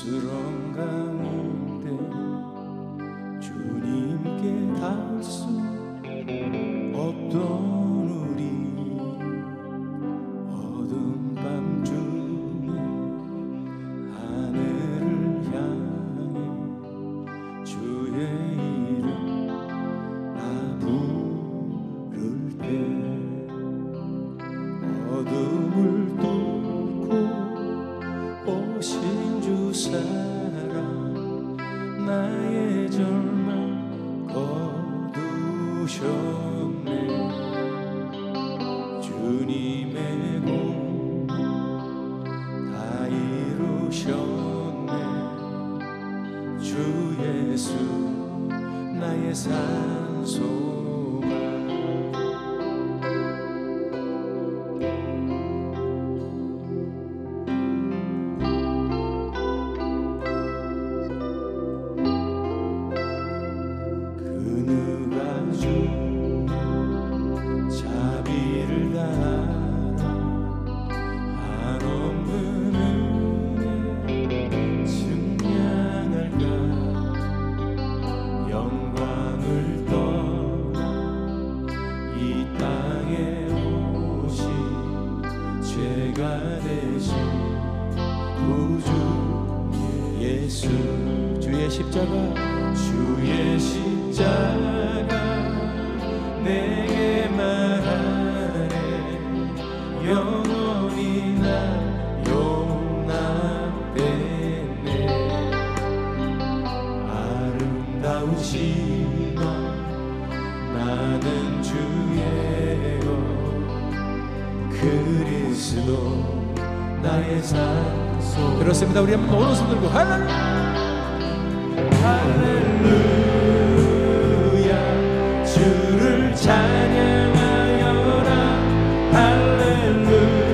고통스러운 가운데 주님께 닿을 수 없던 우리, 어두운 밤 중에 하늘을 향해 주의 이름 나 부를 때, 어둠을 뚫고 오신 주 사랑, 나의 절망 거두셨네. 주님의 공 다 이루셨네. 주 예수 나의 산소만. 자비를 다하라 한없는 은혜 증량할까. 영광을 떠나 이 땅에 오신 죄가 되신 구주 예수, 주의 십자가, 주의 십자가 내게 말하네. 영원히 날 용납했네. 아름다우시나 나는 주의 것, 그리스도 나의 산소. 그렇습니다. 우리 한번 오른손 들고 할렐루야, 할렐루야. 주를 찬양하여라. 할렐루야.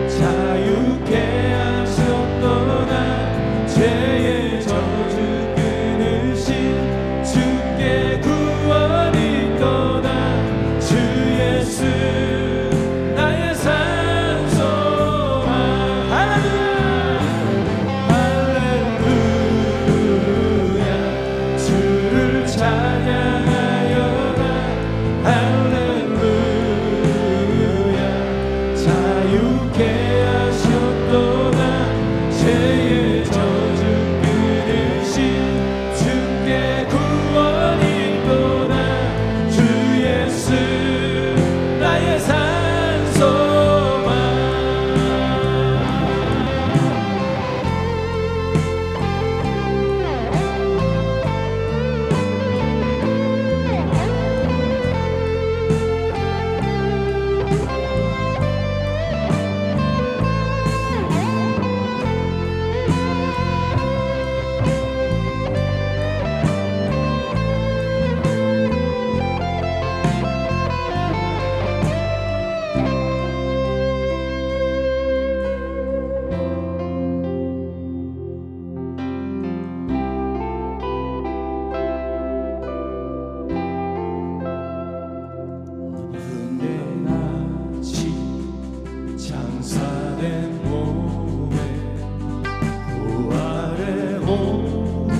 자유케 하셨도다. 죄의 저주 끊으신 주께 구원이 있도다. 주 예수 나의 산소만. 할렐루야, 할렐루야. 주를 찬양하여라. 할렐루야. 자유케 하셨도다. 죄의 저주 끊으신 주께 구원이 있도다. 주 예수 나의 산소만. 장사된 몸에 부활의 온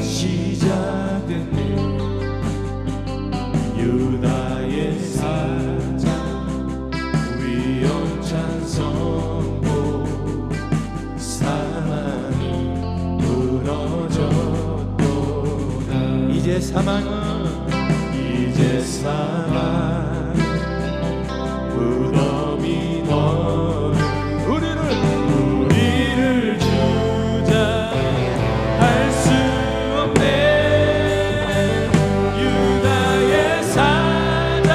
시작됐네. 유다의 사자 위험찬 선고, 사망이 무너졌도다. 이제 사망 무덤이 너를 우리를 주장할 수 없네. 유다의 사자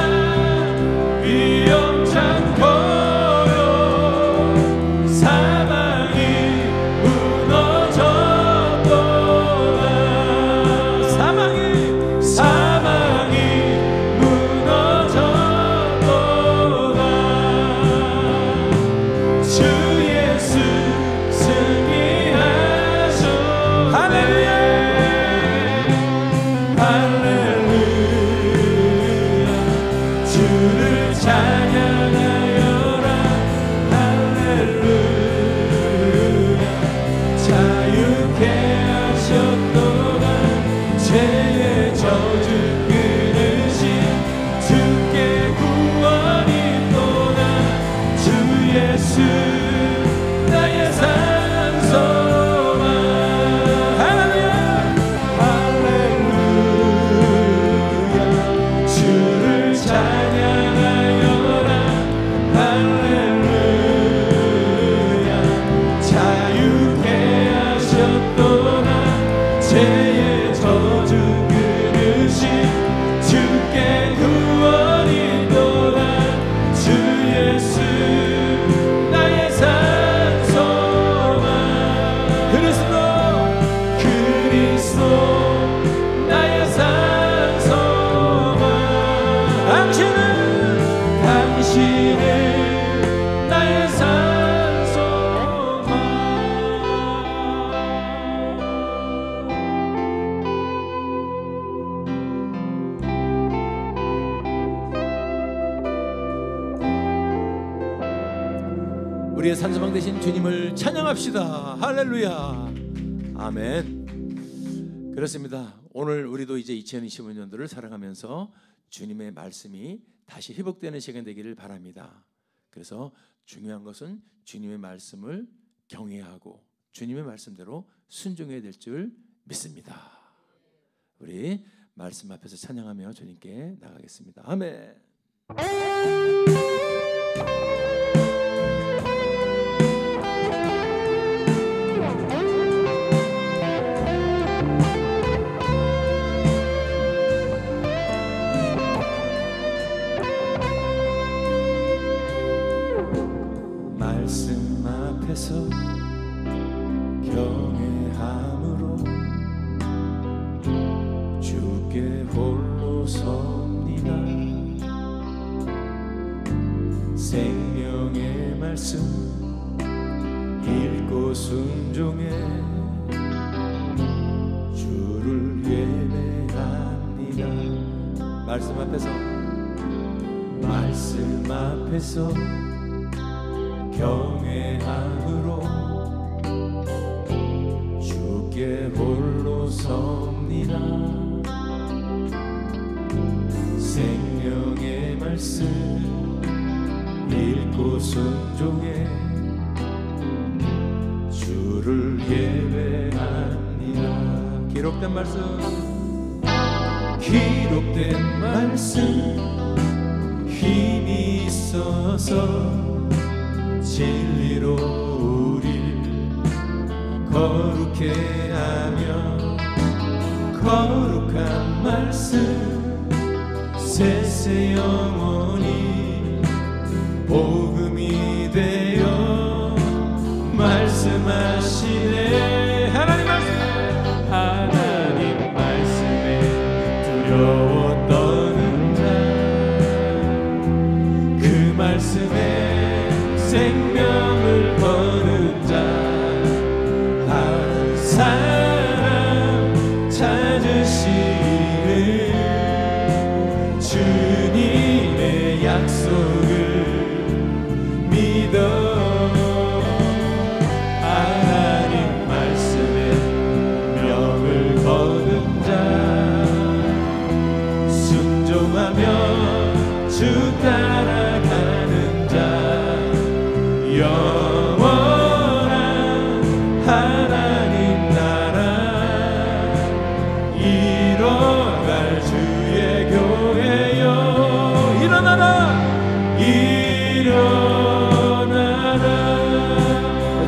위험찬 고요, 사망이 무너졌도다. 사망이 무너졌도다. 주 예수 승리하셔. 할렐루야, 할렐루야. 주를 찬양하여라. 할렐루야. 우리의 산소방 되신 주님을 찬양합시다. 할렐루야. 아멘. 그렇습니다. 오늘 우리도 이제 2025년도를 살아가면서 주님의 말씀이 다시 회복되는 시간 되기를 바랍니다. 그래서 중요한 것은 주님의 말씀을 경외하고 주님의 말씀대로 순종해야 될 줄 믿습니다. 우리 말씀 앞에서 찬양하며 주님께 나가겠습니다. 아멘. 말씀 앞에서 경외함으로 주께 홀로 섭니다. 생명의 말씀 읽고 순종해 주를 예배합니다. 말씀 앞에서 경외함으로 주께 홀로 섭니다. 생명의 말씀 읽고 순종해 주를 예배합니다. 기록된 말씀 힘이 있어서 진리로 우릴 거룩해 하며 거룩한 말씀 세세 영원히 복음이 되어 말씀하시네. 하나님 말씀에 두려워 떠는 자 그 말씀에 생명을 거는 자 한 사람 찾으시는 주님의 약속을 믿어 하나님 말씀에 명을 거는 자 순종하며 주 따라가는 자 영원한 하나님 나라 이뤄갈 주의 교회여 일어나라.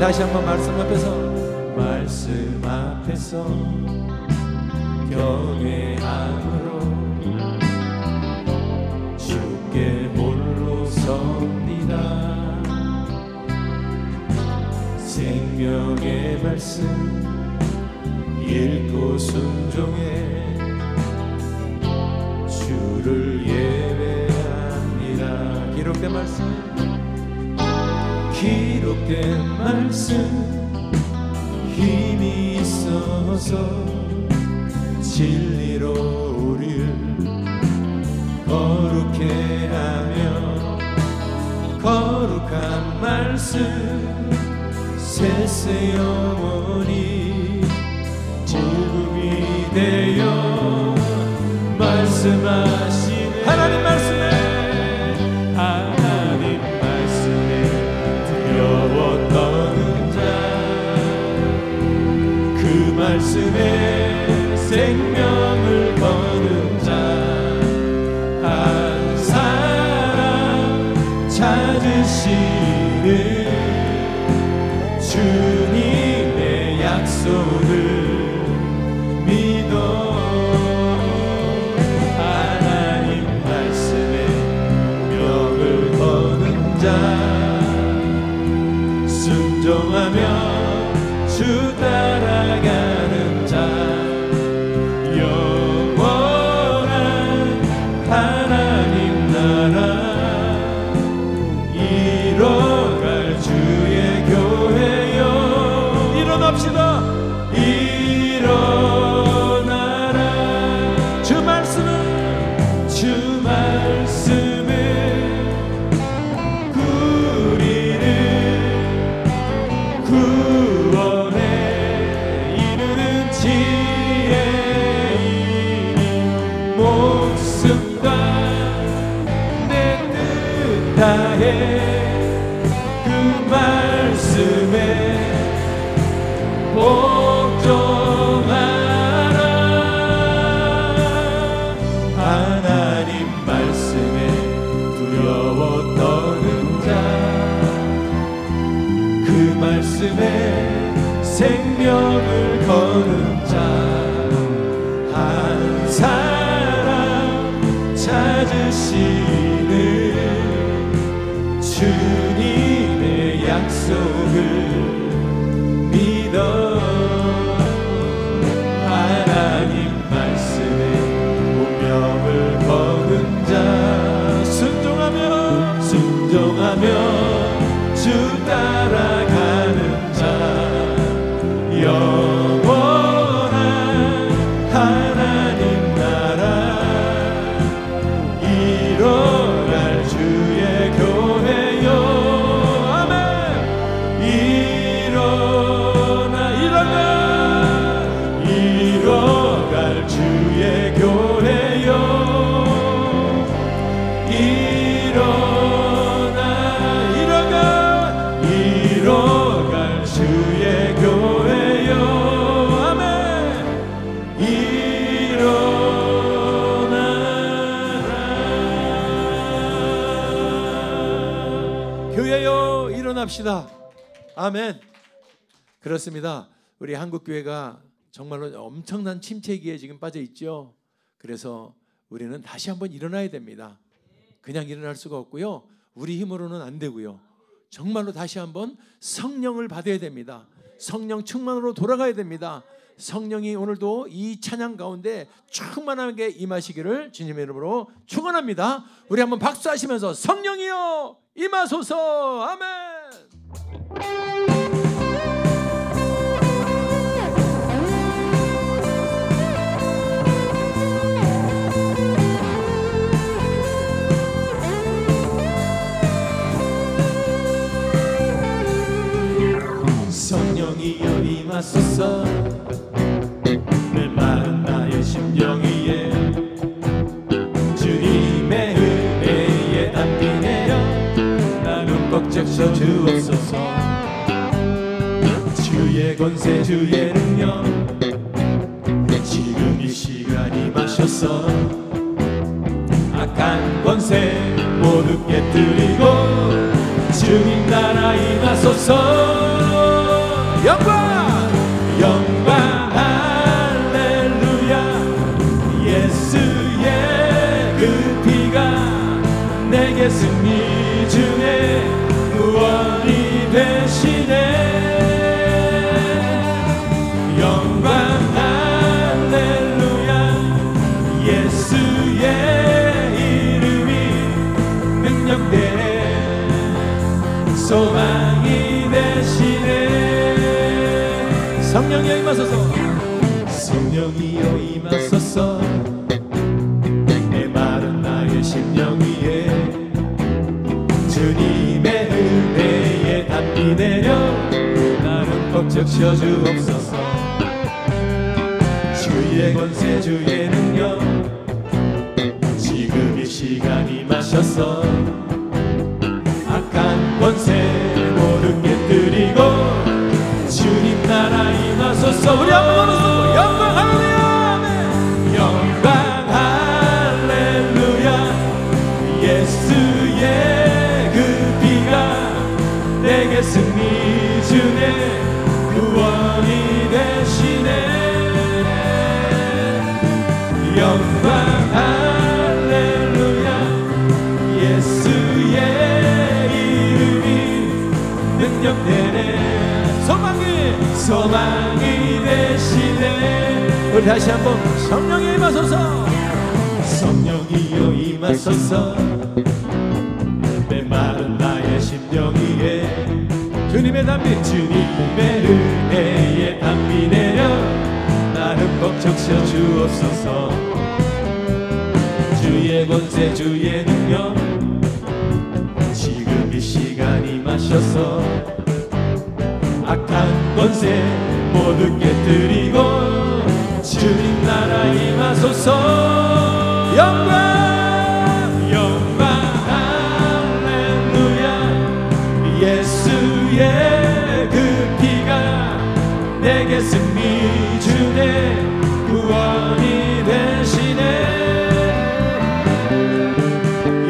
다시 한번 말씀 앞에서 경외함으로 주께 홀로 섭니다. 생명의 말씀 읽고 순종해 주를 예배합니다. 기록된 말씀 힘이 있어서 진리로 우릴 거룩해 하며 거룩한 말씀 세세 영원히 복음이 되어 말씀하시네. 하나님 말씀에 두려워 떠는 자 그 말씀에 생명을 거는 자 한 사람 찾으시는 주님의 약속을 믿어 하나님 말씀에 명을 거는 자 순종하며 주 따라가는 자 영원한 하나님 나라 이뤄갈 주의 교회여 일어납시다. 일어나라. 주 말씀은 우리를 복종하라. 하나님 말씀에 두려워 떠는 자, 그 말씀에 생명을 거는 자, 한 사람 찾으시는 주님의 약속을 믿어 하나님 말씀에 운명을 거는 자, 순종하며 주 따라가는 자, 영원한 하나님 나라 이뤄갈 주의 교회요. 아멘. 이뤄갈 주의 교회요. 이뤄갈 주의 교회요. 아멘. 일어나라. 교회요, 일어납시다. 아멘. 그렇습니다. 우리 한국교회가 정말로 엄청난 침체기에 지금 빠져 있죠. 그래서 우리는 다시 한번 일어나야 됩니다. 그냥 일어날 수가 없고요, 우리 힘으로는 안 되고요, 정말로 다시 한번 성령을 받아야 됩니다. 성령 충만으로 돌아가야 됩니다. 성령이 오늘도 이 찬양 가운데 충만하게 임하시기를 주님의 이름으로 축원합니다. 우리 한번 박수하시면서 성령이여 임하소서. 아멘. 성령이여 임하소서. 메마른 나의 심령 위에 주님의 은혜에 담비 내려 나는 꽉 잡혀 주옵소서. 주의 권세 주의 능력 지금 이 시간 임하셔서 악한 권세 모두 깨뜨리고 주님 나라 임하소서. 영광 할렐루야. 예수의 그 피가 내게 승리 주네 구원이 되시네. 영광 할렐루야. 예수의 이름이 능력되네 소망이 되시네. 성령이여 임하소서. 성령이여 임하소서. 메마른 나의 심령 위에 주님의 은혜에 담비 내려 나는 꽉 적셔 주옵소서. 주의 권세 주의 능력 지금 이 시간 임하셔서 악한 권세 모두 깨뜨리고 주님 나라 임하소서. 우리 한번 불러서 영광 할렐루야. 영광 할렐루야. 예수의 그 피가 내게 승리 주네 구원이 되시네. 영광 할렐루야. 예수의 이름이 능력되네 소망이 되시네. 우리 다시 한번 성령이 임하소서. 성령이여 임하소서. 메마른 나의 심령 위에 주님의 담비 주님의 은혜에 담비 내려 나는 꽉 적셔 주옵소서. 주의 권세 주의 능력 지금 이 시간 임하셔서 악한 권세 모두 깨뜨리고 주님 나라 임하소서. 영광 할렐루야. 예수의 그 피가 내게 승리 주네 구원이 되시네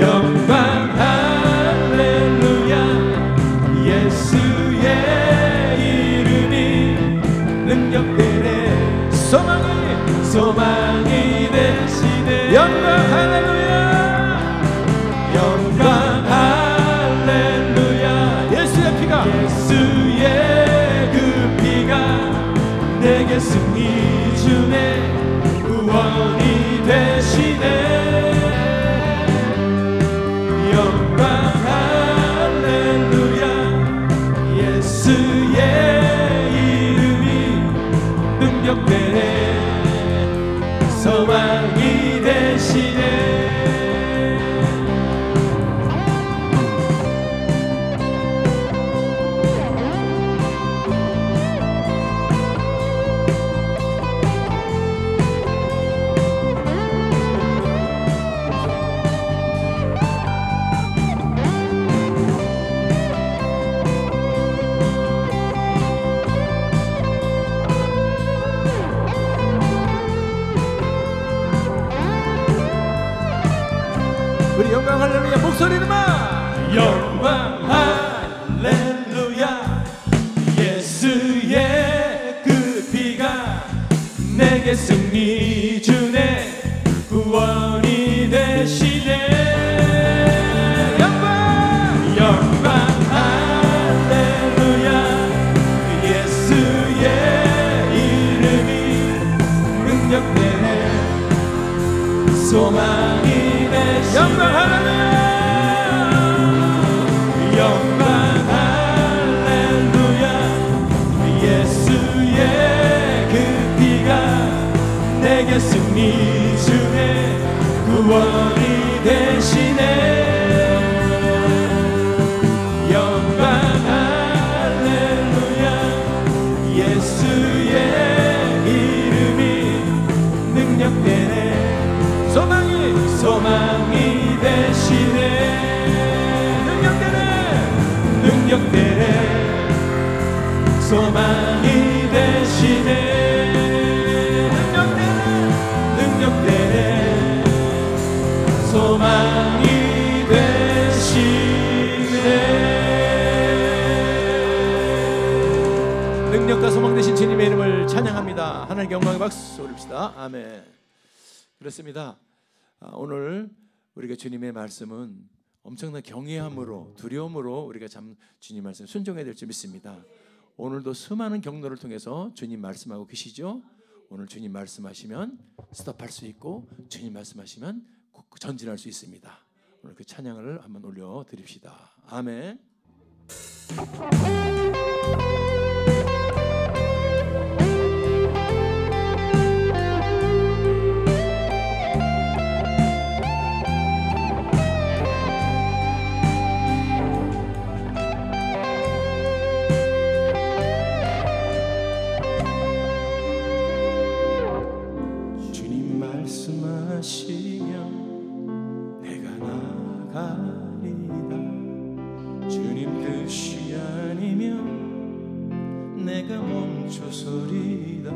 영광 할렐루야 예수의 이름이 능력되네 소망이 되시네 영광 할렐루야 영광 할렐루야 예수의 그 피가 내게 승리 주네 구원이 되시네 영광 할렐루야 예수의 이름이 능력되네 소망이 되시네 우리 영광 할렐루야 목소리로만 영광 할렐루야 예수의 그 피가 내게 승리 주네 구원이 되시네 영광 할렐루야 예수의 이름이 능력되네 소망이 영광 할렐루야 영광 할렐루야 예수의 그 피가 내게 승리 주네 구원이 되시네 영광 할렐루야 예수의 이름이 능력되네 소망이 되시네 능력되네 소망이 되시네 능력되네 소망이 되시네 능력과 소망 되신 주님의 이름을 찬양합니다. 하나님께 영광의 박수 올립시다. 아멘. 그렇습니다. 오늘 우리가 주님의 말씀은 엄청난 경외함으로 두려움으로 우리가 참 주님 말씀 순종해야 될 줄 믿습니다. 오늘도 수많은 경로를 통해서 주님 말씀하고 계시죠. 오늘 주님 말씀하시면 스톱할 수 있고 주님 말씀하시면 전진할 수 있습니다. 오늘 그 찬양을 한번 올려드립시다. 아멘. 말씀하시면 내가 나가리다. 주님 뜻이 아니면 내가 멈춰서리다.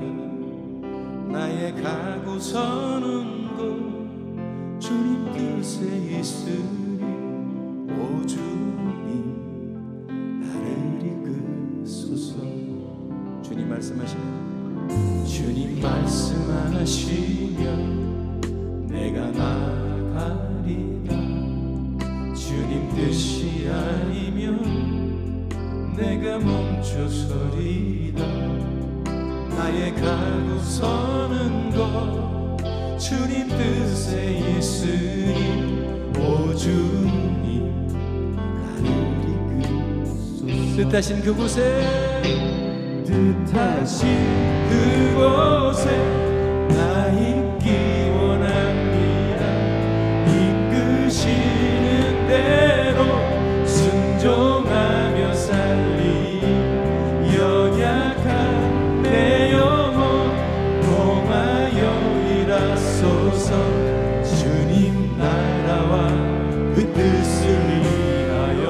나의 가고 서는 곳 주님 뜻에 있으니 오 주님 나를 이끄소서. 주님 말씀하시면 주님 말씀하시면 내가 나가리다. 주님 뜻이 아니면 내가 멈춰서리다. 나의 가고 서는 것 주님 뜻에 있으니 오 주님 나를 이끄소서. 뜻하신 그곳에 뜻하신 그곳에 나 있기 원합니다. 이끄시는 대로 순종하며 살리. 연약한 내 영혼 통하여 일하소서. 주님 나라와 그 뜻을 위하여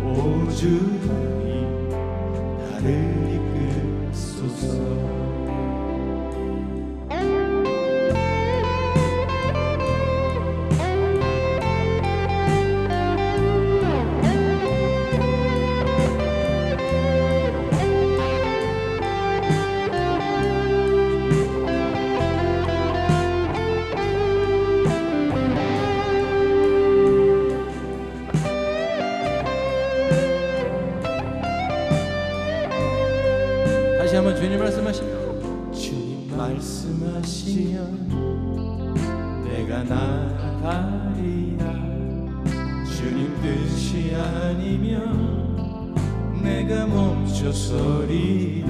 오 주님 나를 나를 이끌소서. 다시 한번 주님 말씀하시면, 주님 말씀하시면 내가 나아가리라. 주님 뜻이 아니면 내가 멈춰서리라.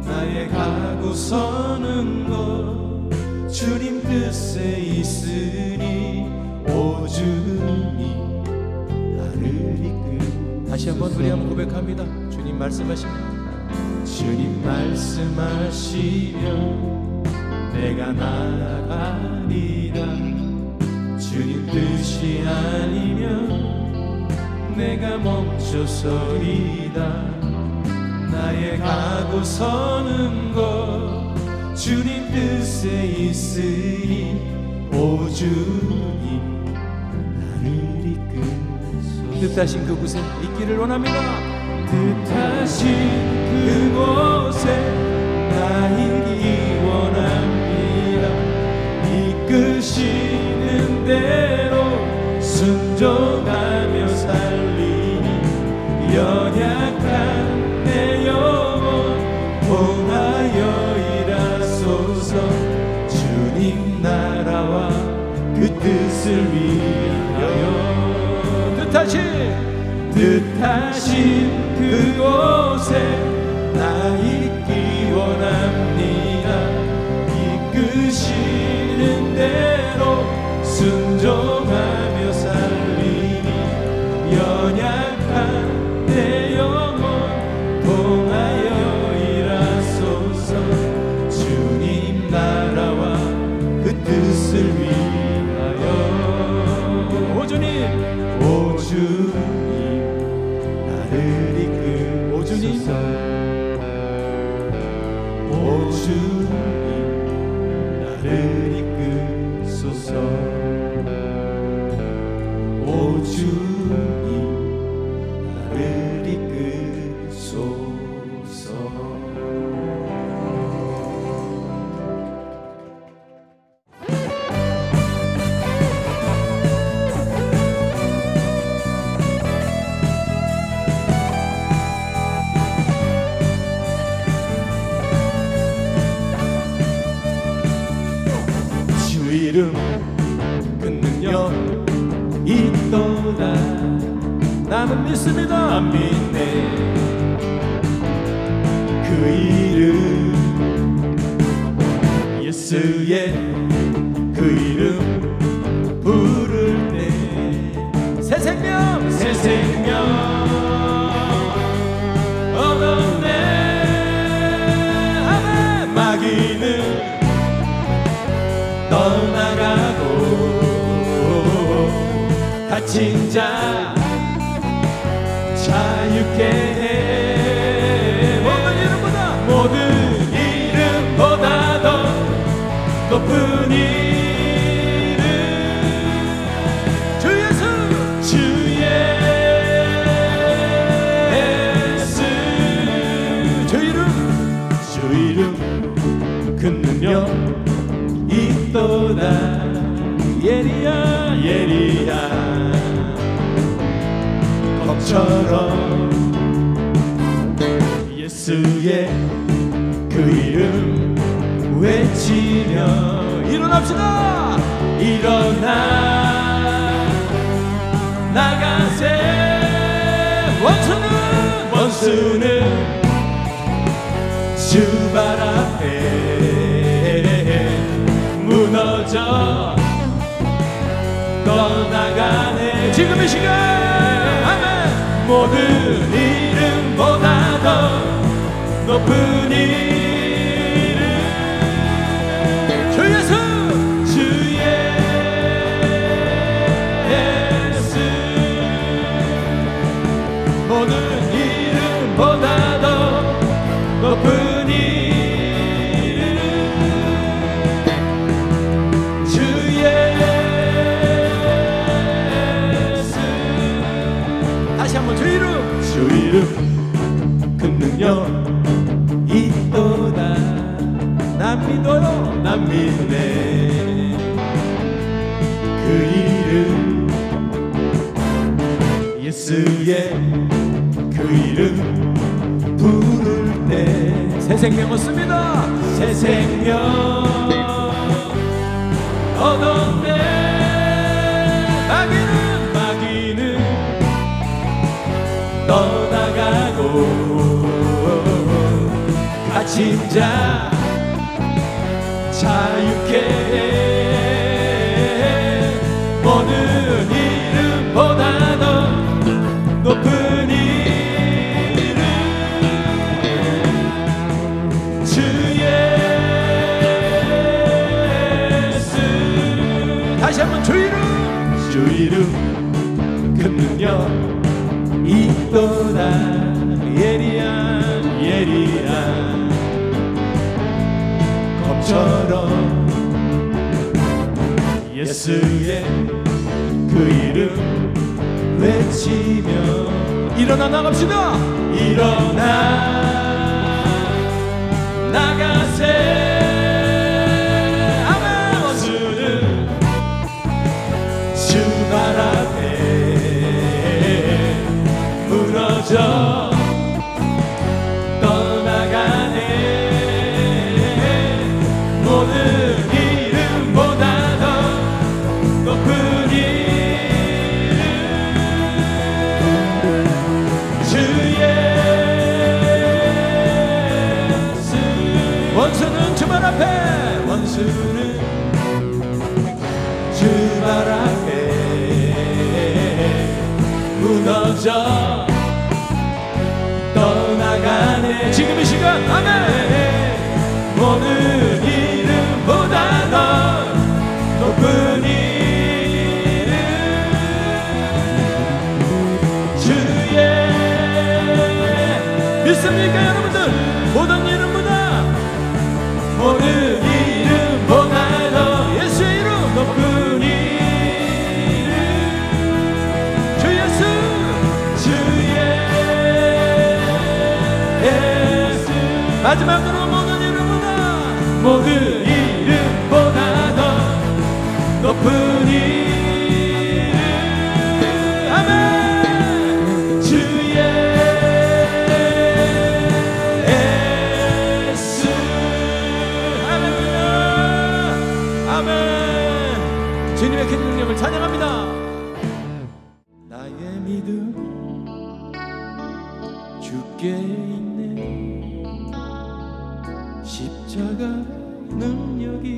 나의 가고 서는 것 주님 뜻에 있으니 오 주님 나를 이끌. 다시 한번 우리 한번 고백합니다. 주님 말씀하시면, 주님 말씀하시면 내가 나아가리라. 주님 뜻이 아니면 내가 멈춰서리라. 나의 가고 서는 것 주님 뜻에 있으니 오 주님 나를 이끌소서. 뜻하신 그곳에 있기를 원합니다. 뜻하신 그곳에 나 있기 원합니다. 이끄시는 대로 순종하며 살리니 연약한 내 영혼 통하여 일하소서. 주님 나라와 그 뜻을 위하여 뜻하신 그곳에 나 있기 원합니다. 이끄시는 대로 순종하며 살리니 연약한 내 영혼 통하여 일하소서. 주님 나라와 그 뜻을 위하여 오 주님 나를 이끌소서. 오 주님 나를 이끌소서. 오 주님 나를 이끌소서. 이름 그 능력 있도다. 나는 믿습니다. 난 믿네. 그 이름 예수의 그 이름 부를 때 새 생명 얻었네. 아멘. 마귀는 떠나가고 갇힌 자 자유케 해. 모든 이름보다 더 높은 이름 주 예수. 주 이름 그 능력 있도다. 예리야 검처럼 예수의 그 이름 외치며 일어납시다. 일어나 나가세. 원수는 주 발 앞에 무너져 떠나가네. 지금 이 시간 아멘. 모든 이름보다 더 높은 이름 주 예수. 주 예수. 모든 이름 이름보다 더 높은 이름 주 예수. 다시 한번 주 이름 그 능력 있도다. 난 믿어요. 난 믿네. 그 이름 예수의 그 이름 부를 때 새 생명 얻습니다. 새 생명 얻었네. 마귀는 떠나가고 갇힌 자 자유케 해. 모든 이름보다 더 높은 이름 주 예수. 다시 한번 주 이름 그 능력 있도다. 예리한 검처럼 예수의 그 이름 외치며 일어나 나갑시다. 일어나 나가세. 아멘. 원수는 주 발 앞에 무너져 떠나가네. 모든 이름보다 더 높은 이름 주 예수. 원수는 주 발 앞에 주 발 앞에 무너져 떠나가네. 지금 이 시간 아멘. 모든 이름보다 더 높은 이름 주의. 믿습니까 여러분들? 모든 이름보다 더 예수의 이름 높은 이름 주 예수. 마지막으로 모든 이름보다 더 높은 이름 아멘. 주 예수. 할렐루야 아멘. 주님의 큰 능력을 찬양합니다. 나의 믿음 주께 있네. 십자가 능력이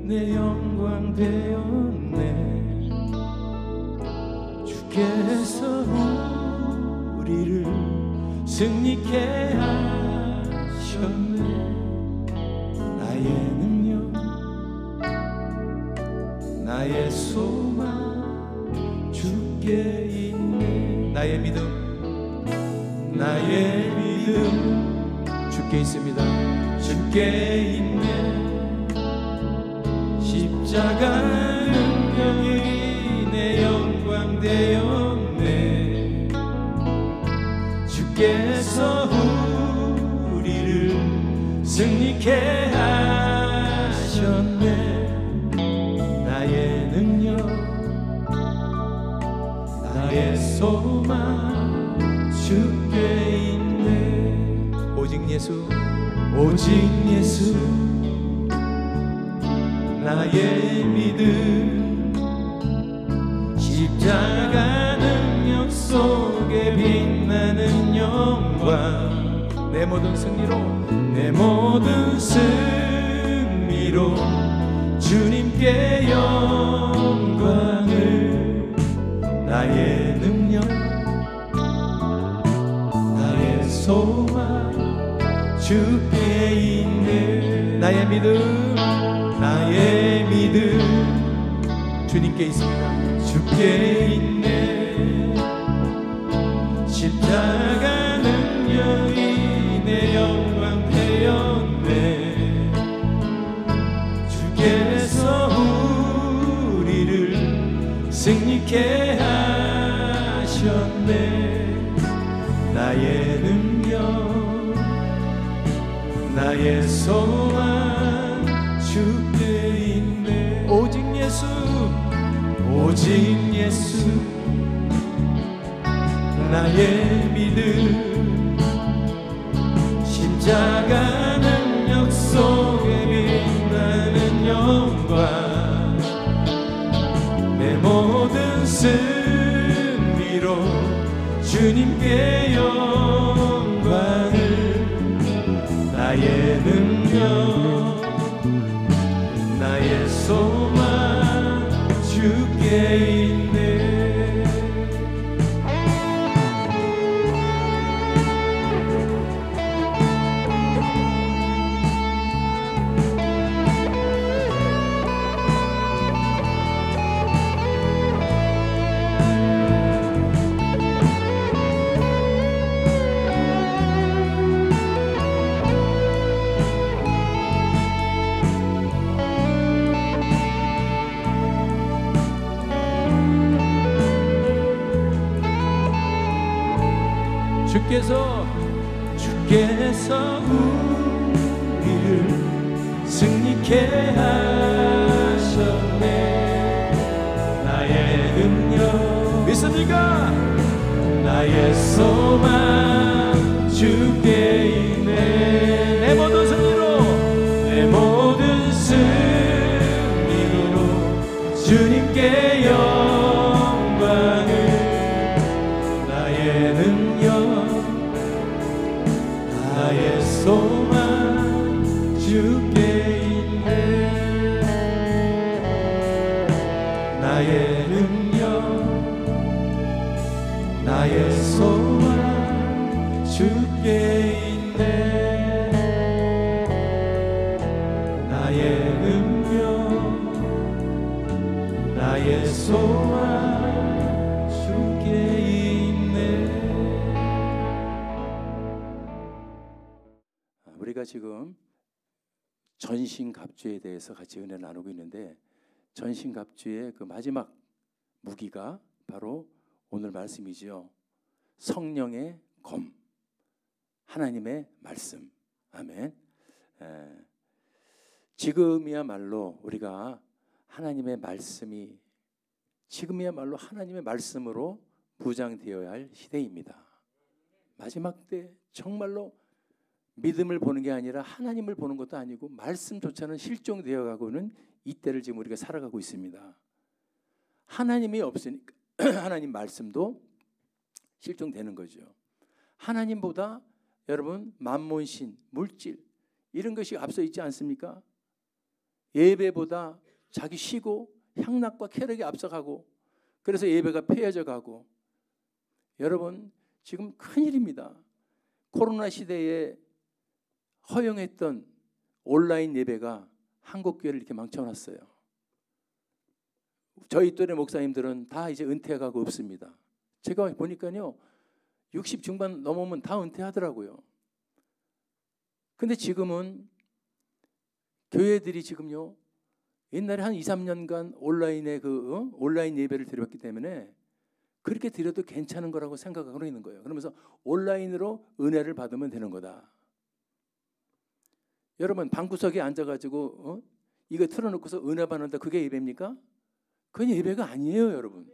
내 영광 되었네. 주께서 우리를 승리케 하셨네. 나의 능력 나의 소망 주께 있네. 나의 믿음 주께 있습니다. 주께 있네. 십자가 능력이 내 영광 되었네. 주께서 우리를 승리케 하셨네. 나의 능력 나의 소망 주께 있네. 오직 예수 나의 믿음 십자가 능력 속에 빛나는 영광. 내 모든 승리로 주님께 영광을. 나의 능력 나의 소망 주께 있네. 나의 믿음 주님께 있습니다. 주께 있네. 십자가 능력 나의 능력 나의 소망 주께 있네. 오직 예수 오직 예수 나의 믿음 십자가 능력 속에 빛나는 영광 내 모든 승리로 주님께 영광을 나의 능력 나의 소망 주께 있네. 주께서 우리를 승리케 하셨네. 나의 능력 믿습니까? 나의 소망 주께 있네. 내 모든 승리로 내 모든 승리로 주님께 영광을 나의 능력 나의 소망 주께 있네. 나의 능력 나의 소망 주께 있네. 나의 능력 나의 소망 주께 있네. 우리가 지금 전신갑주에 대해서 같이 은혜 나누고 있는데, 전신갑주의 그 마지막 무기가 바로 오늘 말씀이지요. 성령의 검, 하나님의 말씀. 아멘. 지금이야말로 우리가 하나님의 말씀이 지금이야말로 하나님의 말씀으로 무장되어야 할 시대입니다. 마지막 때 정말로 믿음을 보는 게 아니라 하나님을 보는 것도 아니고 말씀조차는 실종되어 가고는 이때를 지금 우리가 살아가고 있습니다. 하나님이 없으니까 하나님 말씀도 실종되는 거죠. 하나님보다 여러분 만몬신, 물질 이런 것이 앞서 있지 않습니까? 예배보다 자기 쉬고 향락과 쾌락이 앞서가고, 그래서 예배가 폐해져 가고. 여러분 지금 큰일입니다. 코로나 시대에 허용했던 온라인 예배가 한국교회를 이렇게 망쳐놨어요. 저희 또래 목사님들은 다 이제 은퇴하고 없습니다. 제가 보니까요 60 중반 넘으면 다 은퇴하더라고요. 근데 지금은 교회들이 지금요 옛날에 한 2, 3년간 온라인에 온라인 예배를 드렸기 때문에 그렇게 드려도 괜찮은 거라고 생각하고 있는 거예요. 그러면서 온라인으로 은혜를 받으면 되는 거다. 여러분 방구석에 앉아가지고 이거 틀어놓고서 은혜 받는다, 그게 예배입니까? 그건 예배가 아니에요, 여러분.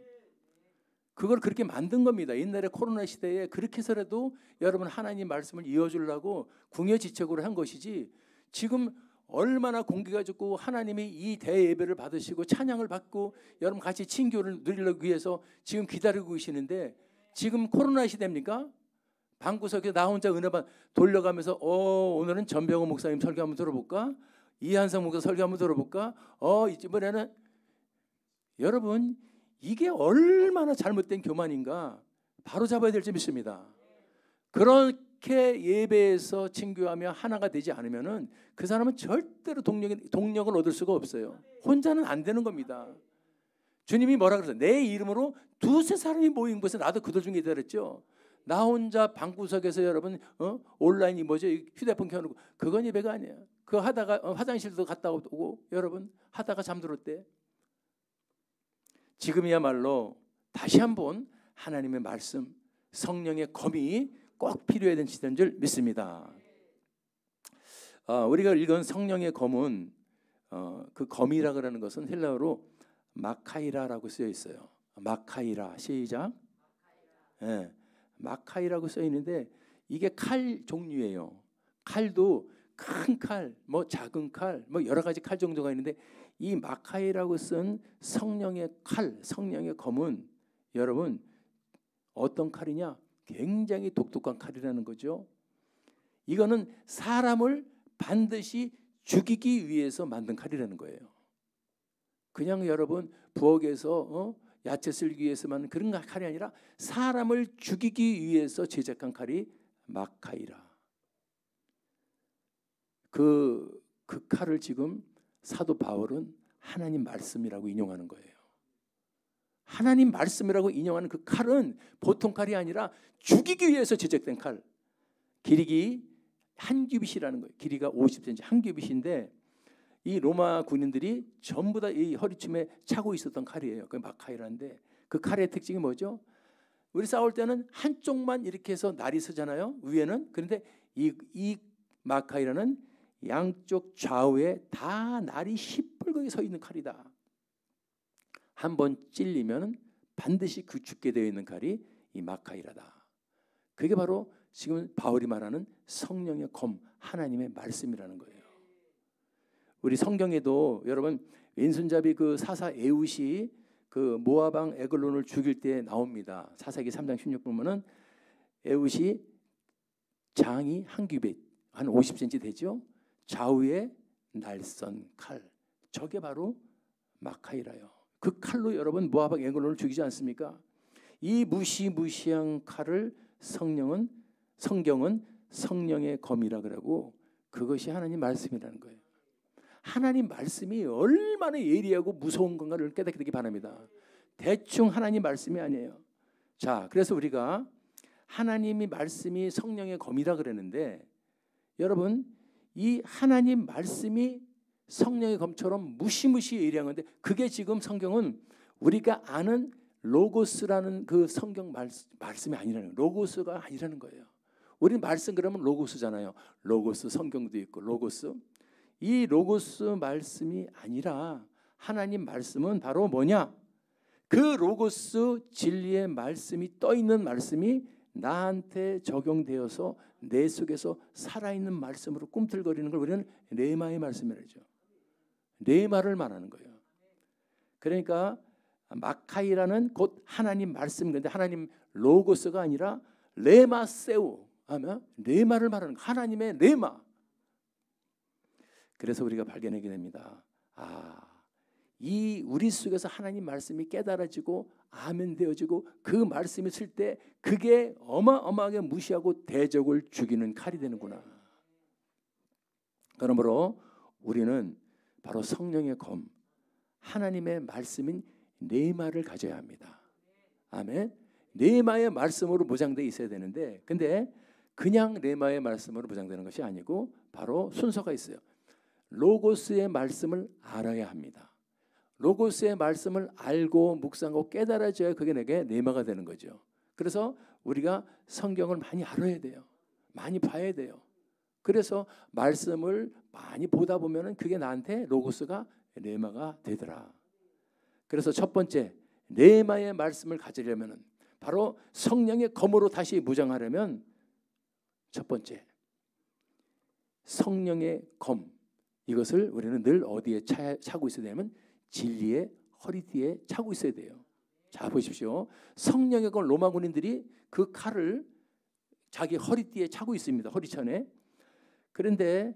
그걸 그렇게 만든 겁니다. 옛날에 코로나 시대에 그렇게 해서라도 여러분 하나님 말씀을 이어주려고 궁여지책으로 한 것이지, 지금 얼마나 공기가 좋고 하나님이 이 대예배를 받으시고 찬양을 받고 여러분 같이 친교를 누리려고 위해서 지금 기다리고 계시는데, 지금 코로나 시대입니까? 방구석에 나 혼자 은혜받 돌려가면서 오늘은 전병호 목사님 설교 한번 들어볼까? 이한성 목사 설교 한번 들어볼까? 이번에는 여러분 이게 얼마나 잘못된 교만인가 바로 잡아야 될 점 있습니다. 그렇게 예배에서 친교하며 하나가 되지 않으면은 그 사람은 절대로 동력을 얻을 수가 없어요. 혼자는 안 되는 겁니다. 주님이 뭐라 그러세요? 내 이름으로 두세 사람이 모인 곳에 나도 그들 중에 있다 그랬죠. 나 혼자 방구석에서 여러분 온라인이 뭐죠? 휴대폰 켜놓고 그건 예배가 아니에요. 그거 하다가 화장실도 갔다 오고 여러분 하다가 잠들었대. 지금이야말로 다시 한번 하나님의 말씀, 성령의 검이 꼭 필요해야 되는 시대인 줄 믿습니다. 우리가 읽은 성령의 검은 그 검이라 그러는 것은 헬라어로 마카이라라고 쓰여 있어요. 마카이라 시작. 예, 마카이라고 써 있는데 이게 칼 종류예요. 칼도 큰 칼, 뭐 작은 칼, 뭐 여러 가지 칼 정도가 있는데 이 마카이라고 쓴 성령의 칼, 성령의 검은 여러분 어떤 칼이냐? 굉장히 독특한 칼이라는 거죠. 이거는 사람을 반드시 죽이기 위해서 만든 칼이라는 거예요. 그냥 여러분 부엌에서 야채 썰기 위해서만 그런 칼이 아니라 사람을 죽이기 위해서 제작한 칼이 마카이라. 그 칼을 지금 사도 바울은 하나님 말씀이라고 인용하는 거예요. 하나님 말씀이라고 인용하는 그 칼은 보통 칼이 아니라 죽이기 위해서 제작된 칼. 길이가 한 규빗이라는 거예요. 길이가 50cm 한 규빗인데 이 로마 군인들이 전부 다 이 허리춤에 차고 있었던 칼이에요. 그 마카이라인데 그 칼의 특징이 뭐죠? 우리 싸울 때는 한쪽만 이렇게 해서 날이 서잖아요. 위에는. 그런데 이 마카이라는 양쪽 좌우에 다 날이 시뻘겋게 서 있는 칼이다. 한번 찔리면 반드시 그 죽게 되어 있는 칼이 이 마카이라다. 그게 바로 지금 바울이 말하는 성령의 검, 하나님의 말씀이라는 거예요. 우리 성경에도 여러분 왼손잡이 그 사사 에훗이 그 모압 왕 에글론을 죽일 때 나옵니다. 사사기 3장 16 보면은 에훗이 장이 한 규빗 한 50cm 되죠. 좌우에 날선 칼, 저게 바로 마카이라요. 그 칼로 여러분 모압 왕 에글론을 죽이지 않습니까? 이 무시무시한 칼을 성경은 성령의 검이라 그러고 그것이 하나님 말씀이라는 거예요. 하나님 말씀이 얼마나 예리하고 무서운 건가를 깨닫게 되기 바랍니다. 대충 하나님 말씀이 아니에요. 자, 그래서 우리가 하나님이 말씀이 성령의 검이라 그러는데 여러분 이 하나님 말씀이 성령의 검처럼 무시무시 예리한 건데 그게 지금 성경은 우리가 아는 로고스라는 그 성경 말씀이 아니라는 거예요. 로고스가 아니라는 거예요. 우리 말씀 그러면 로고스잖아요. 로고스 성경도 있고 로고스. 이 로고스 말씀이 아니라 하나님 말씀은 바로 뭐냐? 그 로고스 진리의 말씀이 떠 있는 말씀이 나한테 적용되어서 내 속에서 살아있는 말씀으로 꿈틀거리는 걸 우리는 레마의 말씀이라고 하죠. 레마를 말하는 거예요. 그러니까 마카이라는 곧 하나님 말씀, 근데 하나님 로고스가 아니라 레마세우 하면 레마를 말하는 거예요. 하나님의 레마. 그래서 우리가 발견하게 됩니다. 이 우리 속에서 하나님 말씀이 깨달아지고 아멘 되어지고 그 말씀이 쓸 때 그게 어마어마하게 무시하고 대적을 죽이는 칼이 되는구나. 그러므로 우리는 바로 성령의 검, 하나님의 말씀인 레마를 가져야 합니다. 아멘. 레마의 말씀으로 무장되어 있어야 되는데 근데 그냥 레마의 말씀으로 무장되는 것이 아니고 바로 순서가 있어요. 로고스의 말씀을 알아야 합니다. 로고스의 말씀을 알고 묵상하고 깨달아져야 그게 내게 레마가 되는 거죠. 그래서 우리가 성경을 많이 알아야 돼요. 많이 봐야 돼요. 그래서 말씀을 많이 보다 보면은 그게 나한테 로고스가 레마가 되더라. 그래서 첫 번째 레마의 말씀을 가지려면은 바로 성령의 검으로 다시 무장하려면 첫 번째 성령의 검 이것을 우리는 늘 어디에 차고 있어야 되냐면 진리의 허리띠에 차고 있어야 돼요. 자 보십시오. 성령의 검 로마 군인들이 그 칼을 자기 허리띠에 차고 있습니다. 허리천에. 그런데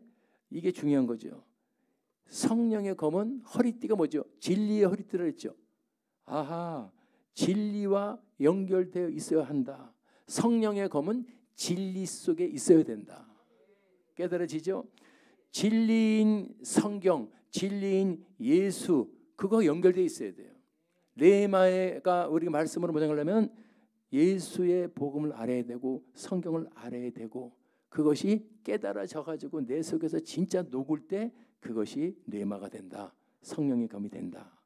이게 중요한 거죠. 성령의 검은 허리띠가 뭐죠? 진리의 허리띠라 했죠. 진리와 연결되어 있어야 한다. 성령의 검은 진리 속에 있어야 된다. 깨달아지죠? 진리인 성경, 진리인 예수 그거 연결되어 있어야 돼요. 레마가 우리가 말씀으로 무장하려면 예수의 복음을 알아야 되고 성경을 알아야 되고 그것이 깨달아져 가지고 내 속에서 진짜 녹을 때 그것이 레마가 된다. 성령의 검이 된다.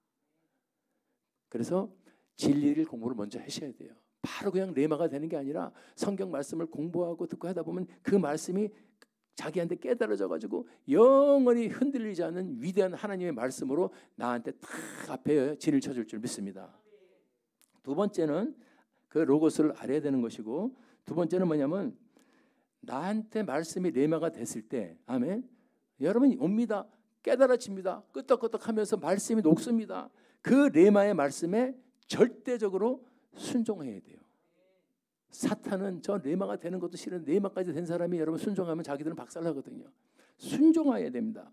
그래서 진리를 공부를 먼저 하셔야 돼요. 바로 그냥 레마가 되는 게 아니라 성경 말씀을 공부하고 듣고 하다 보면 그 말씀이 자기한테 깨달아져 가지고 영원히 흔들리지 않는 위대한 하나님의 말씀으로 나한테 딱 앞에 진을 쳐줄 줄 믿습니다. 두 번째는 그 로고스를 알아야 되는 것이고, 두 번째는 뭐냐면 나한테 말씀이 레마가 됐을 때, 아멘, 여러분이 옵니다. 깨달아집니다. 끄떡끄떡하면서 말씀이 녹습니다. 그 레마의 말씀에 절대적으로 순종해야 돼요. 사탄은 저 레마가 되는 것도 싫은 레마까지 된 사람이 여러분 순종하면 자기들은 박살나거든요. 순종해야 됩니다.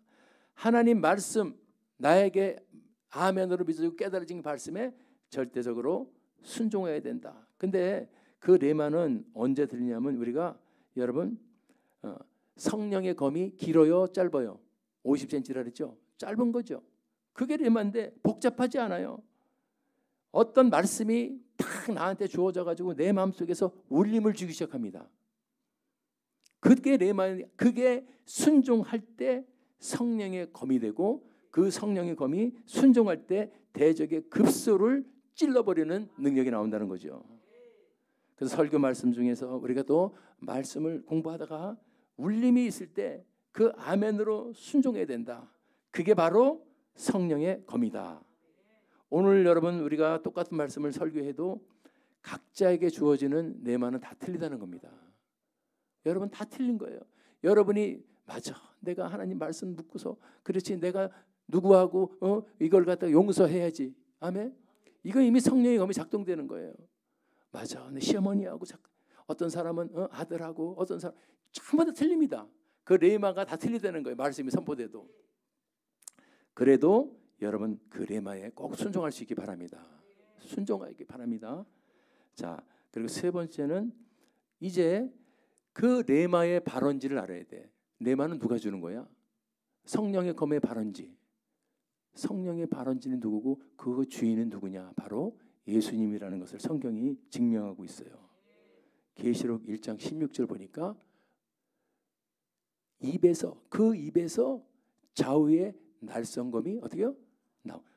하나님 말씀 나에게 아멘으로 믿어지고 깨달아진 말씀에 절대적으로 순종해야 된다. 근데 그 레마는 언제 들리냐면 우리가 여러분 성령의 검이 길어요, 짧아요? 50cm라 그랬죠? 짧은 거죠. 그게 레마인데 복잡하지 않아요. 어떤 말씀이 딱 나한테 주어져 가지고 내 마음속에서 울림을 주기 시작합니다. 그게 레마, 그게 순종할 때 성령의 검이 되고, 그 성령의 검이 순종할 때 대적의 급소를 찔러버리는 능력이 나온다는 거죠. 그래서 설교 말씀 중에서 우리가 또 말씀을 공부하다가 울림이 있을 때 그 아멘으로 순종해야 된다. 그게 바로 성령의 검이다. 오늘 여러분 우리가 똑같은 말씀을 설교해도 각자에게 주어지는 레마는 다 틀리다는 겁니다. 여러분 다 틀린 거예요. 여러분이 맞아, 내가 하나님 말씀 묻고서 그렇지, 내가 누구하고 이걸 갖다가 용서해야지, 아멘, 이거 이미 성령의 검이 작동되는 거예요. 맞아, 내 시어머니하고 어떤 사람은 아들하고, 어떤 사람 전부 다 틀립니다. 그 레마가 다 틀리다는 거예요. 말씀이 선포돼도. 그래도 여러분 그 레마에 꼭 순종할 수 있기 바랍니다. 순종하기 바랍니다. 자, 그리고 세 번째는 이제 그 레마의 발원지를 알아야 돼. 레마는 누가 주는 거야? 성령의 검의 발원지. 성령의 발원지는 누구고 그 주인은 누구냐? 바로 예수님이라는 것을 성경이 증명하고 있어요. 계시록 1장 16절 보니까 그 입에서 좌우의 날성검이 어떻게요?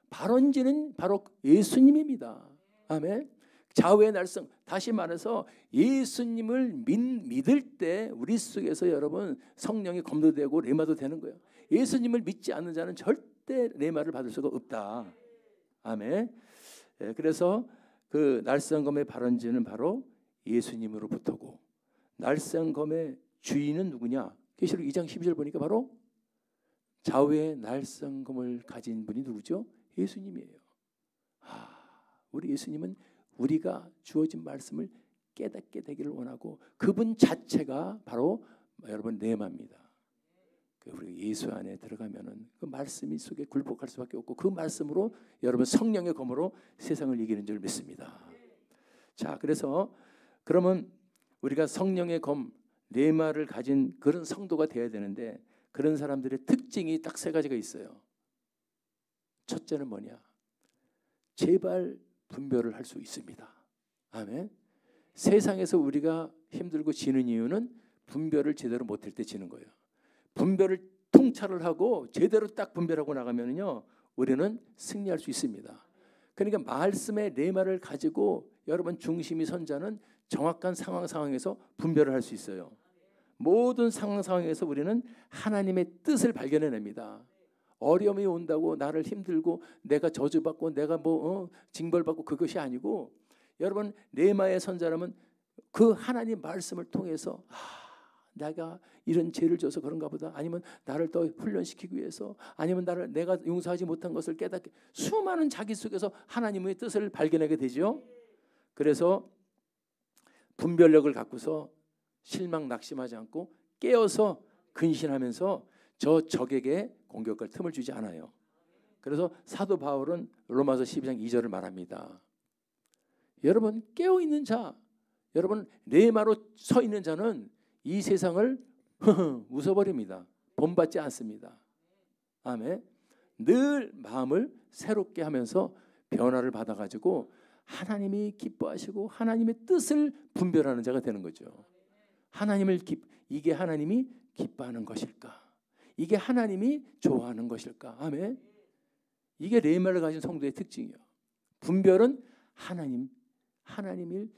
발원지는 바로 예수님입니다. 아멘. 좌우의 날성, 다시 말해서 예수님을 믿을 때 우리 속에서 여러분 성령이 검도 되고 레마도 되는 거예요. 예수님을 믿지 않는 자는 절대 레마를 받을 수가 없다. 아멘. 그래서 그 날성검의 발원지는 바로 예수님으로부터고, 날성검의 주인은 누구냐? 계시록 2장 12절 보니까 바로 좌우의 날성검을 가진 분이 누구죠? 예수님이에요. 우리 예수님은 우리가 주어진 말씀을 깨닫게 되기를 원하고, 그분 자체가 바로 여러분 레마입니다. 우리 예수 안에 들어가면은 그 말씀이 속에 굴복할 수밖에 없고, 그 말씀으로 여러분 성령의 검으로 세상을 이기는 줄 믿습니다. 자, 그래서 그러면 우리가 성령의 검 레마를 가진 그런 성도가 되어야 되는데, 그런 사람들의 특징이 딱 세 가지가 있어요. 첫째는 뭐냐? 제발 분별을 할 수 있습니다. 아멘. 세상에서 우리가 힘들고 지는 이유는 분별을 제대로 못할 때 지는 거예요. 분별을 통찰을 하고 제대로 딱 분별하고 나가면요, 우리는 승리할 수 있습니다. 그러니까 말씀의 레마를 가지고 여러분 중심이 선 자는 정확한 상황에서 분별을 할 수 있어요. 모든 상황에서 우리는 하나님의 뜻을 발견해냅니다. 어려움이 온다고 나를 힘들고 내가 저주받고 내가 징벌받고 그것이 아니고, 여러분 레마의 선자라면 그 하나님 말씀을 통해서 내가 이런 죄를 져서 그런가 보다, 아니면 나를 더 훈련시키기 위해서, 아니면 내가 용서하지 못한 것을 깨닫게, 수많은 자기 속에서 하나님의 뜻을 발견하게 되죠. 그래서 분별력을 갖고서 실망 낙심하지 않고 깨어서 근신하면서 저 적에게 공격할 틈을 주지 않아요. 그래서 사도 바울은 로마서 12장 2절을 말합니다. 여러분 깨어있는 자, 여러분 레마로 서 있는 자는 이 세상을 웃어버립니다. 본받지 않습니다. 아멘. 늘 마음을 새롭게 하면서 변화를 받아가지고 하나님이 기뻐하시고 하나님의 뜻을 분별하는 자가 되는 거죠. 이게 하나님이 기뻐하는 것일까? 이게 하나님이 좋아하는 것일까? 아멘. 이게 레마를 가진 성도의 특징이에요. 분별은 하나님을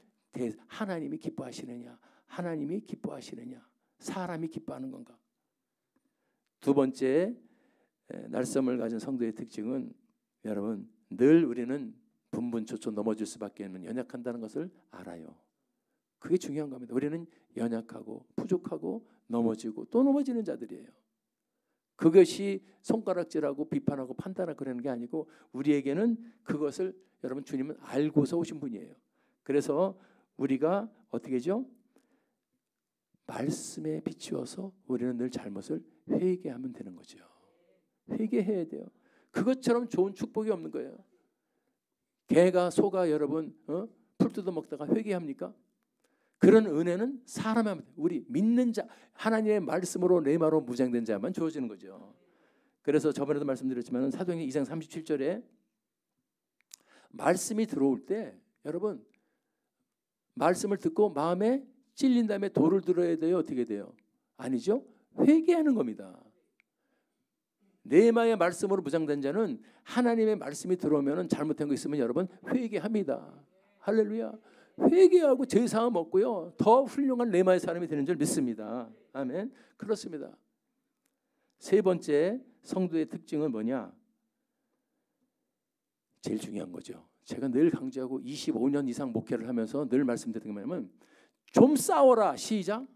하나님이 기뻐하시느냐, 하나님이 기뻐하시느냐, 사람이 기뻐하는 건가? 두 번째 날섬을 가진 성도의 특징은 여러분 늘 우리는 분분초초 넘어질 수밖에 없는 연약한다는 것을 알아요. 그게 중요한 겁니다. 우리는 연약하고 부족하고 넘어지고 또 넘어지는 자들이에요. 그것이 손가락질하고 비판하고 판단하고 그러는 게 아니고 우리에게는 그것을 여러분 주님은 알고서 오신 분이에요. 그래서 우리가 어떻게 하죠? 말씀에 비추어서 우리는 늘 잘못을 회개하면 되는 거죠. 회개해야 돼요. 그것처럼 좋은 축복이 없는 거예요. 개가 소가 여러분 풀 뜯어 먹다가 회개합니까? 그런 은혜는 사람한테 우리 믿는 자 하나님의 말씀으로 레마로 무장된 자만 주어지는 거죠. 그래서 저번에도 말씀드렸지만 사도행전 2장 37절에 말씀이 들어올 때 여러분 말씀을 듣고 마음에 찔린 다음에 도를 들어야 돼요? 어떻게 돼요? 아니죠. 회개하는 겁니다. 레마의 말씀으로 무장된 자는 하나님의 말씀이 들어오면 잘못된 거 있으면 여러분 회개합니다. 할렐루야. 회개하고 제사함 얻고요. 더 훌륭한 레마의 사람이 되는 줄 믿습니다. 아멘. 그렇습니다. 세 번째 성도의 특징은 뭐냐? 제일 중요한 거죠. 제가 늘 강조하고 25년 이상 목회를 하면서 늘 말씀드리는 게 뭐냐면 좀 싸워라. 시작.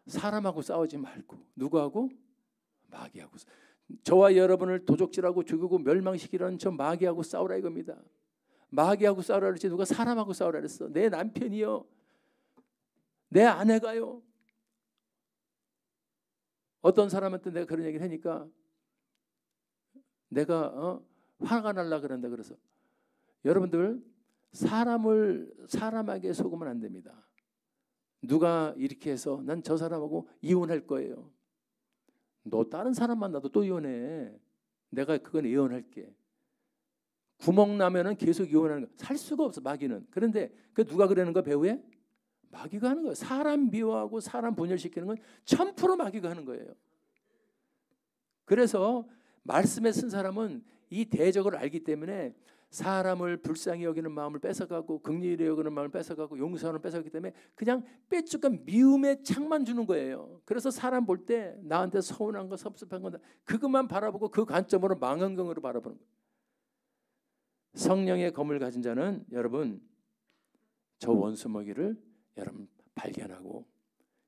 사람하고 싸우지 말고 누구하고? 마귀하고. 저와 여러분을 도적질하고 죽이고 멸망시키려는 저 마귀하고 싸우라 이겁니다. 마귀하고 싸우라 그랬지 누가 사람하고 싸우라 그랬어. 내 남편이요. 내 아내가요. 어떤 사람한테 내가 그런 얘기를 하니까 내가 화가 날라 그런다 그래서 여러분들 사람에게 속으면 안 됩니다. 누가 이렇게 해서 난 저 사람하고 이혼할 거예요. 너 다른 사람 만나도 또 이혼해. 내가 그건 이혼할게. 구멍 나면은 계속 이혼하는 거. 살 수가 없어 마귀는. 그런데 그 누가 그러는 거 배후에? 마귀가 하는 거예요. 사람 미워하고 사람 분열시키는 건 1000% 마귀가 하는 거예요. 그래서 말씀에 쓴 사람은 이 대적을 알기 때문에 사람을 불쌍히 여기는 마음을 뺏어가고 긍휼히 여기는 마음을 뺏어가고 용서하는 뺏어가기 때문에 그냥 빼쭉한 미움의 창만 주는 거예요. 그래서 사람 볼 때 나한테 서운한 거 섭섭한 거 그것만 바라보고 그 관점으로 망원경으로 바라보는 거예요. 성령의 검을 가진 자는 여러분 저 원수 마귀를 여러분 발견하고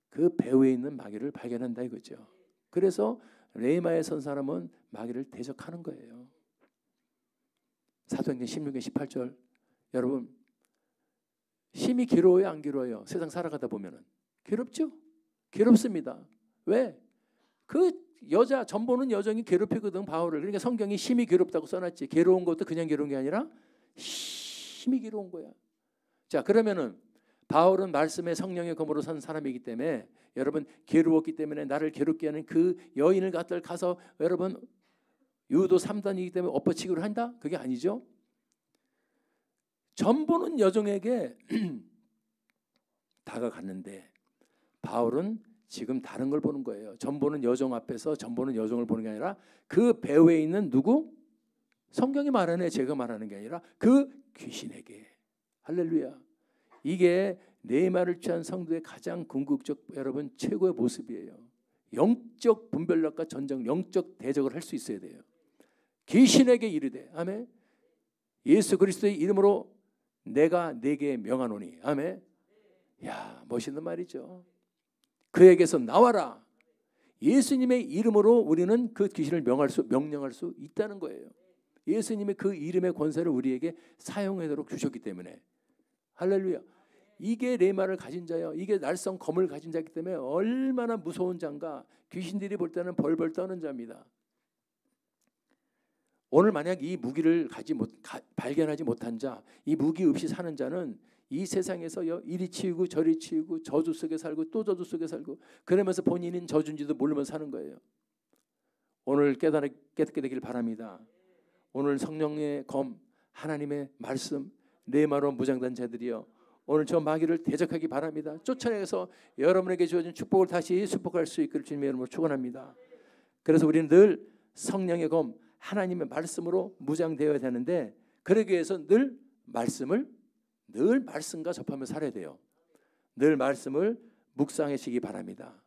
그 배후에 있는 마귀를 발견한다 이거죠. 그래서 레마에 선 사람은 마귀를 대적하는 거예요. 사도행전 16장 18절 여러분 심히 괴로워요 안 괴로워요? 세상 살아가다 보면은 괴롭죠? 괴롭습니다. 왜? 그 여자 전보는 여정이 괴롭히거든 바울을. 그러니까 성경이 심히 괴롭다고 써놨지. 괴로운 것도 그냥 괴로운 게 아니라 심히 괴로운 거야. 자 그러면은 바울은 말씀의 성령의 검으로 선 사람이기 때문에 여러분 괴로웠기 때문에 나를 괴롭게 하는 그 여인을 가서 여러분 유도 3단이기 때문에 엎어치기를 한다? 그게 아니죠. 전보는 여종에게 다가갔는데 바울은 지금 다른 걸 보는 거예요. 전보는 여종 앞에서 전보는 여종을 보는 게 아니라 그 배후에 있는 누구? 성경이 말하는 제가 말하는 게 아니라 그 귀신에게. 할렐루야. 이게 레마를 취한 성도의 가장 궁극적 여러분 최고의 모습이에요. 영적 분별력과 전쟁, 영적 대적을 할 수 있어야 돼요. 귀신에게 이르되 아멘. 예수 그리스도의 이름으로 내가 네게 명하노니 아멘. 야 멋있는 말이죠. 그에게서 나와라. 예수님의 이름으로 우리는 그 귀신을 명령할 수 있다는 거예요. 예수님의 그 이름의 권세를 우리에게 사용하도록 주셨기 때문에 할렐루야. 이게 레마를 가진 자예요. 이게 날성 검을 가진 자이기 때문에 얼마나 무서운 자인가. 귀신들이 볼 때는 벌벌 떠는 자입니다. 오늘 만약 이 무기를 발견하지 못한 자, 이 무기 없이 사는 자는 이 세상에서 이리 치우고 저리 치우고 저주 속에 살고 또 저주 속에 살고 그러면서 본인은 저주인지도 모르면서 사는 거예요. 오늘 깨닫게 되길 바랍니다. 오늘 성령의 검, 하나님의 말씀, 레마로 무장된 자들이여 오늘 저 마귀를 대적하기 바랍니다. 쫓아내서 여러분에게 주어진 축복을 다시 수복할 수 있기를 주님의 이름으로 축원합니다. 그래서 우리는 늘 성령의 검, 하나님의 말씀으로 무장되어야 되는데 그러기 위해서 늘 말씀을 늘 말씀과 접하며 살아야 돼요. 늘 말씀을 묵상하시기 바랍니다.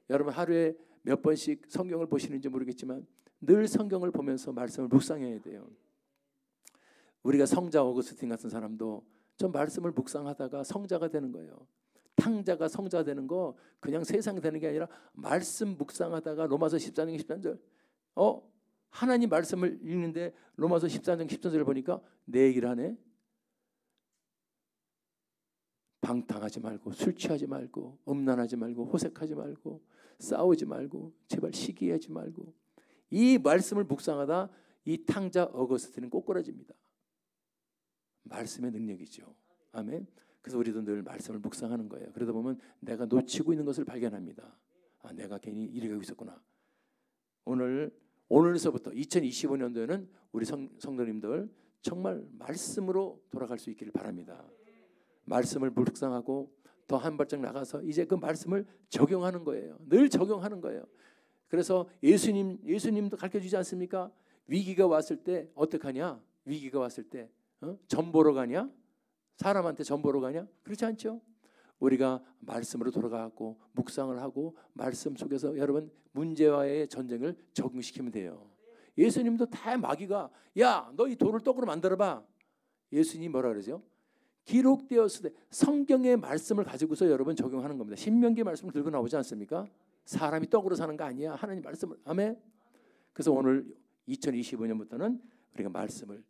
여러분 하루에 몇 번씩 성경을 보시는지 모르겠지만 늘 성경을 보면서 말씀을 묵상해야 돼요. 우리가 성자 어거스틴 같은 사람도 좀 말씀을 묵상하다가 성자가 되는 거예요. 탕자가 성자 되는 거 그냥 세상 되는 게 아니라 말씀 묵상하다가 로마서 14장 13절 하나님 말씀을 읽는데 로마서 14장 13절을 보니까 내 얘기를 하네. 방탕하지 말고 술 취하지 말고 음란하지 말고 호색하지 말고 싸우지 말고 제발 시기하지 말고 이 말씀을 묵상하다 이 탕자 어거스틴은 꼬꾸라집니다. 말씀의 능력이죠. 아멘. 그래서 우리도 늘 말씀을 묵상하는 거예요. 그러다 보면 내가 놓치고 있는 것을 발견합니다. 아, 내가 괜히 이렇게 하고 있었구나. 오늘서부터 2025년도에는 우리 성도님들 정말 말씀으로 돌아갈 수 있기를 바랍니다. 말씀을 묵상하고 더 한 발짝 나가서 이제 그 말씀을 적용하는 거예요. 늘 적용하는 거예요. 그래서 예수님도 가르쳐주지 않습니까? 위기가 왔을 때 어떻게 하냐? 위기가 왔을 때 전 보러 가냐? 사람한테 전 보러 가냐? 그렇지 않죠? 우리가 말씀으로 돌아가고 묵상을 하고 말씀 속에서 여러분 문제와의 전쟁을 적용시키면 돼요. 예수님도 다 마귀가 야, 너 이 돌을 떡으로 만들어봐. 예수님이 뭐라 그러죠? 기록되었을 때 성경의 말씀을 가지고서 여러분 적용하는 겁니다. 신명기 말씀을 들고 나오지 않습니까? 사람이 떡으로 사는 거 아니야. 하나님 말씀을. 아멘. 그래서 오늘 2025년부터는 우리가 말씀을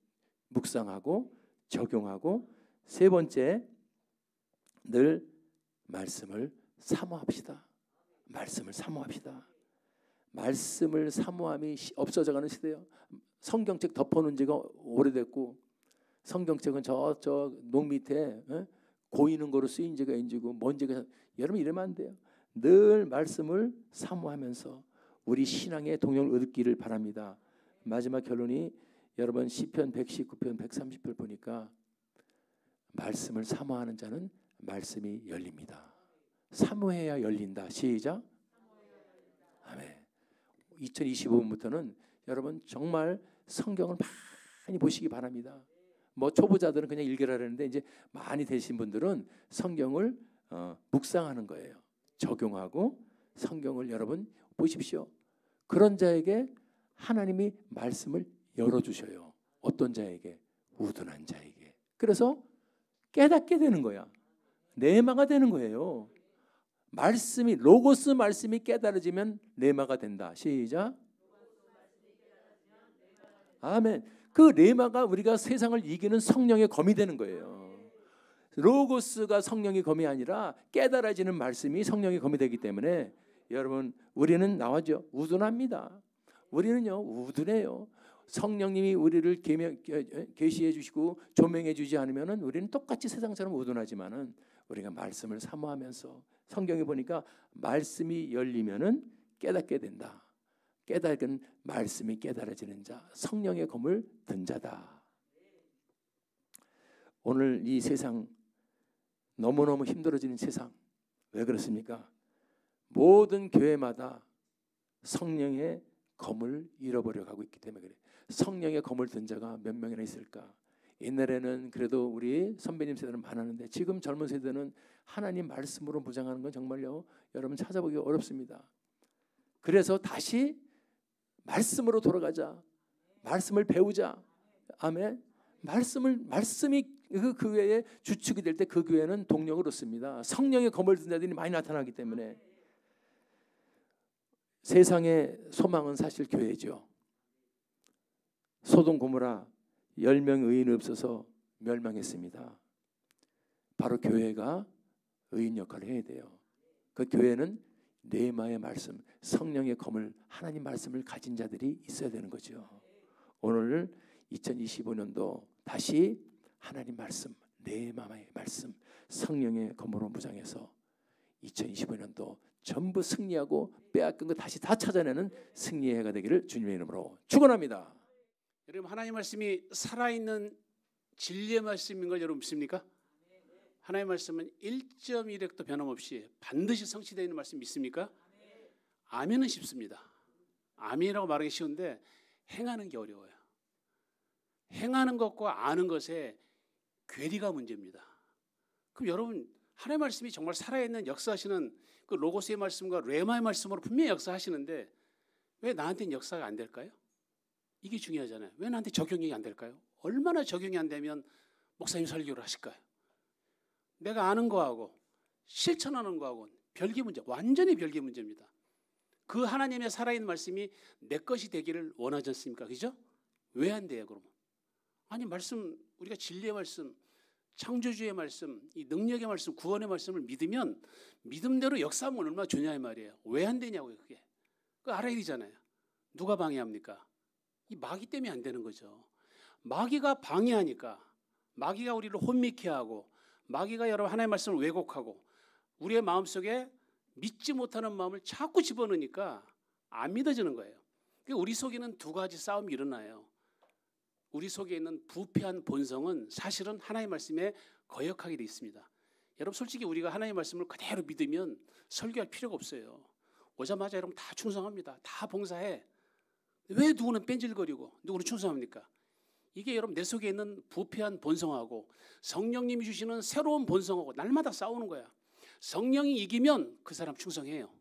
묵상하고 적용하고 세 번째 늘 말씀을 사모합시다. 말씀을 사모합시다. 말씀을 사모함이 없어져가는 시대예요. 성경책 덮어놓은 지가 오래됐고 성경책은 저 농 밑에 고이는 거로 쓰인 지가 인지고 먼지가 여러분 이러면 안 돼요. 늘 말씀을 사모하면서 우리 신앙의 동력을 얻기를 바랍니다. 마지막 결론이 여러분 시편 119편 130편 보니까 말씀을 사모하는 자는 말씀이 열립니다. 사모해야 열린다. 시작. 아멘. 2025년부터는 여러분 정말 성경을 많이 보시기 바랍니다. 뭐 초보자들은 그냥 읽으라는데 이제 많이 되신 분들은 성경을 묵상하는 거예요. 적용하고 성경을 여러분 보십시오. 그런 자에게 하나님이 말씀을 열어주셔요. 어떤 자에게? 우둔한 자에게. 그래서 깨닫게 되는 거야. 내마가 되는 거예요. 말씀이 로고스 말씀이 깨달아지면 레마가 된다. 시작. 아멘. 그 레마가 우리가 세상을 이기는 성령의 검이 되는 거예요. 로고스가 성령의 검이 아니라 깨달아지는 말씀이 성령의 검이 되기 때문에 여러분 우리는 나와죠. 우둔합니다. 우리는요 우둔해요. 성령님이 우리를 계시해 주시고 조명해 주지 않으면은 우리는 똑같이 세상처럼 우둔하지만은 우리가 말씀을 사모하면서 성경에 보니까 말씀이 열리면은 깨닫게 된다. 깨닫은 말씀이 깨달아지는 자, 성령의 검을 든 자다. 오늘 이 세상 너무너무 힘들어지는 세상 왜 그렇습니까? 모든 교회마다 성령의 검을 잃어버려 가고 있기 때문에 그래. 성령의 검을 든 자가 몇 명이나 있을까? 옛날에는 그래도 우리 선배님 세대는 많았는데 지금 젊은 세대는 하나님 말씀으로 무장하는 건 정말요 여러분 찾아보기 어렵습니다. 그래서 다시 말씀으로 돌아가자. 말씀을 배우자. 아멘. 말씀이 그 교회의 주축이 될 때 그 교회는 동력을 얻습니다. 성령의 검을 든 자들이 많이 나타나기 때문에 세상의 소망은 사실 교회죠. 소돔 고모라 10명 의인이 없어서 멸망했습니다. 바로 교회가 의인 역할을 해야 돼요. 그 교회는 레마의 말씀, 성령의 검을 하나님 말씀을 가진 자들이 있어야 되는 거죠. 오늘 2025년도 다시 하나님 말씀, 레마의 말씀, 성령의 검으로 무장해서 2025년도 전부 승리하고 빼앗긴 거 다시 다 찾아내는 승리의 해가 되기를 주님의 이름으로 축원합니다. 여러분 하나님 말씀이 살아있는 진리의 말씀인 걸 여러분 믿습니까? 하나님의 말씀은 1.1획도 변함없이 반드시 성취되어 있는 말씀 믿습니까? 아멘은 쉽습니다. 아멘이라고 말하기 쉬운데 행하는 게 어려워요. 행하는 것과 아는 것에 괴리가 문제입니다. 그럼 여러분 하나님의 말씀이 정말 살아있는 역사하시는 그 로고스의 말씀과 레마의 말씀으로 분명히 역사하시는데 왜 나한테는 역사가 안 될까요? 이게 중요하잖아요. 왜 나한테 적용이 안 될까요? 얼마나 적용이 안 되면 목사님 설교를 하실까요? 내가 아는 거하고 실천하는 거하고 별개 문제, 완전히 별개 문제입니다. 그 하나님의 살아있는 말씀이 내 것이 되기를 원하지 않습니까? 그죠? 왜 안 돼요, 그러면? 아니, 말씀, 우리가 진리의 말씀, 창조주의 말씀, 이 능력의 말씀, 구원의 말씀을 믿으면 믿음대로 역사하면 얼마나 좋냐 이 말이에요. 왜 안 되냐고요, 그게. 그거 알아야 되잖아요. 누가 방해합니까? 이 마귀 때문에 안 되는 거죠. 마귀가 방해하니까, 마귀가 우리를 혼미케 하고, 마귀가 여러분 하나님의 말씀을 왜곡하고, 우리의 마음속에 믿지 못하는 마음을 자꾸 집어넣으니까 안 믿어지는 거예요. 우리 속에는 두 가지 싸움이 일어나요. 우리 속에 있는 부패한 본성은 사실은 하나님의 말씀에 거역하게 돼 있습니다. 여러분 솔직히 우리가 하나님의 말씀을 그대로 믿으면 설교할 필요가 없어요. 오자마자 여러분 다 충성합니다. 다 봉사해. 왜 누구는 뺀질거리고 누구는 충성합니까? 이게 여러분 내 속에 있는 부패한 본성하고 성령님이 주시는 새로운 본성하고 날마다 싸우는 거야. 성령이 이기면 그 사람 충성해요.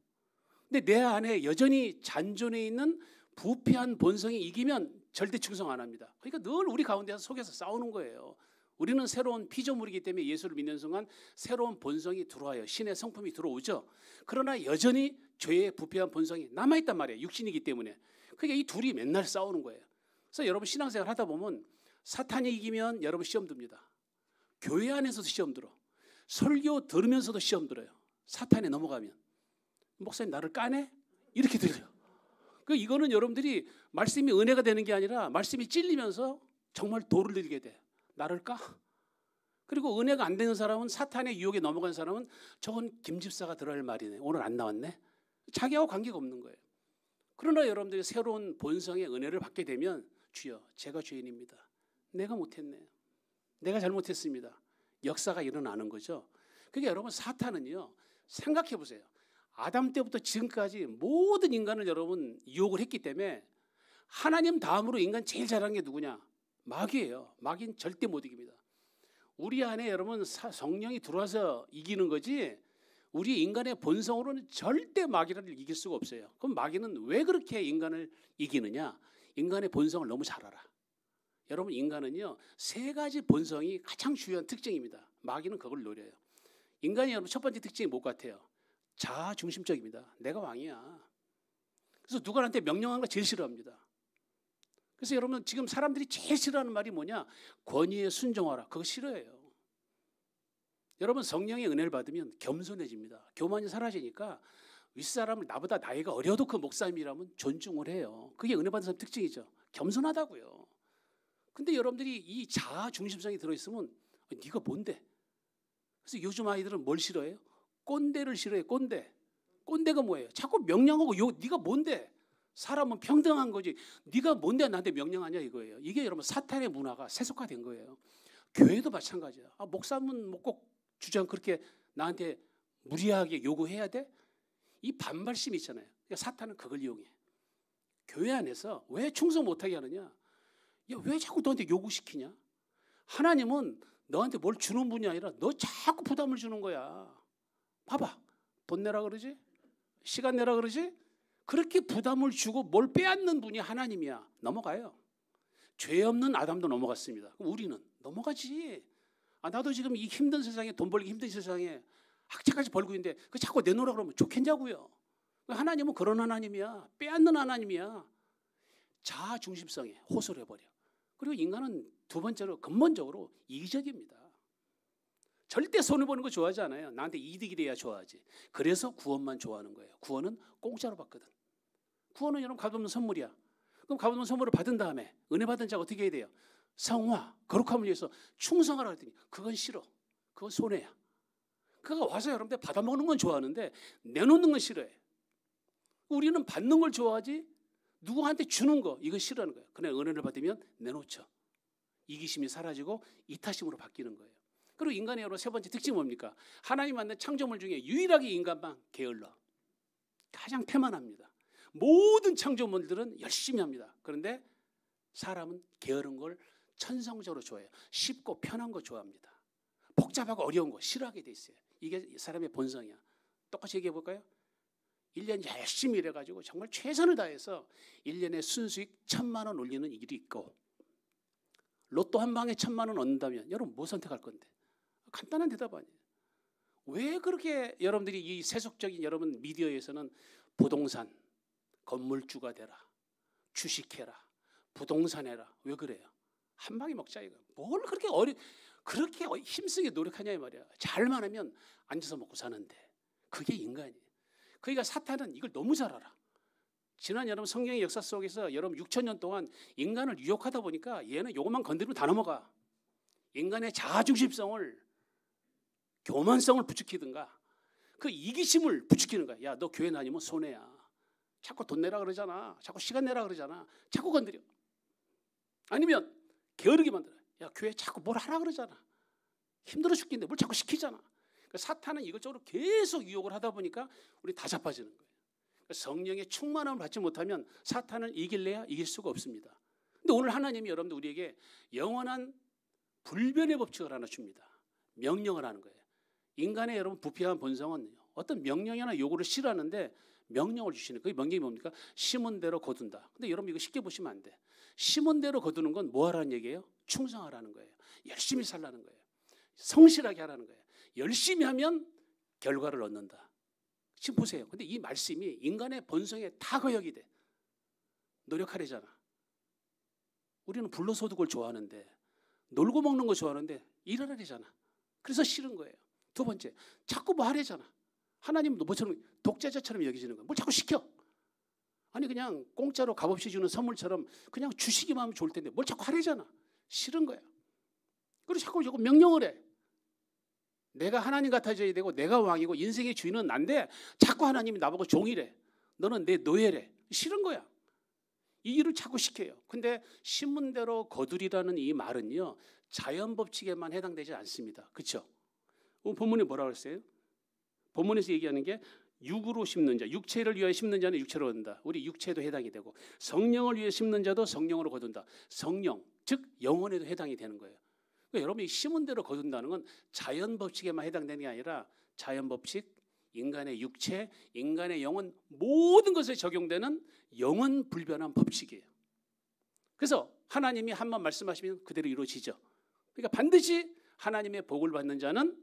근데 내 안에 여전히 잔존해 있는 부패한 본성이 이기면 절대 충성 안 합니다. 그러니까 늘 우리 가운데서 속에서 싸우는 거예요. 우리는 새로운 피조물이기 때문에 예수를 믿는 순간 새로운 본성이 들어와요. 신의 성품이 들어오죠. 그러나 여전히 죄의 부패한 본성이 남아있단 말이에요. 육신이기 때문에. 그러니까 이 둘이 맨날 싸우는 거예요. 그래서 여러분 신앙생활 하다 보면 사탄이 이기면 여러분 시험 듭니다. 교회 안에서도 시험 들어. 설교 들으면서도 시험 들어요. 사탄에 넘어가면. 목사님 나를 까네? 이렇게 들려요. 이거는 여러분들이 말씀이 은혜가 되는 게 아니라 말씀이 찔리면서 정말 도를 들게 돼. 나를 까? 그리고 은혜가 안 되는 사람은 사탄의 유혹에 넘어간 사람은 저건 김 집사가 들어야 할 말이네. 오늘 안 나왔네. 자기하고 관계가 없는 거예요. 그러나 여러분들이 새로운 본성의 은혜를 받게 되면 주여 제가 죄인입니다. 내가 못했네. 내가 잘못했습니다. 역사가 일어나는 거죠. 그러니까 여러분 사탄은요. 생각해 보세요. 아담 때부터 지금까지 모든 인간을 여러분 유혹을 했기 때문에 하나님 다음으로 인간 제일 잘하는 게 누구냐? 마귀예요. 마귀는 절대 못 이깁니다. 우리 안에 여러분 성령이 들어와서 이기는 거지 우리 인간의 본성으로는 절대 마귀를 이길 수가 없어요. 그럼 마귀는 왜 그렇게 인간을 이기느냐? 인간의 본성을 너무 잘 알아. 여러분 인간은요 3가지 본성이 가장 중요한 특징입니다. 마귀는 그걸 노려요. 인간이 여러분 첫 번째 특징이 뭐 같아요? 자아 중심적입니다. 내가 왕이야. 그래서 누가 나한테 명령하는 거 제일 싫어합니다. 그래서 여러분 지금 사람들이 제일 싫어하는 말이 뭐냐? 권위에 순종하라. 그거 싫어해요. 여러분 성령의 은혜를 받으면 겸손해집니다. 교만이 사라지니까 윗사람을 나보다 나이가 어려도 그 목사님이라면 존중을 해요. 그게 은혜 받은 사람 특징이죠. 겸손하다고요. 근데 여러분들이 이 자아 중심성이 들어있으면 네가 뭔데? 그래서 요즘 아이들은 뭘 싫어해요? 꼰대를 싫어해요. 꼰대. 꼰대가 뭐예요? 자꾸 명령하고 네가 뭔데? 사람은 평등한 거지. 네가 뭔데 나한테 명령하냐 이거예요. 이게 여러분 사탄의 문화가 세속화된 거예요. 교회도 마찬가지야. 목사는 뭐 꼭 주장 그렇게 나한테 무리하게 요구해야 돼? 이 반발심이 있잖아요. 그러니까 사탄은 그걸 이용해. 교회 안에서 왜 충성 못하게 하느냐? 야, 왜 자꾸 너한테 요구시키냐? 하나님은 너한테 뭘 주는 분이 아니라 너 자꾸 부담을 주는 거야. 봐봐. 돈 내라 그러지? 시간 내라 그러지? 그렇게 부담을 주고 뭘 빼앗는 분이 하나님이야. 넘어가요. 죄 없는 아담도 넘어갔습니다. 그럼 우리는 넘어가지. 나도 지금 이 힘든 세상에 돈 벌기 힘든 세상에 학자까지 벌고 있는데 그 자꾸 내놓으라 그러면 좋겠냐고요. 하나님은 그런 하나님이야. 빼앗는 하나님이야. 자아 중심성에 호소를 해버려. 그리고 인간은 두 번째로 근본적으로 이기적입니다. 절대 손해보는 거 좋아하지 않아요. 나한테 이득이 돼야 좋아하지. 그래서 구원만 좋아하는 거예요. 구원은 공짜로 받거든. 구원은 여러분 값없는 선물이야. 그럼 값없는 선물을 받은 다음에 은혜 받은 자가 어떻게 해야 돼요? 성화, 거룩함을 위해서 충성하라 했더니 그건 싫어. 그건 손해야. 그가 와서 여러분들 받아먹는 건 좋아하는데 내놓는 건 싫어해. 우리는 받는 걸 좋아하지 누구한테 주는 거 이거 싫어하는 거예요. 그냥 은혜를 받으면 내놓죠. 이기심이 사라지고 이타심으로 바뀌는 거예요. 그리고 인간의 여러 세 번째 특징이 뭡니까? 하나님 만든 창조물 중에 유일하게 인간만 게을러. 가장 태만합니다. 모든 창조물들은 열심히 합니다. 그런데 사람은 게으른 걸 천성적으로 좋아해요. 쉽고 편한 거 좋아합니다. 복잡하고 어려운 거 싫어하게 돼 있어요. 이게 사람의 본성이야. 똑같이 얘기해 볼까요? 1년 열심히 일해가지고 정말 최선을 다해서 1년에 순수익 1,000만 원 올리는 일이 있고 로또 한 방에 1,000만 원 얻는다면 여러분 뭐 선택할 건데? 간단한 대답 아니에요. 왜 그렇게 여러분들이 이 세속적인 여러분 미디어에서는 부동산, 건물주가 되라, 주식해라, 부동산 해라. 왜 그래요? 한 방에 먹자 이거. 뭘 그렇게 힘쓰게 노력하냐 이 말이야. 잘만 하면 앉아서 먹고 사는데 그게 인간이에요. 그러니까 사탄은 이걸 너무 잘 알아. 지난 여러분 성경의 역사 속에서 여러분 6,000년 동안 인간을 유혹하다 보니까 얘는 요것만 건드리면 다 넘어가. 인간의 자아중심성을 교만성을 부추기든가 그 이기심을 부추기는 거야. 야, 너 교회 다니면 손해야. 자꾸 돈 내라 그러잖아. 자꾸 시간 내라 그러잖아. 자꾸 건드려. 아니면 게으르게 만들어. 야, 교회 자꾸 뭘 하라 그러잖아. 힘들어 죽겠는데 뭘 자꾸 시키잖아. 그러니까 사탄은 이것저것 계속 유혹을 하다 보니까 우리 다 자빠지는 거예요. 그러니까 성령의 충만함을 받지 못하면 사탄을 이길래야 이길 수가 없습니다. 근데 오늘 하나님이 여러분들 우리에게 영원한 불변의 법칙을 하나 줍니다. 명령을 하는 거예요. 인간의 여러분 부패한 본성은 어떤 명령이나 요구를 싫어하는데 명령을 주시는 거예요. 그 명령이 뭡니까? 심은 대로 거둔다. 근데 여러분 이거 쉽게 보시면 안 돼. 심은 대로 거두는 건 뭐 하라는 얘기예요? 충성하라는 거예요. 열심히 살라는 거예요. 성실하게 하라는 거예요. 열심히 하면 결과를 얻는다. 지금 보세요. 근데 이 말씀이 인간의 본성에 다 거역이 돼. 노력하래잖아. 우리는 불로소득을 좋아하는데 놀고 먹는 거 좋아하는데 일하라래잖아. 그래서 싫은 거예요. 두 번째, 자꾸 뭐 하래잖아. 하나님도 뭐처럼 독재자처럼 여기시는 거야. 뭘 자꾸 시켜. 아니 그냥 공짜로 값없이 주는 선물처럼 그냥 주시기만 하면 좋을 텐데 뭘 자꾸 하래잖아. 싫은 거야. 그리고 자꾸 명령을 해. 내가 하나님 같아져야 되고 내가 왕이고 인생의 주인은 난데 자꾸 하나님이 나보고 종이래. 너는 내 노예래. 싫은 거야. 이 일을 자꾸 시켜요. 근데 심은 대로 거두리라는 이 말은요. 자연 법칙에만 해당되지 않습니다. 그렇죠? 본문에 뭐라고 했어요? 본문에서 얘기하는 게 육으로 심는 자, 육체를 위하여 심는 자는 육체로 얻는다. 우리 육체도 해당이 되고 성령을 위해 심는 자도 성령으로 거둔다. 성령, 즉 영혼에도 해당이 되는 거예요. 그러니까 여러분이 심은 대로 거둔다는 건 자연 법칙에만 해당되는 게 아니라 자연 법칙, 인간의 육체, 인간의 영혼 모든 것에 적용되는 영원 불변한 법칙이에요. 그래서 하나님이 한번 말씀하시면 그대로 이루어지죠. 그러니까 반드시 하나님의 복을 받는 자는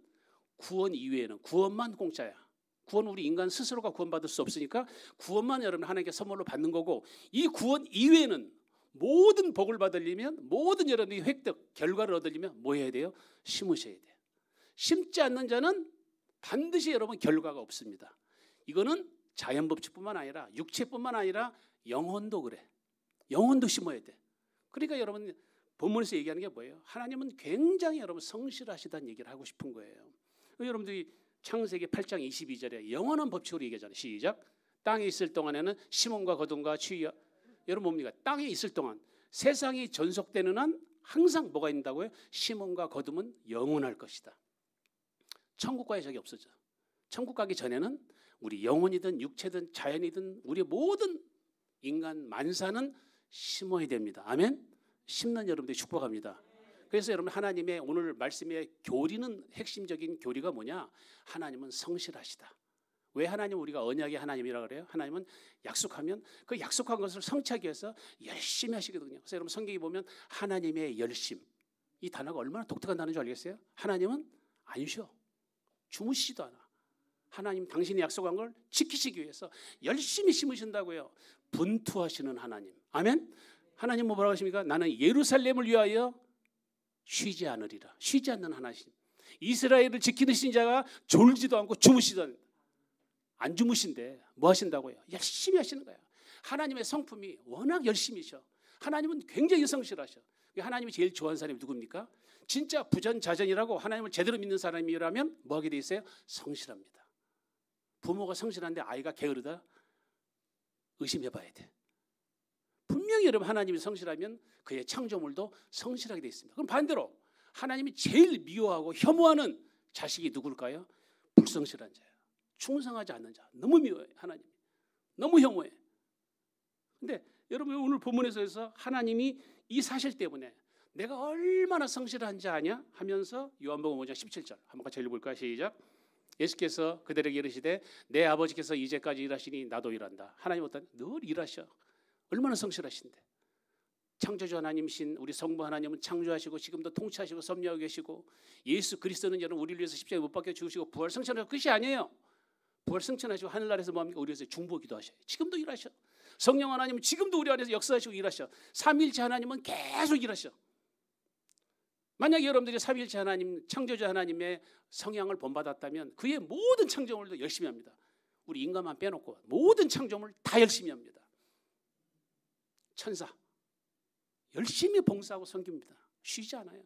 구원 이외에는 구원만 공짜야. 구원은 우리 인간 스스로가 구원받을 수 없으니까 구원만 여러분 하나님께 선물로 받는 거고 이 구원 이외에는 모든 복을 받으려면 모든 여러분이 획득, 결과를 얻으려면 뭐 해야 돼요? 심으셔야 돼요. 심지 않는 자는 반드시 여러분 결과가 없습니다. 이거는 자연 법칙뿐만 아니라 육체뿐만 아니라 영혼도 그래. 영혼도 심어야 돼. 그러니까 여러분 본문에서 얘기하는 게 뭐예요? 하나님은 굉장히 여러분 성실하시다는 얘기를 하고 싶은 거예요. 여러분들이 창세기 8장 22절에 영원한 법칙으로 얘기하잖아요. 시작. 땅에 있을 동안에는 심음과 거둠과 추위와 여러분 뭡니까? 땅에 있을 동안 세상이 전속되는 한 항상 뭐가 있다고요? 심음과 거둠은 영원할 것이다. 천국과의 적이 없어져. 천국 가기 전에는 우리 영혼이든 육체든 자연이든 우리 모든 인간 만사는 심어야 됩니다. 아멘. 심는 여러분들이 축복합니다. 그래서 여러분 하나님의 오늘 말씀의 교리는 핵심적인 교리가 뭐냐? 하나님은 성실하시다. 왜 하나님 우리가 언약의 하나님이라고 그래요? 하나님은 약속하면 그 약속한 것을 성취하기 위해서 열심히 하시거든요. 그래서 여러분 성경에 보면 하나님의 열심 이 단어가 얼마나 독특한 단어인 줄 알겠어요? 하나님은 안 쉬어. 주무시지도 않아. 하나님 당신이 약속한 걸 지키시기 위해서 열심히 심으신다고요. 분투하시는 하나님. 아멘. 하나님 뭐라고 하십니까? 나는 예루살렘을 위하여 쉬지 않으리라. 쉬지 않는 하나님. 이스라엘을 지키는 신자가 졸지도 않고 주무시도 않는다. 안 주무신데 뭐 하신다고요? 열심히 하시는 거예요. 하나님의 성품이 워낙 열심히셔. 하나님은 굉장히 성실하셔. 하나님이 제일 좋아하는 사람이 누굽니까? 진짜 부전자전이라고 하나님을 제대로 믿는 사람이라면 뭐 하게 돼 있어요? 성실합니다. 부모가 성실한데 아이가 게으르다? 의심해 봐야 돼. 분명히 여러분 하나님이 성실하면 그의 창조물도 성실하게 되어 있습니다. 그럼 반대로 하나님이 제일 미워하고 혐오하는 자식이 누굴까요? 불성실한 자예요. 충성하지 않는 자. 너무 미워해 하나님. 너무 혐오해. 근데 여러분 오늘 본문에서 하나님이 이 사실 때문에 내가 얼마나 성실한지 아냐? 하면서 요한복음 5장 17절 한번 같이 읽어볼까요? 시작. 예수께서 그들에게 이르시되 내 아버지께서 이제까지 일하시니 나도 일한다. 하나님 어떤 늘 일하셔. 얼마나 성실하신데. 창조주 하나님이신 우리 성부 하나님은 창조하시고 지금도 통치하시고 섭리하고 계시고 위해서 그리스도는 여러분 우리를 위해서 십자가에 못 박혀 죽으시고 부활 승천하시고 끝이 아니에요. 부활 승천하시고 하늘나라에서 뭐합니까? 우리 위해서 중보기도 하셔요. 지금도 일하셔. 성령 하나님은 지금도 우리 안에서 역사하시고 일하셔. 삼위일체 하나님은 계속 일하셔. 만약에 여러분들이 삼위일체 하나님, 창조주 하나님의 성향을 본받았다면 그의 모든 창조물도 열심히 합니다. 우리 인간만 빼놓고 모든 창조물 다 열심히 합니다. 천사 열심히 봉사하고 섬깁니다. 쉬지 않아요.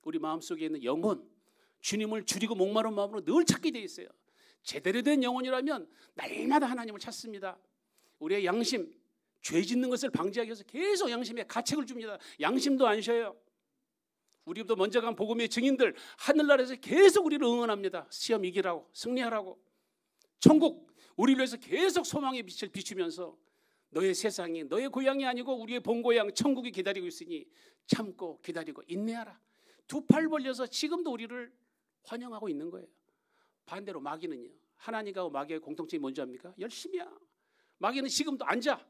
우리 마음속에 있는 영혼, 주님을 줄이고 목마른 마음으로 늘 찾게 돼 있어요. 제대로 된 영혼이라면 날마다 하나님을 찾습니다. 우리의 양심, 죄 짓는 것을 방지하기 위해서 계속 양심에 가책을 줍니다. 양심도 안 쉬어요. 우리보다 먼저 간 복음의 증인들 하늘나라에서 계속 우리를 응원합니다. 시험 이기라고, 승리하라고. 천국, 우리를 위해서 계속 소망의 빛을 비추면서 너의 세상이 너의 고향이 아니고 우리의 본고향 천국이 기다리고 있으니 참고 기다리고 인내하라. 두 팔 벌려서 지금도 우리를 환영하고 있는 거예요. 반대로 마귀는요. 하나님과 마귀의 공통점이 뭔지 압니까? 열심히야. 마귀는 지금도 앉아.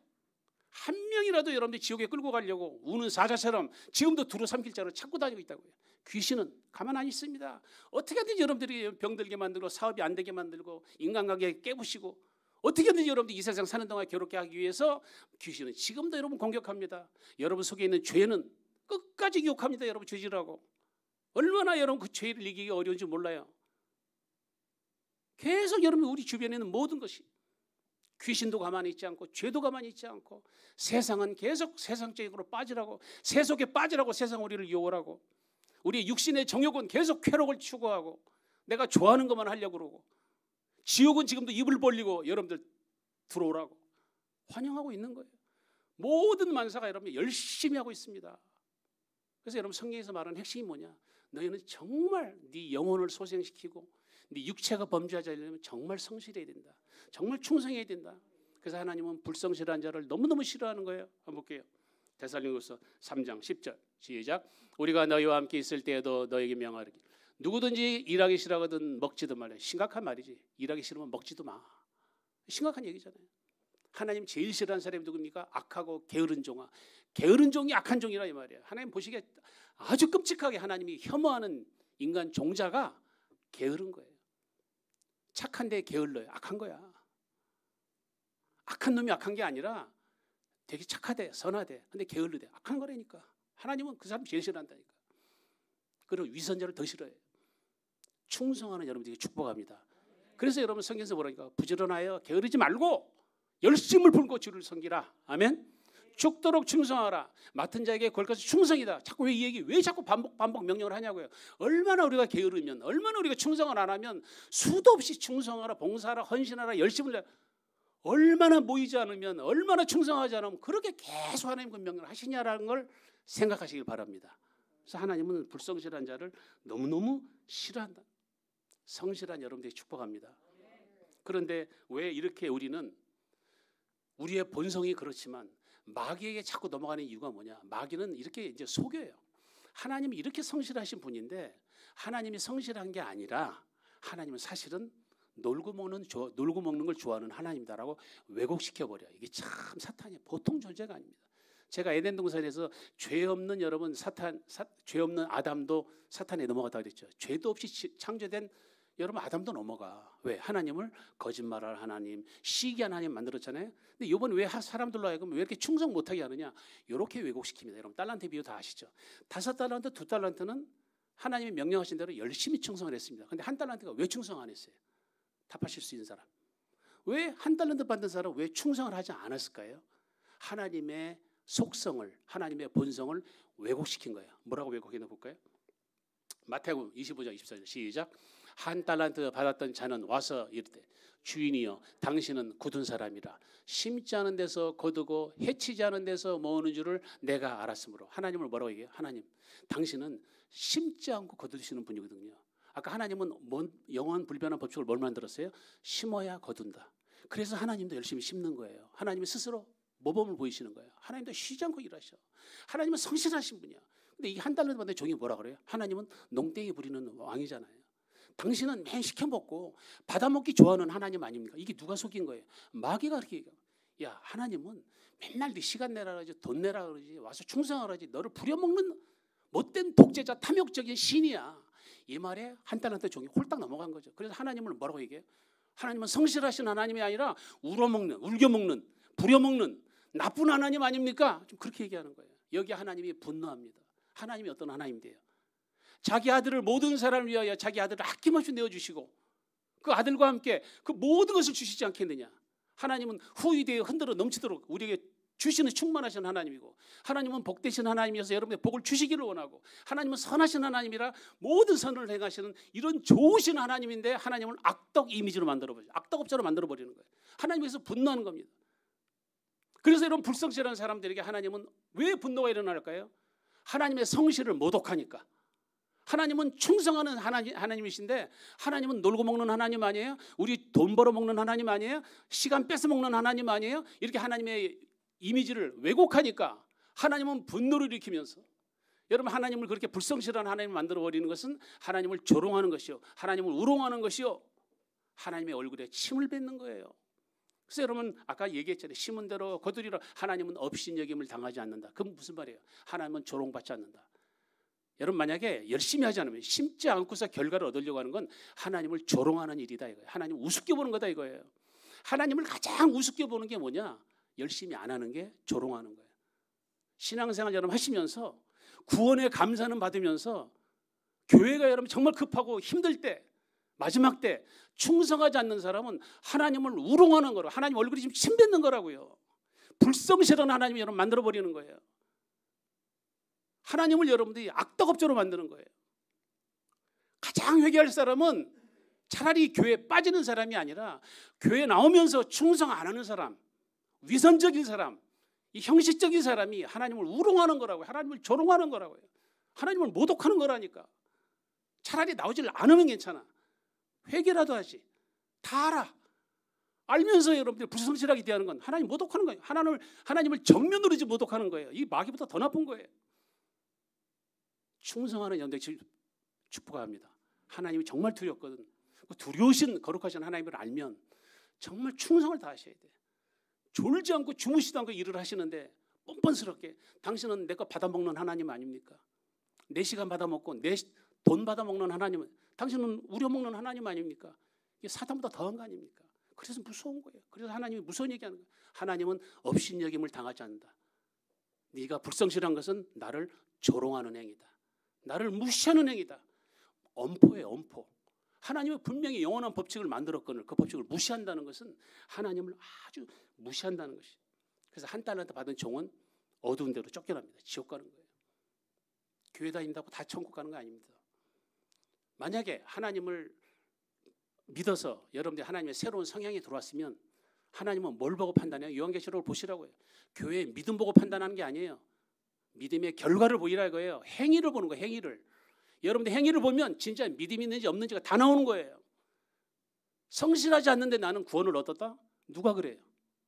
한 명이라도 여러분들 지옥에 끌고 가려고 우는 사자처럼 지금도 두루 삼킬 자로 찾고 다니고 있다고요. 귀신은 가만 안 있습니다. 어떻게든지 여러분들이 병들게 만들고 사업이 안 되게 만들고 인간관계 깨부시고 어떻게든지 여러분들이 이 세상 사는 동안 괴롭게 하기 위해서 귀신은 지금도 여러분 공격합니다. 여러분 속에 있는 죄는 끝까지 유혹합니다. 여러분 죄질하고. 얼마나 여러분 그 죄를 이기기 어려운지 몰라요. 계속 여러분 우리 주변에 있는 모든 것이 귀신도 가만히 있지 않고 죄도 가만히 있지 않고 세상은 계속 세상적으로 빠지라고 세속에 빠지라고 세상 우리를 유혹하고 우리의 육신의 정욕은 계속 쾌락을 추구하고 내가 좋아하는 것만 하려고 그러고 지옥은 지금도 입을 벌리고 여러분들 들어오라고 환영하고 있는 거예요. 모든 만사가 여러분 열심히 하고 있습니다. 그래서 여러분 성경에서 말하는 핵심이 뭐냐? 너희는 정말 네 영혼을 소생시키고 네 육체가 범죄하지 않으려면 정말 성실해야 된다. 정말 충성해야 된다. 그래서 하나님은 불성실한 자를 너무너무 싫어하는 거예요. 한번 볼게요. 데살로니가서 3장 10절 시작. 우리가 너희와 함께 있을 때에도 너에게 명하리니 누구든지 일하기 싫어하거든 먹지도 말라. 심각한 말이지. 일하기 싫으면 먹지도 마. 심각한 얘기잖아요. 하나님 제일 싫어하는 사람이 누굽니까? 악하고 게으른 종아. 게으른 종이 악한 종이라 이 말이에요. 하나님 보시기에 아주 끔찍하게 하나님이 혐오하는 인간 종자가 게으른 거예요. 착한데 게을러요. 악한 거야. 악한 놈이 악한 게 아니라 되게 착하대, 선하대. 근데 게을르대. 악한 거라니까. 하나님은 그 사람 제일 싫어한다니까. 그리고 위선자를 더 싫어해요. 충성하는 여러분들에게 축복합니다. 그래서 여러분 성경에서 뭐라니까? 부지런하여 게으르지 말고 열심을 불고 주를 섬기라. 아멘. 죽도록 충성하라. 맡은 자에게 걸것이 충성이다. 자꾸 왜 이 얘기 왜 자꾸 반복 명령을 하냐고요. 얼마나 우리가 게으르면 얼마나 우리가 충성을 안 하면 수도 없이 충성하라, 봉사하라, 헌신하라, 열심을 얼마나 모이지 않으면 얼마나 충성하지 않으면 그렇게 계속 하나님 그 명령을 하시냐라는 걸 생각하시길 바랍니다. 그래서 하나님은 불성실한 자를 너무너무 싫어한다. 성실한 여러분들이 축복합니다. 그런데 왜 이렇게 우리는 우리의 본성이 그렇지만 마귀에게 자꾸 넘어가는 이유가 뭐냐? 마귀는 이렇게 이제 속여요. 하나님이 이렇게 성실하신 분인데 하나님이 성실한 게 아니라 하나님은 사실은 놀고 먹는 걸 좋아하는 하나님이다라고 왜곡시켜 버려. 이게 참 사탄이 보통 존재가 아닙니다. 제가 에덴 동산에서 죄 없는 여러분 죄 없는 아담도 사탄에 넘어갔다 그랬죠. 죄도 없이 창조된 여러분 아담도 넘어가. 왜? 하나님을 거짓말할 하나님, 시기한 하나님 만들었잖아요. 근데 이번에 왜 사람들로 하여금 왜 이렇게 충성 못하게 하느냐? 이렇게 왜곡시킵니다. 여러분 달란트 비유 다 아시죠? 5달란트, 2달란트는 하나님이 명령하신 대로 열심히 충성을 했습니다. 근데 1달란트가 왜 충성 안 했어요? 답하실 수 있는 사람. 왜 1달란트 받은 사람 왜 충성을 하지 않았을까요? 하나님의 속성을, 하나님의 본성을 왜곡시킨 거예요. 뭐라고 왜곡했나 볼까요? 마태복음 25장 24절 시작. 1달란트 받았던 자는 와서 이르되 주인이여 당신은 굳은 사람이라 심지 않은 데서 거두고 해치지 않은 데서 모으는 줄을 내가 알았으므로. 하나님을 뭐라고 얘기해요? 하나님 당신은 심지 않고 거두시는 분이거든요. 아까 하나님은 영원 불변한 법칙을 뭘 만들었어요? 심어야 거둔다. 그래서 하나님도 열심히 심는 거예요. 하나님이 스스로 모범을 보이시는 거예요. 하나님도 쉬지 않고 일하셔. 하나님은 성실하신 분이야. 근데 이 한 달란트 받은 종이 뭐라 그래요? 하나님은 농땡이 부리는 왕이잖아요. 당신은 맨 시켜먹고 받아먹기 좋아하는 하나님 아닙니까? 이게 누가 속인 거예요? 마귀가 그렇게 얘기해요. 야, 하나님은 맨날 네 시간 내라 그러지, 돈 내라 그러지, 와서 충성하라 그러지, 너를 부려먹는 못된 독재자, 탐욕적인 신이야. 이 말에 한 달란트 종이 홀딱 넘어간 거죠. 그래서 하나님을 뭐라고 얘기해요? 하나님은 성실하신 하나님이 아니라 울어먹는, 울겨먹는, 부려먹는 나쁜 하나님 아닙니까? 좀 그렇게 얘기하는 거예요. 여기 하나님이 분노합니다. 하나님이 어떤 하나님인데요? 자기 아들을 모든 사람을 위하여 자기 아들을 아낌없이 내어주시고 그 아들과 함께 그 모든 것을 주시지 않겠느냐. 하나님은 후이되어 흔들어 넘치도록 우리에게 주시는 충만하신 하나님이고, 하나님은 복되신 하나님이어서 여러분의 복을 주시기를 원하고, 하나님은 선하신 하나님이라 모든 선을 행하시는 이런 좋으신 하나님인데 하나님을 악덕 이미지로 만들어버리죠. 악덕업자로 만들어버리는 거예요. 하나님께서 분노하는 겁니다. 그래서 이런 불성실한 사람들에게 하나님은 왜 분노가 일어날까요? 하나님의 성실을 모독하니까. 하나님은 충성하는 하나님이신데 하나님은 놀고 먹는 하나님 아니에요? 우리 돈 벌어 먹는 하나님 아니에요? 시간 뺏어 먹는 하나님 아니에요? 이렇게 하나님의 이미지를 왜곡하니까 하나님은 분노를 일으키면서, 여러분 하나님을 그렇게 불성실한 하나님을 만들어버리는 것은 하나님을 조롱하는 것이요, 하나님을 우롱하는 것이요, 하나님의 얼굴에 침을 뱉는 거예요. 그래서 여러분 아까 얘기했잖아요. 심은 대로 거두리라. 하나님은 업신여김을 당하지 않는다. 그건 무슨 말이에요? 하나님은 조롱받지 않는다. 여러분 만약에 열심히 하지 않으면, 심지 않고서 결과를 얻으려고 하는 건 하나님을 조롱하는 일이다 이거예요. 하나님을 우습게 보는 거다 이거예요. 하나님을 가장 우습게 보는 게 뭐냐? 열심히 안 하는 게 조롱하는 거예요. 신앙생활 여러분 하시면서 구원의 감사는 받으면서 교회가 여러분 정말 급하고 힘들 때, 마지막 때 충성하지 않는 사람은 하나님을 우롱하는 거라고, 하나님 얼굴이 지금 침뱉는 거라고요. 불성실한 하나님이 여러분 만들어버리는 거예요. 하나님을 여러분들이 악덕업자로 만드는 거예요. 가장 회개할 사람은 차라리 교회에 빠지는 사람이 아니라 교회 나오면서 충성 안 하는 사람, 위선적인 사람, 이 형식적인 사람이 하나님을 우롱하는 거라고요. 하나님을 조롱하는 거라고요. 하나님을 모독하는 거라니까. 차라리 나오질 않으면 괜찮아. 회개라도 하지. 다 알아. 알면서 여러분들 불성실하게 대하는 건 하나님 모독하는 거예요. 하나님을 정면으로 모독하는 거예요. 이 마귀보다 더 나쁜 거예요. 충성하는 연대 축복합니다. 하나님이 정말 두렵거든. 두려우신 거룩하신 하나님을 알면 정말 충성을 다하셔야 돼. 졸지 않고 주무시도 않고 일을 하시는데 뻔뻔스럽게 당신은 내 거 받아먹는 하나님 아닙니까? 내 시간 받아먹고 내 돈 받아먹는 하나님은, 당신은 우려먹는 하나님 아닙니까? 이게 사탄보다 더한 거 아닙니까? 그래서 무서운 거예요. 그래서 하나님이 무서운 얘기하는 거예요. 하나님은 업신여김을 당하지 않는다. 네가 불성실한 것은 나를 조롱하는 행위다. 나를 무시하는 행위다. 엄포예요, 엄포. 하나님은 분명히 영원한 법칙을 만들었거늘 그 법칙을 무시한다는 것은 하나님을 아주 무시한다는 것이. 그래서 한 달란트 받은 종은 어두운 데로 쫓겨납니다. 지옥 가는 거예요. 교회 다닌다고 다 천국 가는 거 아닙니다. 만약에 하나님을 믿어서 여러분들이 하나님의 새로운 성향이 들어왔으면 하나님은 뭘 보고 판단해요? 요한계시록을 보시라고요. 교회의 믿음 보고 판단하는 게 아니에요. 믿음의 결과를 보이라 이거예요. 행위를 보는 거예요. 행위를. 여러분들 행위를 보면 진짜 믿음이 있는지 없는지가 다 나오는 거예요. 성실하지 않는데 나는 구원을 얻었다? 누가 그래요?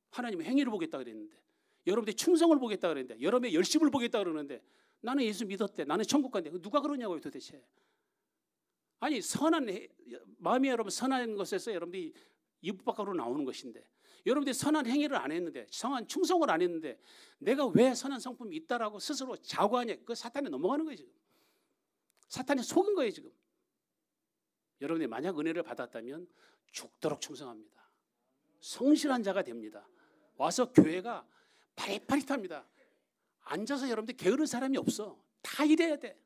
하나님은 행위를 보겠다 그랬는데, 여러분들이 충성을 보겠다 그랬는데, 여러분의 열심을 보겠다 그러는데, 나는 예수 믿었대, 나는 천국 간대. 누가 그러냐고요 도대체. 아니 선한 마음이 여러분 선한 것에서 여러분들이 입 밖으로 나오는 것인데, 여러분들이 선한 행위를 안 했는데, 선한 충성을 안 했는데 내가 왜 선한 성품이 있다라고 스스로 자고하냐. 그 사탄에 넘어가는 거예요 지금. 사탄이 속은 거예요 지금. 여러분이 만약 은혜를 받았다면 죽도록 충성합니다. 성실한 자가 됩니다. 와서 교회가 파릿파릿합니다. 앉아서 여러분들 게으른 사람이 없어. 다 일해야 돼.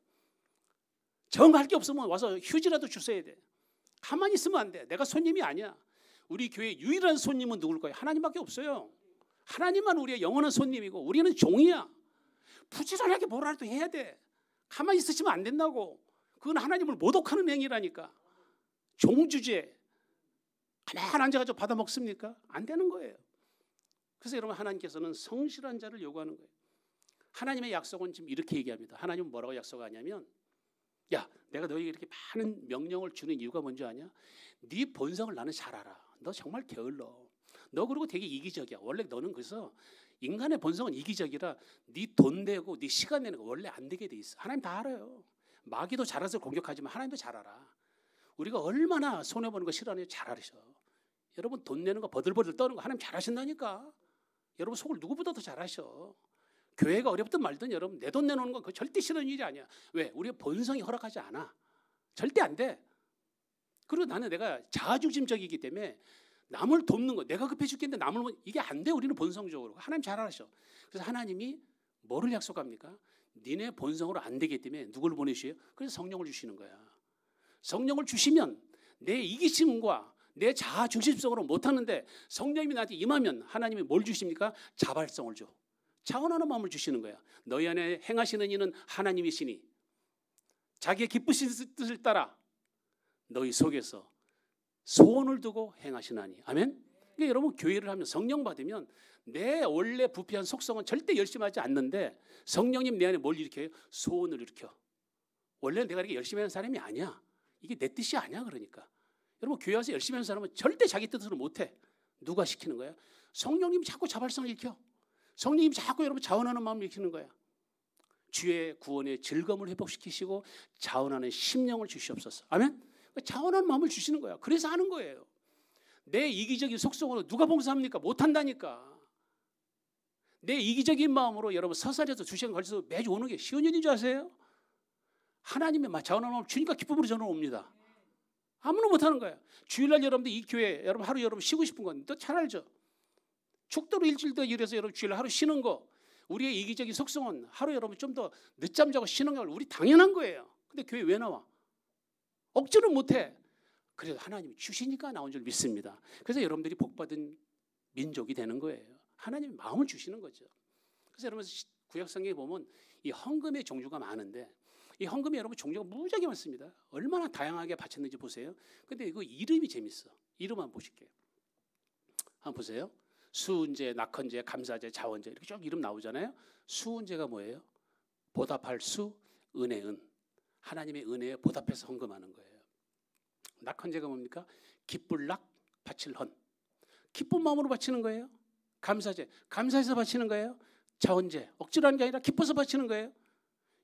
정할 게 없으면 와서 휴지라도 주셔야 돼. 가만히 있으면 안 돼. 내가 손님이 아니야. 우리 교회 유일한 손님은 누굴까요? 하나님밖에 없어요. 하나님만 우리의 영원한 손님이고 우리는 종이야. 부지런하게 뭐라도 해야 돼. 가만히 있으시면 안 된다고. 그건 하나님을 모독하는 행위라니까. 종주제. 가만히 앉아가지고 받아 먹습니까? 안 되는 거예요. 그래서 여러분 하나님께서는 성실한 자를 요구하는 거예요. 하나님의 약속은 지금 이렇게 얘기합니다. 하나님은 뭐라고 약속하냐면, 야, 내가 너에게 이렇게 많은 명령을 주는 이유가 뭔지 아냐? 네 본성을 나는 잘 알아. 너 정말 게을러. 너 그리고 되게 이기적이야. 원래 너는 그래서 인간의 본성은 이기적이라 네 돈 내고 네 시간 내는 거 원래 안 되게 돼 있어. 하나님 다 알아요. 마귀도 잘해서 공격하지만 하나님도 잘 알아. 우리가 얼마나 손해보는 거 싫어하는지 잘 알으셔. 여러분 돈 내는 거 버들버들 떠는 거 하나님 잘 하신다니까. 여러분 속을 누구보다 더 잘 하셔. 교회가 어렵든 말든 여러분 내 돈 내놓는 건 그거 절대 싫은 일이 아니야. 왜? 우리의 본성이 허락하지 않아. 절대 안 돼. 그리고 나는 내가 자아중심적이기 때문에 남을 돕는 거, 내가 급해 죽겠는데 남을 이게 안 돼. 우리는 본성적으로. 하나님 잘 알아셔. 그래서 하나님이 뭐를 약속합니까? 니네 본성으로 안 되기 때문에 누구를 보내주세요? 그래서 성령을 주시는 거야. 성령을 주시면 내 이기심과 내 자아중심성으로 못하는데 성령님이 나한테 임하면 하나님이 뭘 주십니까? 자발성을 줘. 자원하는 마음을 주시는 거야. 너희 안에 행하시는 이는 하나님이시니 자기의 기쁘신 뜻을 따라 너희 속에서 소원을 두고 행하시나니. 아멘. 그러니까 여러분 교회를 하면 성령 받으면 내 원래 부패한 속성은 절대 열심히 하지 않는데 성령님 내 안에 뭘 일으켜요? 소원을 일으켜. 원래 내가 이렇게 열심히 하는 사람이 아니야. 이게 내 뜻이 아니야. 그러니까 여러분 교회 와서 열심히 하는 사람은 절대 자기 뜻으로 못해. 누가 시키는 거야? 성령님이 자꾸 자발성을 일으켜. 성령님이 자꾸 여러분 자원하는 마음을 일으키는 거야. 주의 구원의 즐거움을 회복시키시고 자원하는 심령을 주시옵소서. 아멘. 자원하는 마음을 주시는 거야. 그래서 하는 거예요. 내 이기적인 속성으로 누가 봉사합니까? 못한다니까. 내 이기적인 마음으로 여러분 서산에서 2시간 걸쳐서 매주 오는 게 쉬운 일인 줄 아세요? 하나님의 자원하는 마음을 주니까 기쁨으로 저는 옵니다. 아무나 못하는 거야. 주일날 여러분들 이 교회 여러분 하루 여러분 쉬고 싶은 건 또 잘 알죠. 축도로 일주일 더 일해서 여러분 주일날 하루 쉬는 거, 우리의 이기적인 속성은 하루 여러분 좀 더 늦잠 자고 쉬는 거 우리 당연한 거예요. 근데 교회 왜 나와? 억지로 못해. 그래도 하나님이 주시니까 나온 줄 믿습니다. 그래서 여러분들이 복받은 민족이 되는 거예요. 하나님이 마음을 주시는 거죠. 그래서 여러분 구약성경에 보면 이 헌금의 종류가 많은데 이 헌금이 여러분 종류가 무지하게 많습니다. 얼마나 다양하게 바쳤는지 보세요. 근데 이거 이름이 재밌어. 이름 한번 보실게요. 한번 보세요. 수은제, 낙헌제, 감사제, 자원제 이렇게 쭉 이름 나오잖아요. 수은제가 뭐예요? 보답할 수, 은혜, 은. 하나님의 은혜에 보답해서 헌금하는 거예요. 낙헌제가 뭡니까? 기쁠락, 바칠 헌. 기쁜 마음으로 바치는 거예요. 감사제, 감사해서 바치는 거예요. 자원제, 억지로 하는 게 아니라 기뻐서 바치는 거예요.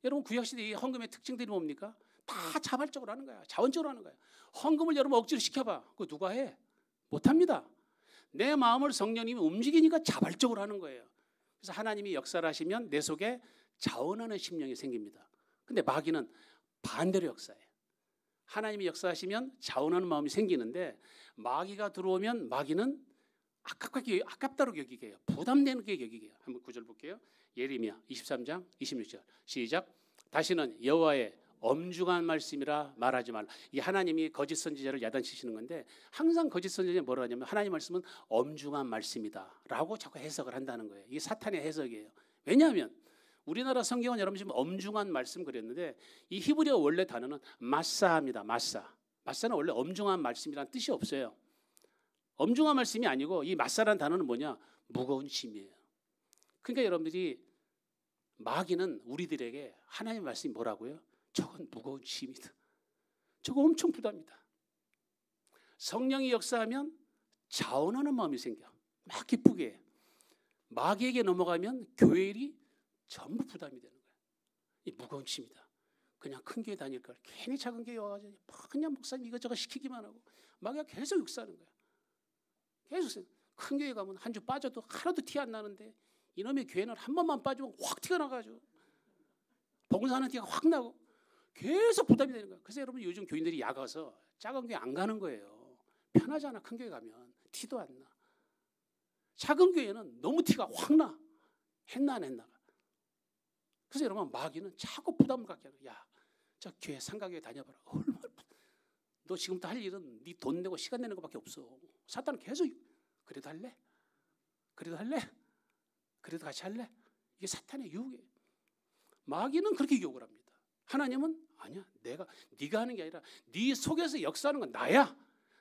여러분 구약시대 이 헌금의 특징들이 뭡니까? 다 자발적으로 하는 거야. 자원적으로 하는 거야. 헌금을 여러분 억지로 시켜봐. 그거 누가 해? 못합니다. 내 마음을 성령님이 움직이니까 자발적으로 하는 거예요. 그래서 하나님이 역사를 하시면 내 속에 자원하는 심령이 생깁니다. 근데 마귀는 반대로 역사해요. 하나님이 역사하시면 자원하는 마음이 생기는데 마귀가 들어오면 마귀는 아깝다고 여기게 해요. 부담되는 게 여기게 해요. 한번 구절 볼게요. 예레미야 23장 26절 시작. 다시는 여호와의 엄중한 말씀이라 말하지 말라. 이 하나님이 거짓 선지자를 야단치시는 건데 항상 거짓 선지자는 뭐라 하냐면 하나님 말씀은 엄중한 말씀이다 라고 자꾸 해석을 한다는 거예요. 이게 사탄의 해석이에요. 왜냐하면 우리나라 성경은 여러분 지금 엄중한 말씀 그랬는데 이 히브리어 원래 단어는 마사입니다. 마사는 원래 엄중한 말씀이라는 뜻이 없어요. 엄중한 말씀이 아니고 이 마사라는 단어는 뭐냐? 무거운 짐이에요. 그러니까 여러분들이 마귀는 우리들에게 하나님의 말씀이 뭐라고요? 저건 무거운 짐이다. 저거 엄청 부담이다. 성령이 역사하면 자원하는 마음이 생겨. 막 기쁘게 해. 마귀에게 넘어가면 교회 일이 전부 부담이 되는 거야. 이 무거운 짐이다. 그냥 큰 교회 다닐 걸 괜히 작은 교회 와가지고 그냥 목사님 이것저것 시키기만 하고 마귀가 계속 육사하는 거야. 계속 큰 교회 가면 한 주 빠져도 하나도 티 안 나는데 이놈의 교회는 한 번만 빠지면 확 티가 나가지고 봉사하는 티가 확 나고 계속 부담이 되는 거야. 그래서 여러분 요즘 교인들이 야가서 작은 교회 안 가는 거예요. 편하잖아. 큰 교회 가면 티도 안 나. 작은 교회는 너무 티가 확 나. 했나 안 했나. 그래서 여러분 마귀는 자꾸 부담을 갖게 하는 거야. 야, 저 교회 상가교회 다녀봐라. 얼마나 너 지금부터 할 일은 네 돈 내고 시간 내는 것밖에 없어. 사탄은 계속 그래도 할래? 그래도 할래? 그래도 같이 할래? 이게 사탄의 유혹이에요. 마귀는 그렇게 유혹을 합니다. 하나님은 아니야. 네가 하는 게 아니라 네 속에서 역사하는 건 나야.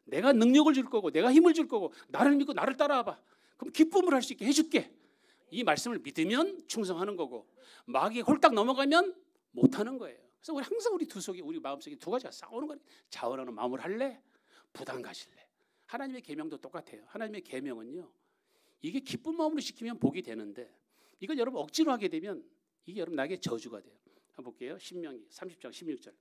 내가 능력을 줄 거고 내가 힘을 줄 거고 나를 믿고 나를 따라와봐. 그럼 기쁨을 할 수 있게 해줄게. 이 말씀을 믿으면 충성하는 거고 마귀에 홀딱 넘어가면 못하는 거예요. 그래서 우리 항상 우리 마음속에 두 가지가 싸우는 거예요. 자원하는 마음을 할래? 부담 가질래? 하나님의 계명도 똑같아요. 하나님의 계명은요. 이게 기쁜 마음으로 시키면 복이 되는데 이걸 여러분 억지로 하게 되면 이게 여러분 나에게 저주가 돼요. 한번 볼게요. 신명기 30장 16절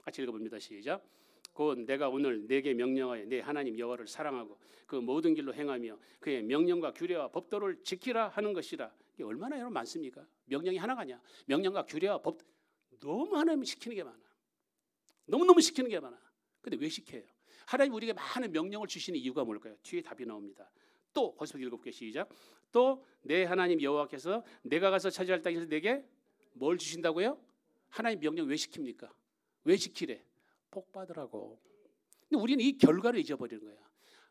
같이 읽어봅니다. 시작. 곧 내가 오늘 내게 명령하여 내 하나님 여호와를 사랑하고 그 모든 길로 행하며 그의 명령과 규례와 법도를 지키라 하는 것이라. 이게 얼마나 여러분 많습니까? 명령이 하나가 아니야. 명령과 규례와 법 너무 하나님 시키는 게 많아. 너무너무 시키는 게 많아. 근데 왜 시켜요? 하나님 우리에게 많은 명령을 주시는 이유가 뭘까요? 뒤에 답이 나옵니다. 또 거기서 7개 시작. 또 내 하나님 여호와께서 내가 가서 차지할 땅에서 내게 뭘 주신다고요? 하나님 명령 왜 시킵니까? 왜 지키래? 복 받으라고. 근데 우리는 이 결과를 잊어버리는 거야.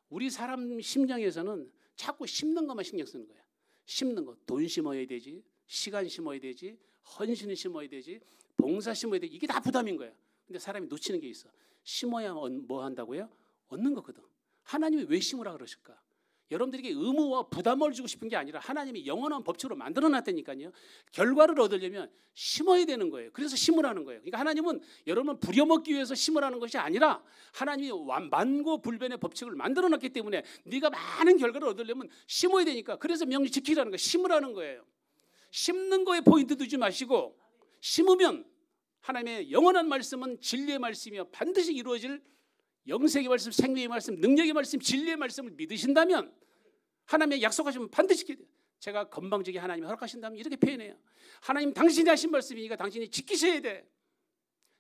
우리 사람 심령에서는 자꾸 심는 것만 신경 쓰는 거야. 심는 것, 돈 심어야 되지, 시간 심어야 되지, 헌신 심어야 되지, 봉사 심어야 되지. 이게 다 부담인 거야. 근데 사람이 놓치는 게 있어. 심어야 뭐 한다고요? 얻는 거거든. 하나님이 왜 심으라 그러실까? 여러분들에게 의무와 부담을 주고 싶은 게 아니라 하나님이 영원한 법칙으로 만들어놨다니까요. 결과를 얻으려면 심어야 되는 거예요. 그래서 심으라는 거예요. 그러니까 하나님은 여러분을 부려먹기 위해서 심으라는 것이 아니라 하나님이 만고불변의 법칙을 만들어놨기 때문에 네가 많은 결과를 얻으려면 심어야 되니까 그래서 명령 지키라는 거예요. 심으라는 거예요. 심는 거에 포인트 두지 마시고 심으면 하나님의 영원한 말씀은 진리의 말씀이며 반드시 이루어질 영생의 말씀, 생명의 말씀, 능력의 말씀, 진리의 말씀을 믿으신다면 하나님의 약속하시면 반드시 지켜야 돼요. 제가 건방지게 하나님이 허락하신다면 이렇게 표현해요. 하나님 당신이 하신 말씀이니까 당신이 지키셔야 돼.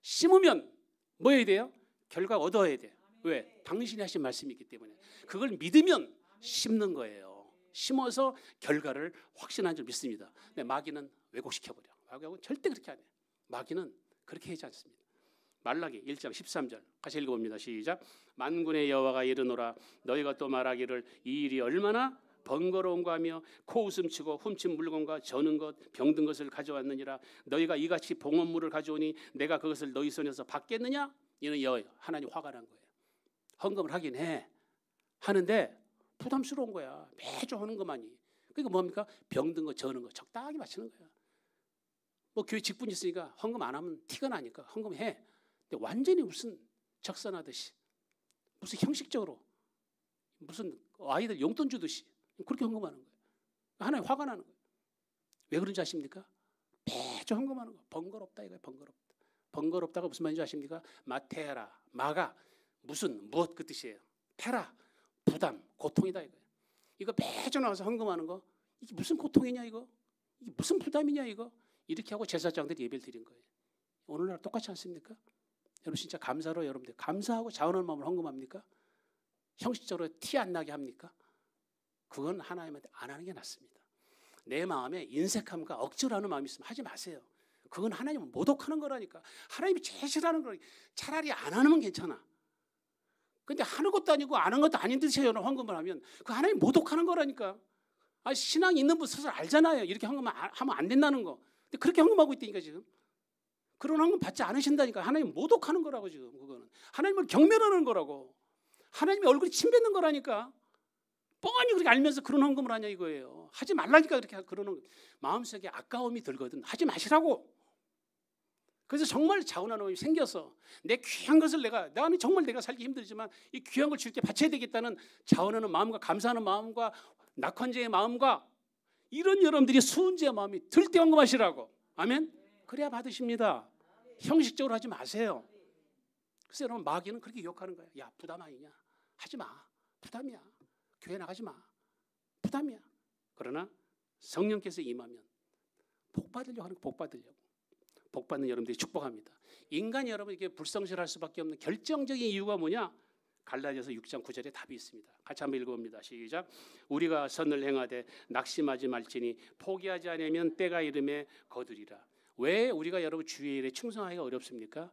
심으면 뭐 해야 돼요? 결과 얻어야 돼. 왜? 당신이 하신 말씀이기 때문에. 그걸 믿으면 심는 거예요. 심어서 결과를 확신한 줄 믿습니다. 근데 마귀는 왜곡시켜버려. 마귀하고 절대 그렇게 안 해요. 마귀는 그렇게 하지 않습니다. 말라기 1장 13절 같이 읽어봅니다. 시작. 만군의 여호와가 이르노라 너희가 또 말하기를 이 일이 얼마나 번거로운가 하며 코웃음치고 훔친 물건과 저는 것 병든 것을 가져왔느니라. 너희가 이같이 봉헌물을 가져오니 내가 그것을 너희 손에서 받겠느냐? 이는 여호와 하나님 화가 난 거예요. 헌금을 하긴 해. 하는데 부담스러운 거야. 매주 하는 것만이. 그러니까 뭡니까? 병든 거 저는 거 적당히 맞추는 거야. 뭐 교회 직분 있으니까 헌금 안 하면 티가 나니까 헌금해. 근데 완전히 무슨 적산하듯이 무슨 형식적으로 무슨 아이들 용돈 주듯이 그렇게 헌금하는 거예요. 하나님 화가 나는 거예요. 왜 그런지 아십니까? 매주 헌금하는 거 번거롭다 이거예요. 번거롭다. 번거롭다가 무슨 말인지 아십니까? 마테라 마가 무슨 무엇 그 뜻이에요. 테라 부담 고통이다 이거예요. 이거 매주 나와서 헌금하는 거 이게 무슨 고통이냐 이거 이게 무슨 부담이냐 이거 이렇게 하고 제사장들이 예배를 드린 거예요. 오늘날 똑같지 않습니까? 여러분 진짜 감사로 여러분들 감사하고 자원하는 마음으로 헌금합니까? 형식적으로 티 안 나게 합니까? 그건 하나님한테 안 하는 게 낫습니다. 내 마음에 인색함과 억지로 하는 마음이 있으면 하지 마세요. 그건 하나님은 모독하는 거라니까. 하나님이 제일 싫어하는 거라니까. 차라리 안 하면 괜찮아. 근데 하는 것도 아니고 안 하는 것도 아닌 듯이 헌금을 하면 그 하나님 모독하는 거라니까. 아, 신앙 있는 분 스스로 알잖아요. 이렇게 헌금하면 안 된다는 거. 근데 그렇게 헌금하고 있다니까 지금. 그런 헌금 받지 않으신다니까. 하나님 모독하는 거라고 지금 그거는. 하나님을 경멸하는 거라고. 하나님의 얼굴이 침뱉는 거라니까. 뻔히 그렇게 알면서 그런 헌금을 하냐 이거예요. 하지 말라니까 그렇게 그런 헌금. 마음속에 아까움이 들거든. 하지 마시라고. 그래서 정말 자원하는 마음이 생겨서 내 귀한 것을 나는 정말 내가 살기 힘들지만 이 귀한 걸 주님께 바쳐야 되겠다는 자원하는 마음과 감사하는 마음과 낙헌제의 마음과 이런 여러분들이 수은제의 마음이 들 때 헌금하시라고. 아멘. 그래야 받으십니다. 형식적으로 하지 마세요. 그래서 여러분 마귀는 그렇게 유혹하는 거예요. 야 부담 아니냐? 하지 마. 부담이야. 교회 나가지 마. 부담이야. 그러나 성령께서 임하면 복 받으려고 하는 거 복 받으려고. 복 받는 여러분들이 축복합니다. 인간이 여러분에게 불성실할 수밖에 없는 결정적인 이유가 뭐냐? 갈라디아서 6장 9절에 답이 있습니다. 같이 한번 읽어봅니다. 시작. 우리가 선을 행하되 낙심하지 말지니 포기하지 않으면 때가 이름에 거두리라. 왜 우리가 여러분 주의 일에 충성하기가 어렵습니까?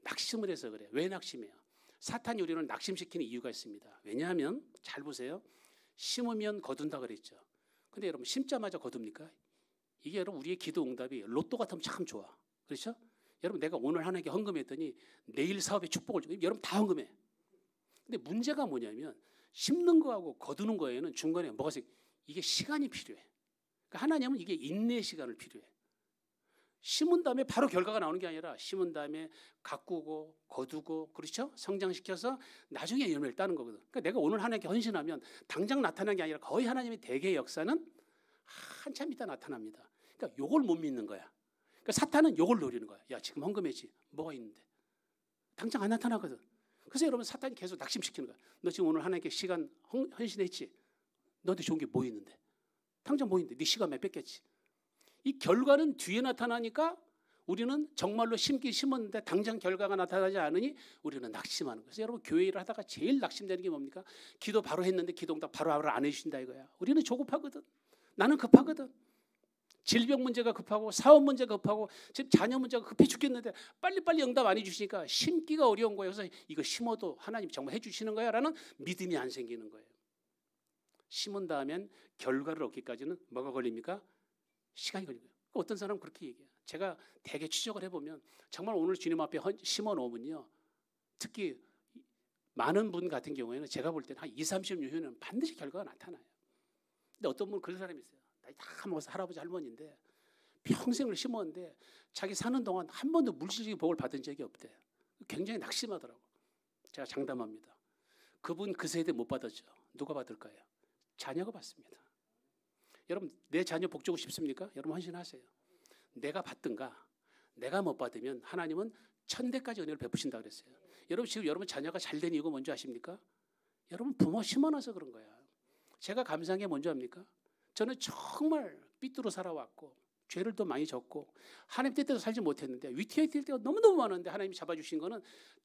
낙심을 해서 그래. 왜 낙심해요? 사탄이 우리를 낙심시키는 이유가 있습니다. 왜냐하면 잘 보세요. 심으면 거둔다 그랬죠. 근데 여러분 심자마자 거둡니까? 이게 여러분 우리의 기도 응답이 로또 같으면 참 좋아. 그렇죠? 여러분 내가 오늘 하나님께 헌금했더니 내일 사업에 축복을 주고 여러분 다 헌금해. 근데 문제가 뭐냐면 심는 거하고 거두는 거에는 중간에 뭐가 있어요? 이게 시간이 필요해. 그러니까 하나님은 이게 인내 시간을 필요해. 심은 다음에 바로 결과가 나오는 게 아니라 심은 다음에 가꾸고 거두고 그렇죠? 성장시켜서 나중에 열매를 따는 거거든. 그러니까 내가 오늘 하나님께 헌신하면 당장 나타나는 게 아니라 거의 하나님의 대개의 역사는 한참 있다 나타납니다. 그러니까 요걸 못 믿는 거야. 그러니까 사탄은 요걸 노리는 거야. 야, 지금 헌금했지. 뭐가 있는데? 당장 안 나타나거든. 그래서 여러분 사탄이 계속 낙심시키는 거야. 너 지금 오늘 하나님께 시간 헌신했지? 너한테 좋은 게 뭐 있는데? 당장 뭐 있는데? 네 시간만 뺏겼지. 이 결과는 뒤에 나타나니까 우리는 정말로 심긴 심었는데 당장 결과가 나타나지 않으니 우리는 낙심하는 거예요. 그래서 여러분 교회 일을 하다가 제일 낙심되는 게 뭡니까? 기도 바로 했는데 기도응답 바로 안 해주신다 이거야. 우리는 조급하거든. 나는 급하거든. 질병 문제가 급하고 사업 문제가 급하고 지금 자녀 문제가 급해 죽겠는데 빨리빨리 응답 안 해주시니까 심기가 어려운 거예요. 그래서 이거 심어도 하나님 정말 해주시는 거야 라는 믿음이 안 생기는 거예요. 심은 다음엔 결과를 얻기까지는 뭐가 걸립니까? 시간이 걸리고요. 어떤 사람은 그렇게 얘기해요. 제가 대개 추적을 해보면 정말 오늘 주님 앞에 심어 놓으면요. 특히 많은 분 같은 경우에는 제가 볼 때는 한 20-30년 후에는 반드시 결과가 나타나요. 근데 어떤 분은 그런 사람이 있어요. 나이 다 먹어서 할아버지 할머니인데 평생을 심었는데 자기 사는 동안 한 번도 물질적인 복을 받은 적이 없대요. 굉장히 낙심하더라고. 제가 장담합니다. 그분 그 세대 못 받았죠. 누가 받을까요? 자녀가 받습니다. 여러분 내 자녀 복 주고 싶습니까? 여러분 헌신하세요. 내가 받든가 내가 못 받으면 하나님은 1000대까지 은혜를 베푸신다 그랬어요. 여러분 지금 여러분 자녀가 잘 된 이유가 뭔지 아십니까? 여러분 부모 심어놔서 그런 거야. 제가 감사한 게 뭔지 압니까? 저는 정말 삐뚤어 살아왔고 죄를 또 많이 졌고 하나님 뜻대로 살지 못했는데 위태해질 때가 너무너무 많은데 하나님이 잡아주신 거는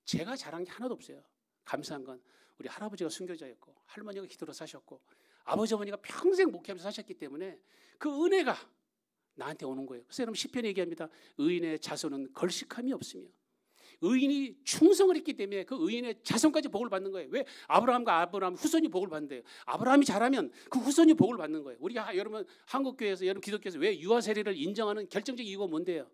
제가 잘한 게 하나도 없어요. 감사한 건 우리 할아버지가 순교자였고 할머니가 기도로 사셨고 아버지 어머니가 평생 목회하면서 사셨기 때문에 그 은혜가 나한테 오는 거예요. 그래서 여러분 시편이 얘기합니다. 의인의 자손은 걸식함이 없으며 의인이 충성을 했기 때문에 그 의인의 자손까지 복을 받는 거예요. 왜? 아브라함과 아브라함 후손이 복을 받는대요. 아브라함이 잘하면 그 후손이 복을 받는 거예요. 우리가 여러분 한국교회에서 여러분 기독교에서 왜 유아 세례를 인정하는 결정적 이유가 뭔데요?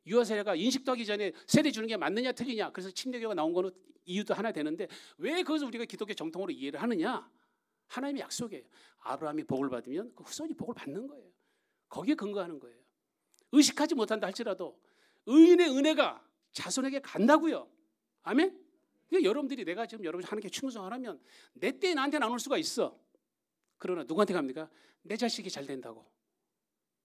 유아 세례가 인식도 하기 전에 세례 주는 게 맞느냐 틀리냐. 그래서 침례교가 나온 거는 이유도 하나 되는데 왜 그것을 우리가 기독교 정통으로 이해를 하느냐? 하나님의 약속이에요. 아브라함이 복을 받으면 그 후손이 복을 받는 거예요. 거기에 근거하는 거예요. 의식하지 못한다 할지라도 의인의 은혜가 자손에게 간다고요. 아멘? 그러니까 여러분들이 내가 지금 여러분 하나님께 충성하라면 내 때에 나한테는 안 올 수가 있어. 그러나 누구한테 갑니까? 내 자식이 잘 된다고.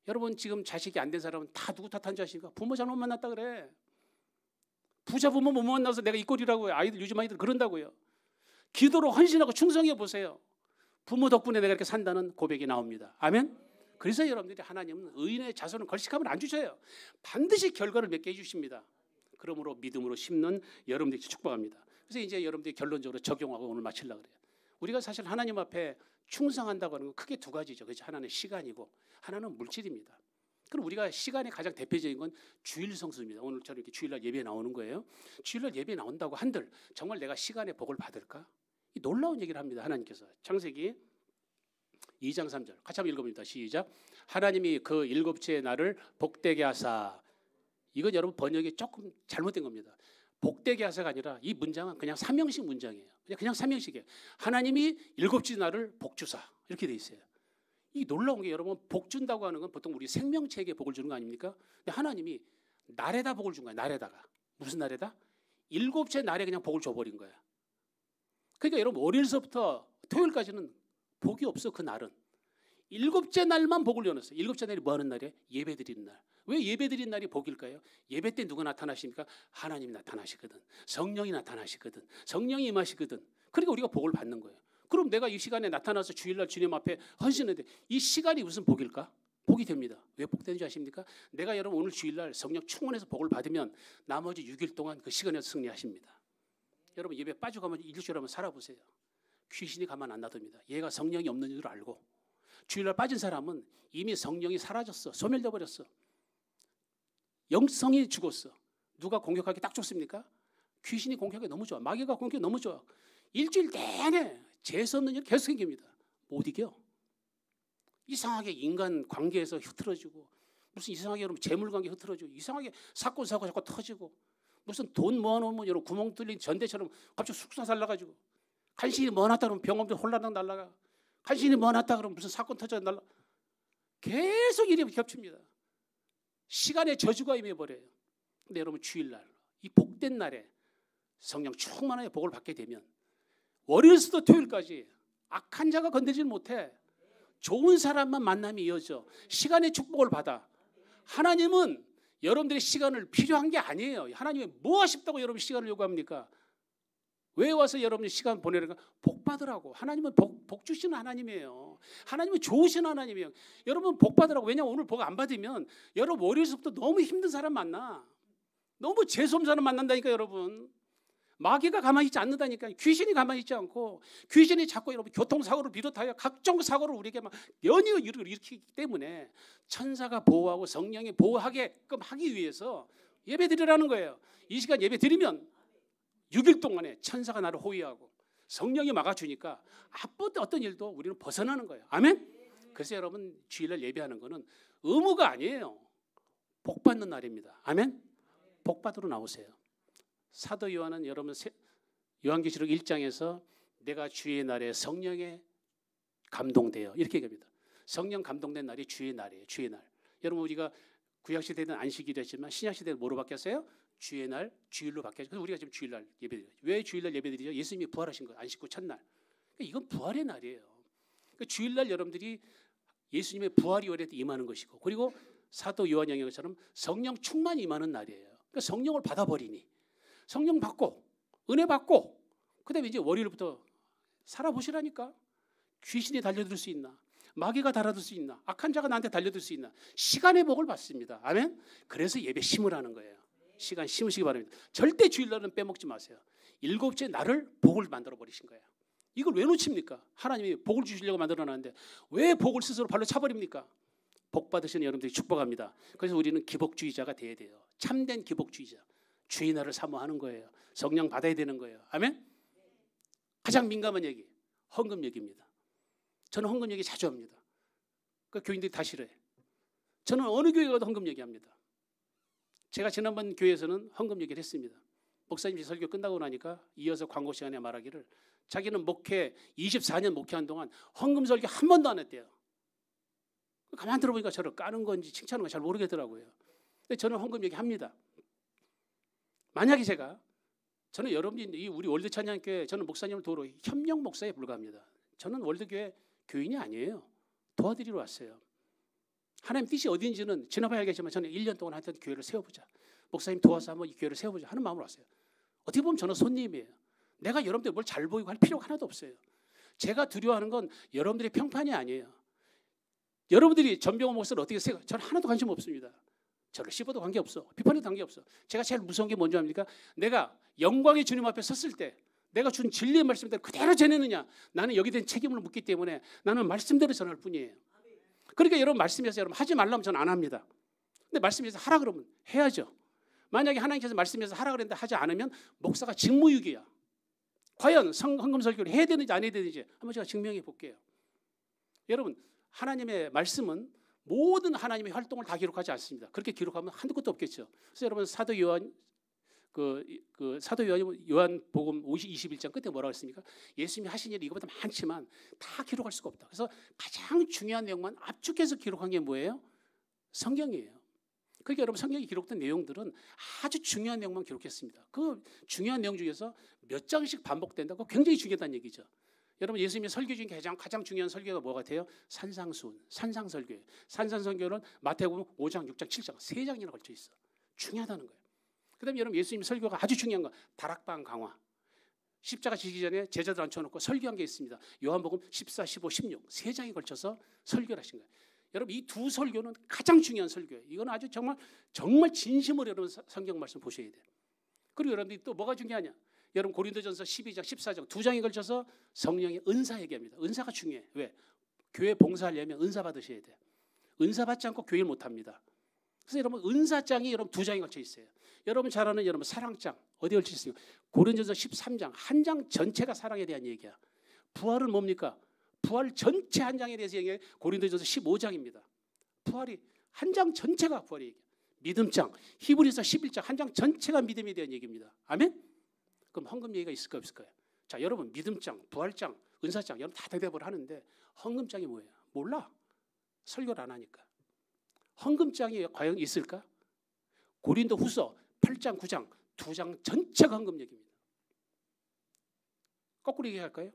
여러분 지금 자식이 안 된 사람은 다 누구 탓한 줄 아십니까? 부모 잘못 만났다 그래. 부자 부모 못 만나서 내가 이 꼴이라고요. 아이들 요즘 아이들 그런다고요. 기도로 헌신하고 충성해 보세요. 부모 덕분에 내가 이렇게 산다는 고백이 나옵니다. 아멘? 그래서 여러분들이 하나님은 의인의 자손은 걸식함을 안 주셔요. 반드시 결과를 맺게 해주십니다. 그러므로 믿음으로 심는 여러분들이 축복합니다. 그래서 이제 여러분들이 결론적으로 적용하고 오늘 마치려고 그래요. 우리가 사실 하나님 앞에 충성한다고 하는 건 크게 두 가지죠. 그렇죠? 하나는 시간이고 하나는 물질입니다. 그럼 우리가 시간의 가장 대표적인 건 주일 성수입니다. 오늘처럼 이렇게 주일날 예배에 나오는 거예요. 주일날 예배에 나온다고 한들 정말 내가 시간의 복을 받을까? 이 놀라운 얘기를 합니다. 하나님께서 창세기 2장 3절 같이 한번 읽어봅니다. 시작. 하나님이 그 일곱째 날을 복되게 하사. 이건 여러분 번역이 조금 잘못된 겁니다. 복되게 하사가 아니라 이 문장은 그냥 삼형식 문장이에요. 그냥 삼형식이에요. 하나님이 일곱째 날을 복주사 이렇게 돼 있어요. 이 놀라운 게 여러분 복 준다고 하는 건 보통 우리 생명체에게 복을 주는 거 아닙니까? 근데 하나님이 날에다 복을 준 거야. 날에다가. 무슨 날에다? 일곱째 날에 그냥 복을 줘버린 거야. 그러니까 여러분 월요일서부터 토요일까지는 복이 없어. 그 날은. 일곱째 날만 복을 내놨어요. 일곱째 날이 뭐 하는 날이에요? 예배 드리는 날. 왜 예배 드리는 날이 복일까요? 예배 때 누가 나타나십니까? 하나님이 나타나시거든. 성령이 나타나시거든. 성령이 임하시거든. 그러니까 우리가 복을 받는 거예요. 그럼 내가 이 시간에 나타나서 주일날 주님 앞에 헌신했는데 이 시간이 무슨 복일까? 복이 됩니다. 왜 복되는지 아십니까? 내가 여러분 오늘 주일날 성령 충만해서 복을 받으면 나머지 6일 동안 그 시간에서 승리하십니다. 여러분 예배 빠져가면 일주일 한번 살아보세요. 귀신이 가만 안 놔둡니다. 얘가 성령이 없는 줄 알고. 주일날 빠진 사람은 이미 성령이 사라졌어. 소멸돼 버렸어. 영성이 죽었어. 누가 공격하기 딱 좋습니까? 귀신이 공격하기 너무 좋아. 마귀가 공격하기 너무 좋아. 일주일 내내 재수 없는 일 계속 생깁니다. 못 이겨. 이상하게 인간 관계에서 흐트러지고 무슨 이상하게 여러분 재물 관계 흐트러지고 이상하게 사건 사고 자꾸 터지고 무슨 돈 모아놓으면 여러분 구멍 뚫린 전대처럼 갑자기 쑥사살 나가지고 간신히 모아놨다 그러면 병원도 홀라당 날라가. 간신히 모아놨다 그러면 무슨 사건 터져 날라. 계속 일이 겹칩니다. 시간의 저주가 임해버려요. 근데 여러분 주일날 이 복된 날에 성령 충만하게 복을 받게 되면 월요일부터 토요일까지 악한 자가 건들지 못해. 좋은 사람만 만남이 이어져 시간의 축복을 받아. 하나님은 여러분들의 시간을 필요한 게 아니에요. 하나님이 뭐 하십다고 여러분 시간을 요구합니까? 왜 와서 여러분이 시간 보내는가? 복 받으라고. 하나님은 복 주시는 하나님이에요. 하나님은 좋으신 하나님이에요. 여러분 복 받으라고. 왜냐하면 오늘 복 안 받으면 여러분 월요일부터 너무 힘든 사람 만나. 너무 재수없는 사람 만난다니까 여러분. 마귀가 가만히 있지 않는다니까. 귀신이 가만히 있지 않고 귀신이 자꾸 여러분 교통사고를 비롯하여 각종 사고를 우리에게 막 연이어 일으키기 때문에 천사가 보호하고 성령이 보호하게끔 하기 위해서 예배 드리라는 거예요. 이 시간 예배 드리면 6일 동안에 천사가 나를 호위하고 성령이 막아주니까 어떤 일도 우리는 벗어나는 거예요. 아멘? 그래서 여러분 주일날 예배하는 거는 의무가 아니에요. 복 받는 날입니다. 아멘? 복 받으러 나오세요. 사도 요한은 여러분 요한계시록 1장에서 내가 주의 날에 성령에 감동되어 이렇게 얘기합니다. 성령 감동된 날이 주의 날이에요. 주의 날. 여러분 우리가 구약시대는 안식일이 했지만 신약시대는 뭐로 바뀌었어요? 주의 날, 주일로 바뀌었어요. 그래서 우리가 지금 주일날 예배드려요. 왜 주일날 예배드리죠? 예수님이 부활하신 거예요. 안식구 첫날. 그러니까 이건 부활의 날이에요. 그러니까 주일날 여러분들이 예수님의 부활이 월에 임하는 것이고 그리고 사도 요한 영역처럼 성령 충만이 임하는 날이에요. 그러니까 성령을 받아버리니 성령 받고 은혜 받고 그다음에 이제 월요일부터 살아보시라니까. 귀신이 달려들 수 있나? 마귀가 달아들 수 있나? 악한 자가 나한테 달려들 수 있나? 시간의 복을 받습니다. 아멘? 그래서 예배 심으라는 거예요. 시간 심으시기 바랍니다. 절대 주일날은 빼먹지 마세요. 일곱째 날을 복을 만들어 버리신 거예요. 이걸 왜 놓칩니까? 하나님이 복을 주시려고 만들어놨는데 왜 복을 스스로 발로 차버립니까? 복 받으시는 여러분들이 축복합니다. 그래서 우리는 기복주의자가 돼야 돼요. 참된 기복주의자. 주의 날을 사모하는 거예요. 성령 받아야 되는 거예요. 아멘? 가장 민감한 얘기 헌금 얘기입니다. 저는 헌금 얘기 자주 합니다. 그 교인들이 다 싫어해. 저는 어느 교회 가도 헌금 얘기합니다. 제가 지난번 교회에서는 헌금 얘기를 했습니다. 목사님이 설교 끝나고 나니까 이어서 광고 시간에 말하기를 자기는 목회 24년 목회한 동안 헌금 설교 한 번도 안 했대요. 가만 들어보니까 저를 까는 건지 칭찬하는 건지 잘 모르겠더라고요. 근데 저는 헌금 얘기합니다. 만약에 저는 여러분이 우리 월드 찬양교회 저는 목사님을 도로 협력 목사에 불과합니다. 저는 월드교회 교인이 아니에요. 도와드리러 왔어요. 하나님 뜻이 어딘지는 지나봐야 알겠지만 저는 1년 동안 하여튼 교회를 세워보자. 목사님 도와서 한번 이 교회를 세워보자 하는 마음으로 왔어요. 어떻게 보면 저는 손님이에요. 내가 여러분들 뭘 잘 보이고 할 필요가 하나도 없어요. 제가 두려워하는 건 여러분들의 평판이 아니에요. 여러분들이 전병호 목사를 어떻게 세워? 저는 하나도 관심 없습니다. 저를 씹어도 관계없어. 비판해도 관계없어. 제가 제일 무서운 게 뭔지 압니까? 내가 영광의 주님 앞에 섰을 때 내가 준 진리의 말씀대로 그대로 전했느냐. 나는 여기에 대한 책임을 묻기 때문에 나는 말씀대로 전할 뿐이에요. 그러니까 여러분 말씀에서 여러분 하지 말라면 저는 안 합니다. 근데 말씀에서 하라 그러면 해야죠. 만약에 하나님께서 말씀에서 하라 그랬는데 하지 않으면 목사가 직무유기야. 과연 헌금 설교를 해야 되는지 안 해야 되는지 한번 제가 증명해 볼게요. 여러분 하나님의 말씀은 모든 하나님의 활동을 다 기록하지 않습니다. 그렇게 기록하면 한두 것도 없겠죠. 그래서 여러분 사도 요한 사도 요한복음 21장 끝에 뭐라고 했습니까? 예수님이 하신 일이 이거보다 많지만 다 기록할 수가 없다. 그래서 가장 중요한 내용만 압축해서 기록한 게 뭐예요? 성경이에요. 그러니까 여러분 성경에 기록된 내용들은 아주 중요한 내용만 기록했습니다. 그 중요한 내용 중에서 몇 장씩 반복된다고 굉장히 중요하다는 얘기죠. 여러분 예수님의 설교 중에 가장 중요한 설교가 뭐 같아요? 산상수훈, 산상설교예요. 산상설교는 마태복음 5장, 6장, 7장 3장이나 걸쳐 있어. 중요하다는 거예요. 그다음에 여러분 예수님 설교가 아주 중요한 거 다락방 강화. 십자가 지기 전에 제자들 앉혀놓고 설교한 게 있습니다. 요한복음 14, 15, 16 3장에 걸쳐서 설교를 하신 거예요. 여러분 이 두 설교는 가장 중요한 설교예요. 이건 아주 정말 진심으로 여러분 성경 말씀 보셔야 돼요. 그리고 여러분들이 또 뭐가 중요하냐? 여러분 고린도전서 12장, 14장 두 장에 걸쳐서 성령의 은사 얘기합니다. 은사가 중요해. 왜? 교회 봉사하려면 은사 받으셔야 돼요. 은사 받지 않고 교회를 못합니다. 그래서 여러분 은사장이 여러분 두 장에 걸쳐 있어요. 여러분 잘 아는 여러분 사랑장 어디에 걸쳐 있어요? 고린도전서 13장 한 장 전체가 사랑에 대한 얘기야. 부활은 뭡니까? 부활 전체 한 장에 대해서 얘기해. 고린도전서 15장입니다. 부활이 한 장 전체가 부활의 얘기야. 믿음장 히브리서 11장 한 장 전체가 믿음에 대한 얘기입니다. 아멘? 그럼 헌금 얘기가 있을까요 없을까요? 자 여러분 믿음장, 부활장, 은사장 여러분 다 대답을 하는데 헌금장이 뭐예요? 몰라. 설교를 안 하니까. 헌금장이 과연 있을까? 고린도후서 8장, 9장 두 장 전체가 헌금 얘기입니다. 거꾸로 얘기할까요?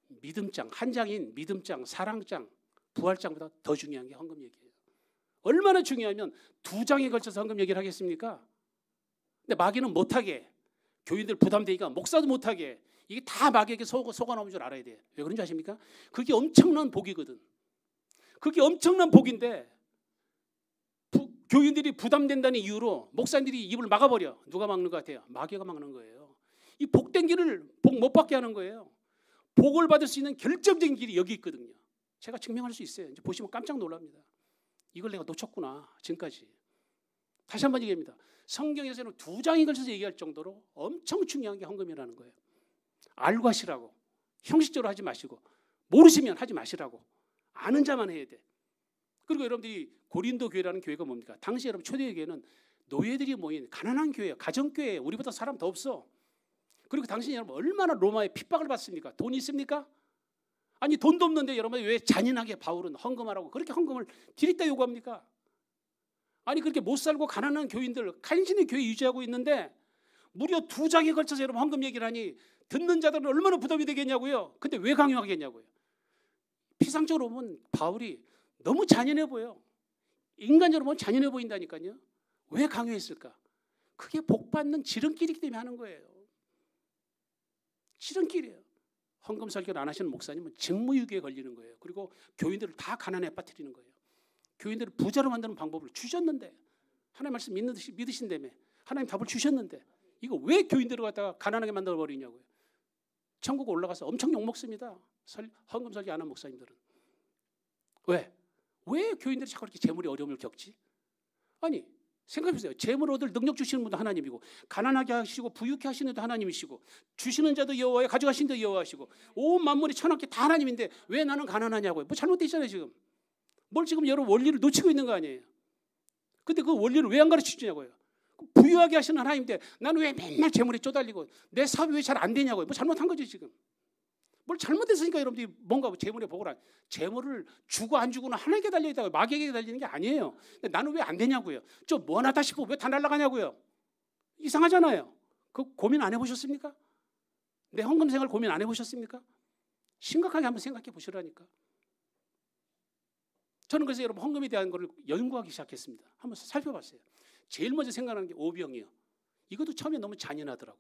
믿음장, 한 장인 믿음장, 사랑장, 부활장보다 더 중요한 게 헌금 얘기예요. 얼마나 중요하면 두 장에 걸쳐서 헌금 얘기를 하겠습니까? 근데 마귀는 못하게, 교인들 부담되니까 목사도 못하게, 이게 다 마귀에게 속아놓은 줄 알아야 돼요. 왜 그런지 아십니까? 그게 엄청난 복이거든. 그게 엄청난 복인데 교인들이 부담된다는 이유로 목사님들이 입을 막아버려. 누가 막는 것 같아요? 마귀가 막는 거예요. 이 복된 길을 복 못 받게 하는 거예요. 복을 받을 수 있는 결정적인 길이 여기 있거든요. 제가 증명할 수 있어요. 이제 보시면 깜짝 놀랍니다. 이걸 내가 놓쳤구나 지금까지. 다시 한번 얘기합니다. 성경에서는 두 장에 걸쳐서 얘기할 정도로 엄청 중요한 게 헌금이라는 거예요. 알고 하시라고. 형식적으로 하지 마시고, 모르시면 하지 마시라고. 아는 자만 해야 돼. 그리고 여러분들이 고린도 교회라는 교회가 뭡니까? 당시 여러분 초대교회는 노예들이 모인 가난한 교회예요. 가정교회예요. 우리보다 사람 더 없어. 그리고 당신이 여러분 얼마나 로마의 핍박을 받습니까? 돈이 있습니까? 아니 돈도 없는데 여러분 왜 잔인하게 바울은 헌금하라고 그렇게 헌금을 디리다 요구합니까? 아니 그렇게 못 살고 가난한 교인들 간신히 교회 유지하고 있는데 무려 두 장에 걸쳐서 여러분 헌금 얘기를 하니 듣는 자들은 얼마나 부담이 되겠냐고요. 근데 왜 강요하겠냐고요. 피상적으로 보면 바울이 너무 잔인해 보여. 인간적으로 보면 잔인해 보인다니까요. 왜 강요했을까? 그게 복받는 지름길이기 때문에 하는 거예요. 지름길이에요. 헌금 설교를 안 하시는 목사님은 직무유기에 걸리는 거예요. 그리고 교인들을 다 가난에 빠뜨리는 거예요. 교인들을 부자로 만드는 방법을 주셨는데 하나님 말씀 믿으신다며 하나님 답을 주셨는데 이거 왜 교인들을 갖다가 가난하게 만들어버리냐고요. 천국 올라가서 엄청 욕먹습니다. 헌금 설교 안 하는 목사님들은. 왜? 왜 교인들이 자꾸 이렇게 재물의 어려움을 겪지? 아니 생각해보세요. 재물 얻을 능력 주시는 분도 하나님이고 가난하게 하시고 부유케 하시는 분도 하나님이시고 주시는 자도 여호와요 가져가시는 자도 여호와시고 온 만물이 천하께 다 하나님인데 왜 나는 가난하냐고요. 뭐 잘못돼 있잖아요 지금. 뭘 지금 여러분 원리를 놓치고 있는 거 아니에요. 근데 그 원리를 왜 안 가르치냐고요. 부유하게 하시는 하나님인데 나는 왜 맨날 재물에 쪼달리고 내 사업이 왜 잘 안 되냐고요. 뭐 잘못한 거지 지금. 뭘 잘못했으니까 여러분들이 뭔가 재물에 복을 안. 재물을 주고 안 주고는 하나님께 달려있다고 마귀에게 달리는 게 아니에요. 근데 나는 왜 안 되냐고요. 좀 뭐나다 싶어 왜 다 날아가냐고요. 이상하잖아요. 그 고민 안 해보셨습니까? 내 헌금 생활 고민 안 해보셨습니까? 심각하게 한번 생각해 보시라니까. 저는 그래서 여러분 헌금에 대한 거를 연구하기 시작했습니다. 한번 살펴봤어요. 제일 먼저 생각나는 게 오병이어. 이것도 처음에 너무 잔인하더라고.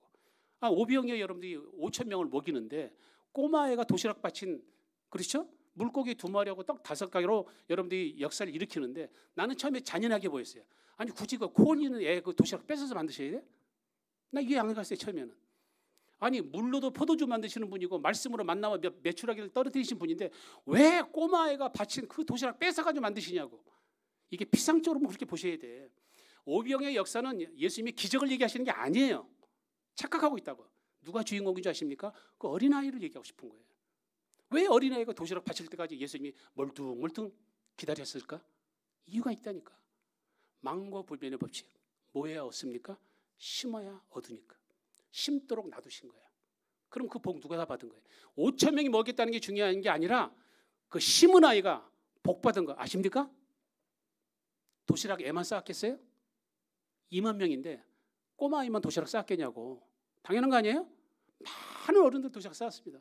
오병이어 여러분들이 5,000명을 먹이는데 꼬마애가 도시락 바친 그렇죠? 물고기 2마리하고 떡 5가지로 여러분들이 역사를 일으키는데 나는 처음에 잔인하게 보였어요. 아니 굳이 그 코 올리는 애 그 도시락 뺏어서 만드셔야 돼? 나 이해 안 갔어요 처음에는. 아니 물로도 포도주 만드시는 분이고 말씀으로 만나면 메추라기를 떨어뜨리신 분인데 왜 꼬마애가 바친 그 도시락 뺏어가지고 만드시냐고. 이게 피상적으로 그렇게 보셔야 돼. 오병의 역사는 예수님이 기적을 얘기하시는 게 아니에요. 착각하고 있다고. 누가 주인공인 줄 아십니까? 그 어린아이를 얘기하고 싶은 거예요. 왜 어린아이가 도시락 바칠 때까지 예수님이 멀뚱멀뚱 기다렸을까? 이유가 있다니까. 망고불변의 법칙. 뭐해야 얻습니까? 심어야 얻으니까. 심도록 놔두신 거예요. 그럼 그 복 누가 다 받은 거예요? 5,000명이 먹겠다는 게 중요한 게 아니라 그 심은 아이가 복 받은 거 아십니까? 도시락 애만 쌓았겠어요? 2만 명인데 꼬마 아이만 도시락 쌓았겠냐고. 당연한 거 아니에요? 많은 어른들 도시락 쌓았습니다.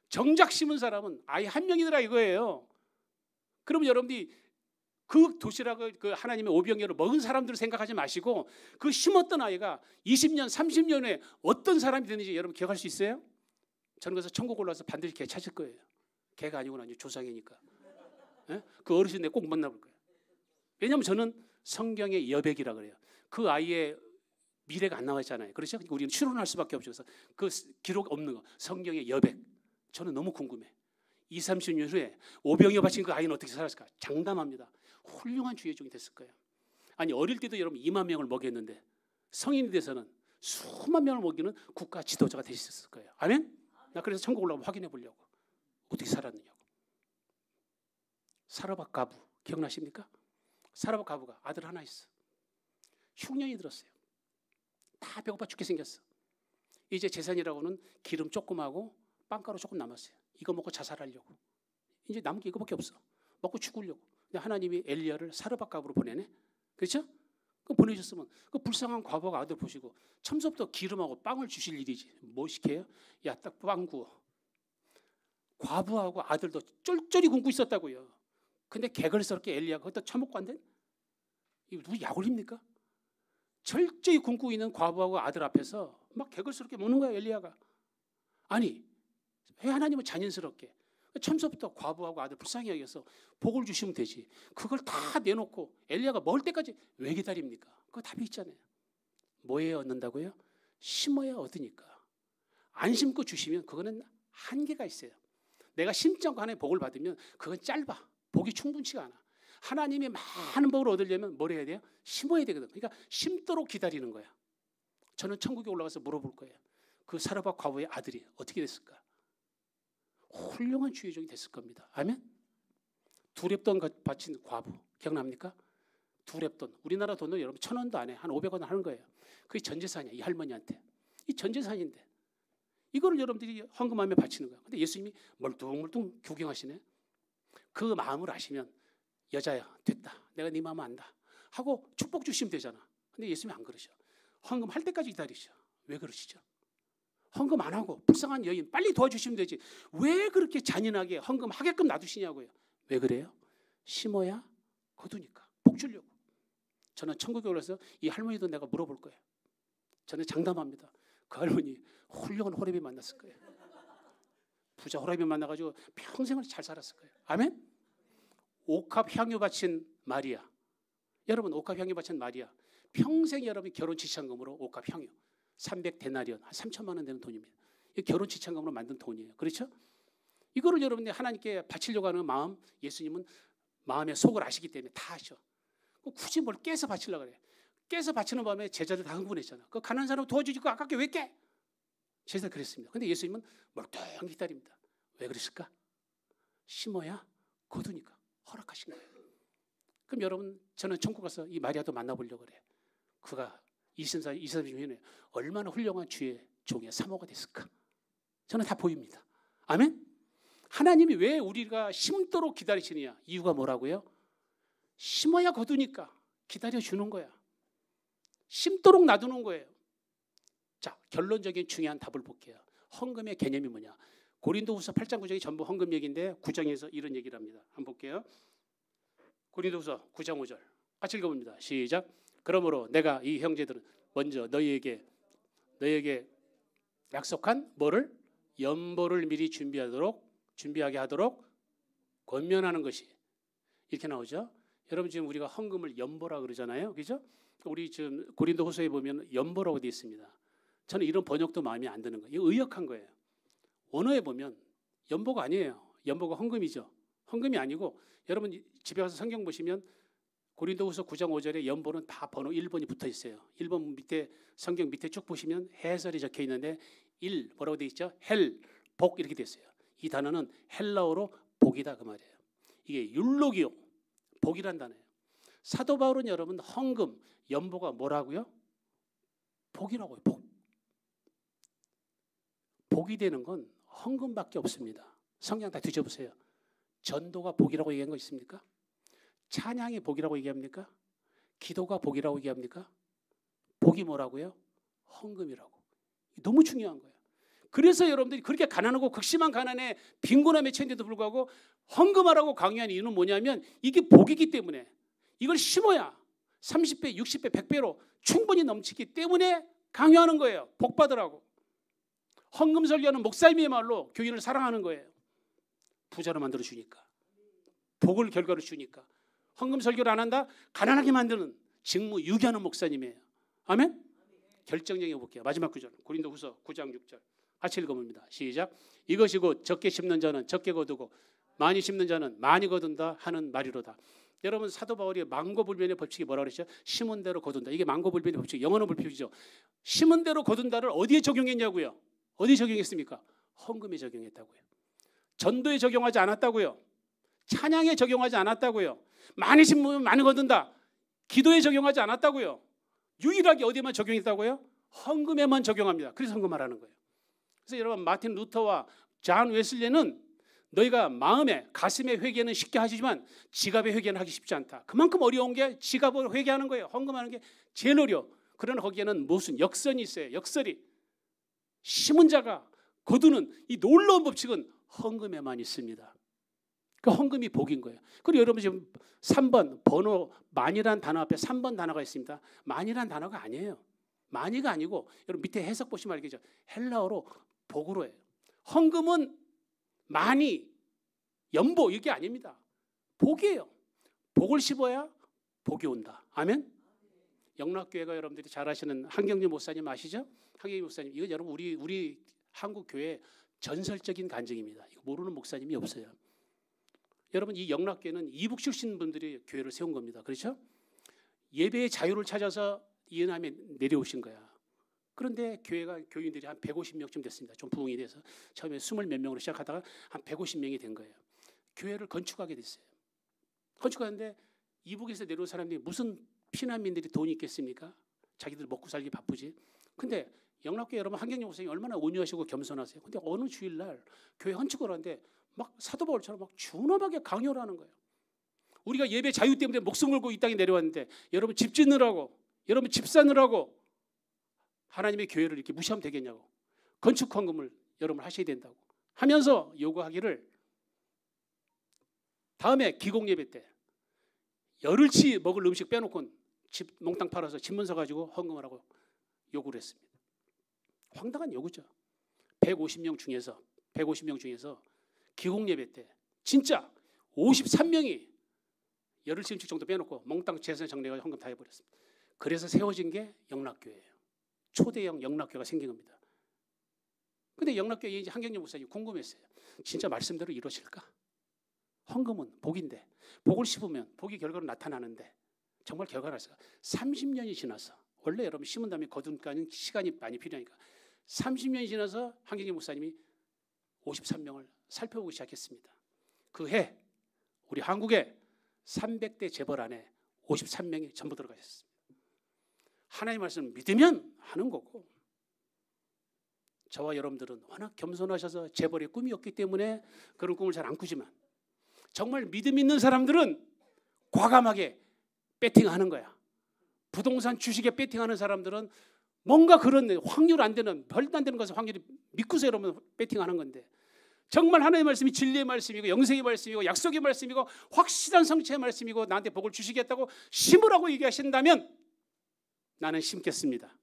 정작 심은 사람은 아이 한 명이더라 이거예요. 그럼 여러분들이 그 도시락을 그 하나님의 오병이어를 먹은 사람들을 생각하지 마시고 그 심었던 아이가 20년, 30년 후에 어떤 사람이 되는지 여러분 기억할 수 있어요? 저는 그래서 천국 올라와서 반드시 걔 찾을 거예요. 걔가 아니구나, 조상이니까. 예? 그 어르신 내가 꼭 만나볼 거예요. 왜냐하면 저는 성경의 여백이라 그래요. 그 아이의 미래가 안 나와 있잖아요. 그렇죠? 우리는 추론할 수밖에 없어서 그 기록 없는 거 성경의 여백. 저는 너무 궁금해. 20, 30년 후에 오병이어 바친 그 아이는 어떻게 살았을까? 장담합니다. 훌륭한 주의종이 됐을 거예요. 아니 어릴 때도 여러분 2만 명을 먹였는데 성인이 돼서는 수만 명을 먹이는 국가 지도자가 되셨을 거예요. 아멘? 나 그래서 천국 올라가면 확인해 보려고. 어떻게 살았느냐고. 사르밧 가부 기억나십니까? 사르밧 가부가 아들 하나 있어. 흉년이 들었어요. 다 배고파 죽게 생겼어. 이제 재산이라고는 기름 조금하고 빵가루 조금 남았어요. 이거 먹고 자살하려고. 이제 남은 게 이거밖에 없어. 먹고 죽으려고. 근데 하나님이 엘리야를 사르밧갑으로 보내네. 그렇죠? 그 보내셨으면 그 불쌍한 과부하가 아들 보시고 처음부터 기름하고 빵을 주실 일이지. 뭐 시켜요? 야, 딱 빵 구워. 과부하고 아들도 쫄쫄이 굶고 있었다고요. 근데 개걸스럽게 엘리야가 그것도 처먹고 안 돼? 이거 누구 약 올립니까? 철저히 굶고 있는 과부하고 아들 앞에서 막 개걸스럽게 먹는 거야 엘리야가. 아니 왜 하나님은 잔인스럽게 처음부터 과부하고 아들 불쌍히 여겨서 복을 주시면 되지. 그걸 다 내놓고 엘리야가 먹을 때까지 왜 기다립니까? 그거 답이 있잖아요. 뭐에 얻는다고요? 심어야 얻으니까. 안 심고 주시면 그거는 한계가 있어요. 내가 심지 않고 하나님의 복을 받으면 그건 짧아. 복이 충분치가 않아. 하나님이 많은 복을 얻으려면 뭘 해야 돼요? 심어야 되거든. 그러니까 심도록 기다리는 거야. 저는 천국에 올라가서 물어볼 거예요. 그 사르밧 과부의 아들이 어떻게 됐을까? 훌륭한 주의종이 됐을 겁니다. 아멘? 두렙돈 바친 과부 기억납니까? 두렙돈. 우리나라 돈은 여러분 1,000원도 안 해. 한 500원 하는 거예요. 그게 전 재산이야. 이 할머니한테. 이 전 재산인데 이거를 여러분들이 헌금하며 바치는 거야. 근데 예수님이 멀뚱멀뚱 구경하시네. 그 마음을 아시면 여자야 됐다. 내가 네 마음 안다. 하고 축복 주시면 되잖아. 근데 예수님이 안 그러셔. 헌금할 때까지 기다리셔. 왜 그러시죠? 헌금 안 하고 불쌍한 여인 빨리 도와주시면 되지. 왜 그렇게 잔인하게 헌금하게끔 놔두시냐고요. 왜 그래요? 심어야 거두니까. 복 주려고. 저는 천국에 올라서 이 할머니도 내가 물어볼 거예요. 저는 장담합니다. 그 할머니 훌륭한 호렙이 만났을 거예요. 부자 호렙이 만나가지고 평생을 잘 살았을 거예요. 아멘? 옥합 향유 바친 마리아. 여러분 옥합 향유 바친 마리아. 평생 여러분이 결혼 지참금으로 옥합 향유 300데나리온 한 3천만 원 되는 돈입니다. 이 결혼 지참금으로 만든 돈이에요. 그렇죠? 이거를 여러분들이 하나님께 바치려고 하는 마음, 예수님은 마음의 속을 아시기 때문에 다 아셔. 굳이 뭘 깨서 바치려고 그래. 깨서 바치는 마음에 제자들 다 흥분했잖아. 그 가난한 사람 도와주지 그 아깝게 왜 깨? 제자들 그랬습니다. 근데 예수님은 멀쩡히 기다립니다. 왜 그랬을까? 심어야 거두니까 허락하신 거예요. 그럼 여러분 저는 천국 가서 이 마리아도 만나보려고 그래요. 그가 20-30년에 얼마나 훌륭한 주의 종의 사모가 됐을까? 저는 다 보입니다. 아멘? 하나님이 왜 우리가 심도록 기다리시느냐? 이유가 뭐라고요? 심어야 거두니까 기다려주는 거야. 심도록 놔두는 거예요. 자, 결론적인 중요한 답을 볼게요. 헌금의 개념이 뭐냐? 고린도후서 8장 9장이 전부 헌금 얘기인데 9장에서 이런 얘기를 합니다. 한번 볼게요. 고린도후서 9장 5절 같이 읽어봅니다. 시작. 그러므로 내가 이 형제들은 먼저 너희에게 약속한 뭐를? 연보를 미리 준비하게 하도록 권면하는 것이 이렇게 나오죠. 여러분 지금 우리가 헌금을 연보라 그러잖아요. 그죠? 우리 지금 고린도후서에 보면 연보라고 되어 있습니다. 저는 이런 번역도 마음에 안 드는 거예요. 이거 의역한 거예요. 원어에 보면 연보가 아니에요. 연보가 헌금이죠. 헌금이 아니고 여러분 집에 가서 성경 보시면 고린도후서 9장 5절에 연보는 다 번호 1번이 붙어 있어요. 1번 밑에 성경 밑에 쭉 보시면 해설이 적혀 있는데 1 뭐라고 되어 있죠? 헬, 복 이렇게 되어 있어요. 이 단어는 헬라어로 복이다 그 말이에요. 이게 율로기요. 복이란 단어예요. 사도 바울은 여러분 헌금, 연보가 뭐라고요? 복이라고요. 복. 복이 되는 건 헌금밖에 없습니다. 성경 다 뒤져보세요. 전도가 복이라고 얘기한 거 있습니까? 찬양이 복이라고 얘기합니까? 기도가 복이라고 얘기합니까? 복이 뭐라고요? 헌금이라고. 너무 중요한 거예요. 그래서 여러분들이 그렇게 가난하고 극심한 가난에 빈곤함에 맺혀있는데도 불구하고 헌금하라고 강요한 이유는 뭐냐면 이게 복이기 때문에 이걸 심어야 30배, 60배, 100배로 충분히 넘치기 때문에 강요하는 거예요. 복 받으라고. 헌금 설교하는 목사님이야말로 교인을 사랑하는 거예요. 부자로 만들어 주니까. 복을 결과로 주니까. 헌금 설교를 안 한다? 가난하게 만드는 직무 유기하는 목사님이에요. 아멘? 결정적인 거 볼게요. 마지막 구절. 고린도후서 9장 6절. 같이 읽어봅니다. 시작. 이것이 곧 적게 심는 자는 적게 거두고 많이 심는 자는 많이 거둔다 하는 말이로다. 여러분 사도 바울이 망고불변의 법칙이 뭐라고 그랬죠? 심은 대로 거둔다. 이게 망고불변의 법칙. 영어는 불표이죠. 심은 대로 거둔다를 어디에 적용했냐고요? 어디에 적용했습니까? 헌금에 적용했다고요. 전도에 적용하지 않았다고요. 찬양에 적용하지 않았다고요. 많이 심으면 많이 거둔다. 기도에 적용하지 않았다고요. 유일하게 어디에만 적용했다고요? 헌금에만 적용합니다. 그래서 헌금하라는 거예요. 그래서 여러분 마틴 루터와 존 웨슬리는 너희가 마음에 가슴에 회개는 쉽게 하시지만 지갑에 회개는 하기 쉽지 않다. 그만큼 어려운 게 지갑을 회개하는 거예요. 헌금하는 게 제일 어려워. 그러나 거기에는 무슨 역선이 있어요. 역설이. 심은 자가 거두는 이 놀라운 법칙은 헌금에만 있습니다. 그 헌금이 복인 거예요. 그리고 여러분 지금 3번 번호 만이라는 단어 앞에 3번 단어가 있습니다. 만이라는 단어가 아니에요. 만이가 아니고 여러분 밑에 해석 보시면 알겠죠. 헬라어로 복으로 해요. 헌금은 많이, 연보 이게 아닙니다. 복이에요. 복을 씹어야 복이 온다. 아멘. 영락교회가 여러분들이 잘 아시는 한경주 목사님 아시죠? 한경주 목사님 이거 여러분 우리 한국 교회 전설적인 간증입니다. 이거 모르는 목사님이 없어요. 여러분 이 영락교회는 이북 출신 분들이 교회를 세운 겁니다. 그렇죠? 예배의 자유를 찾아서 이은함에 내려오신 거야. 그런데 교회가 교인들이 한 150명쯤 됐습니다. 좀 부흥이 돼서 처음에 20 몇 명으로 시작하다가 한 150명이 된 거예요. 교회를 건축하게 됐어요. 건축하는데 이북에서 내려온 사람들이 무슨 피난민들이 돈이 있겠습니까? 자기들 먹고 살기 바쁘지. 근데 영락교회 여러분 한경영 목사님 얼마나 온유하시고 겸손하세요. 근데 어느 주일날 교회 건축을 하는데 막 사도 바울처럼 막 준엄하게 강요를 하는 거예요. 우리가 예배 자유 때문에 목숨 걸고 이 땅에 내려왔는데 여러분 집 짓느라고 여러분 집 사느라고 하나님의 교회를 이렇게 무시하면 되겠냐고. 건축 헌금을 여러분 하셔야 된다고 하면서 요구하기를 다음에 기공 예배 때 열흘치 먹을 음식 빼놓고 집 몽땅 팔아서 집문서 가지고 헌금을 하고 요구를 했습니다. 황당한 요구죠. 150명 중에서 기공 예배 때 진짜 53명이 열흘치 음식 정도 빼놓고 몽땅 재산 정리해서 헌금 다 해버렸습니다. 그래서 세워진 게 영락교회예요. 초대형 영락교회가 생긴 겁니다. 근데 영락교회 이제 한경영 목사님 궁금했어요. 진짜 말씀대로 이루어질까? 헌금은 복인데 복을 씹으면 복이 결과로 나타나는데 정말 결과가 났어요. 30년이 지나서 원래 여러분 심은 다음에 거둔까지는 시간이 많이 필요하니까 30년이 지나서 한경영 목사님이 53명을 살펴보기 시작했습니다. 그 해 우리 한국에 300대 재벌 안에 53명이 전부 들어가셨습니다. 하나님의 말씀을 믿으면 하는 거고 저와 여러분들은 워낙 겸손하셔서 재벌의 꿈이 없기 때문에 그런 꿈을 잘 안 꾸지만 정말 믿음 있는 사람들은 과감하게 배팅하는 거야. 부동산 주식에 배팅하는 사람들은 뭔가 그런 확률 안 되는 별도 안 되는 것을 확률이 믿고서 여러분 배팅하는 건데 정말 하나님의 말씀이 진리의 말씀이고 영생의 말씀이고 약속의 말씀이고 확실한 성취의 말씀이고 나한테 복을 주시겠다고 심으라고 얘기하신다면 나는 심겠습니다.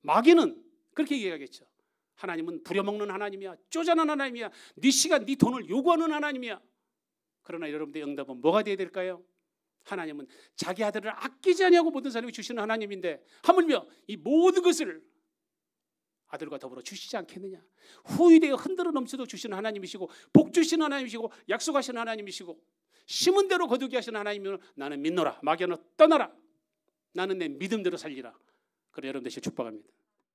마귀는 그렇게 얘기하겠죠. 하나님은 부려먹는 하나님이야. 쪼잔한 하나님이야. 네 시간 네 돈을 요구하는 하나님이야. 그러나 여러분들의 응답은 뭐가 돼야 될까요? 하나님은 자기 아들을 아끼지 아니하고 모든 사람에게 주시는 하나님인데 하물며 이 모든 것을 아들과 더불어 주시지 않겠느냐. 후일에 흔들어 넘치도록 주시는 하나님이시고 복 주시는 하나님이시고 약속하시는 하나님이시고 심은 대로 거두게 하시는 하나님이면 나는 믿노라. 마귀는 떠나라. 나는 내 믿음대로 살리라. 그래 여러분 되시길 축복합니다.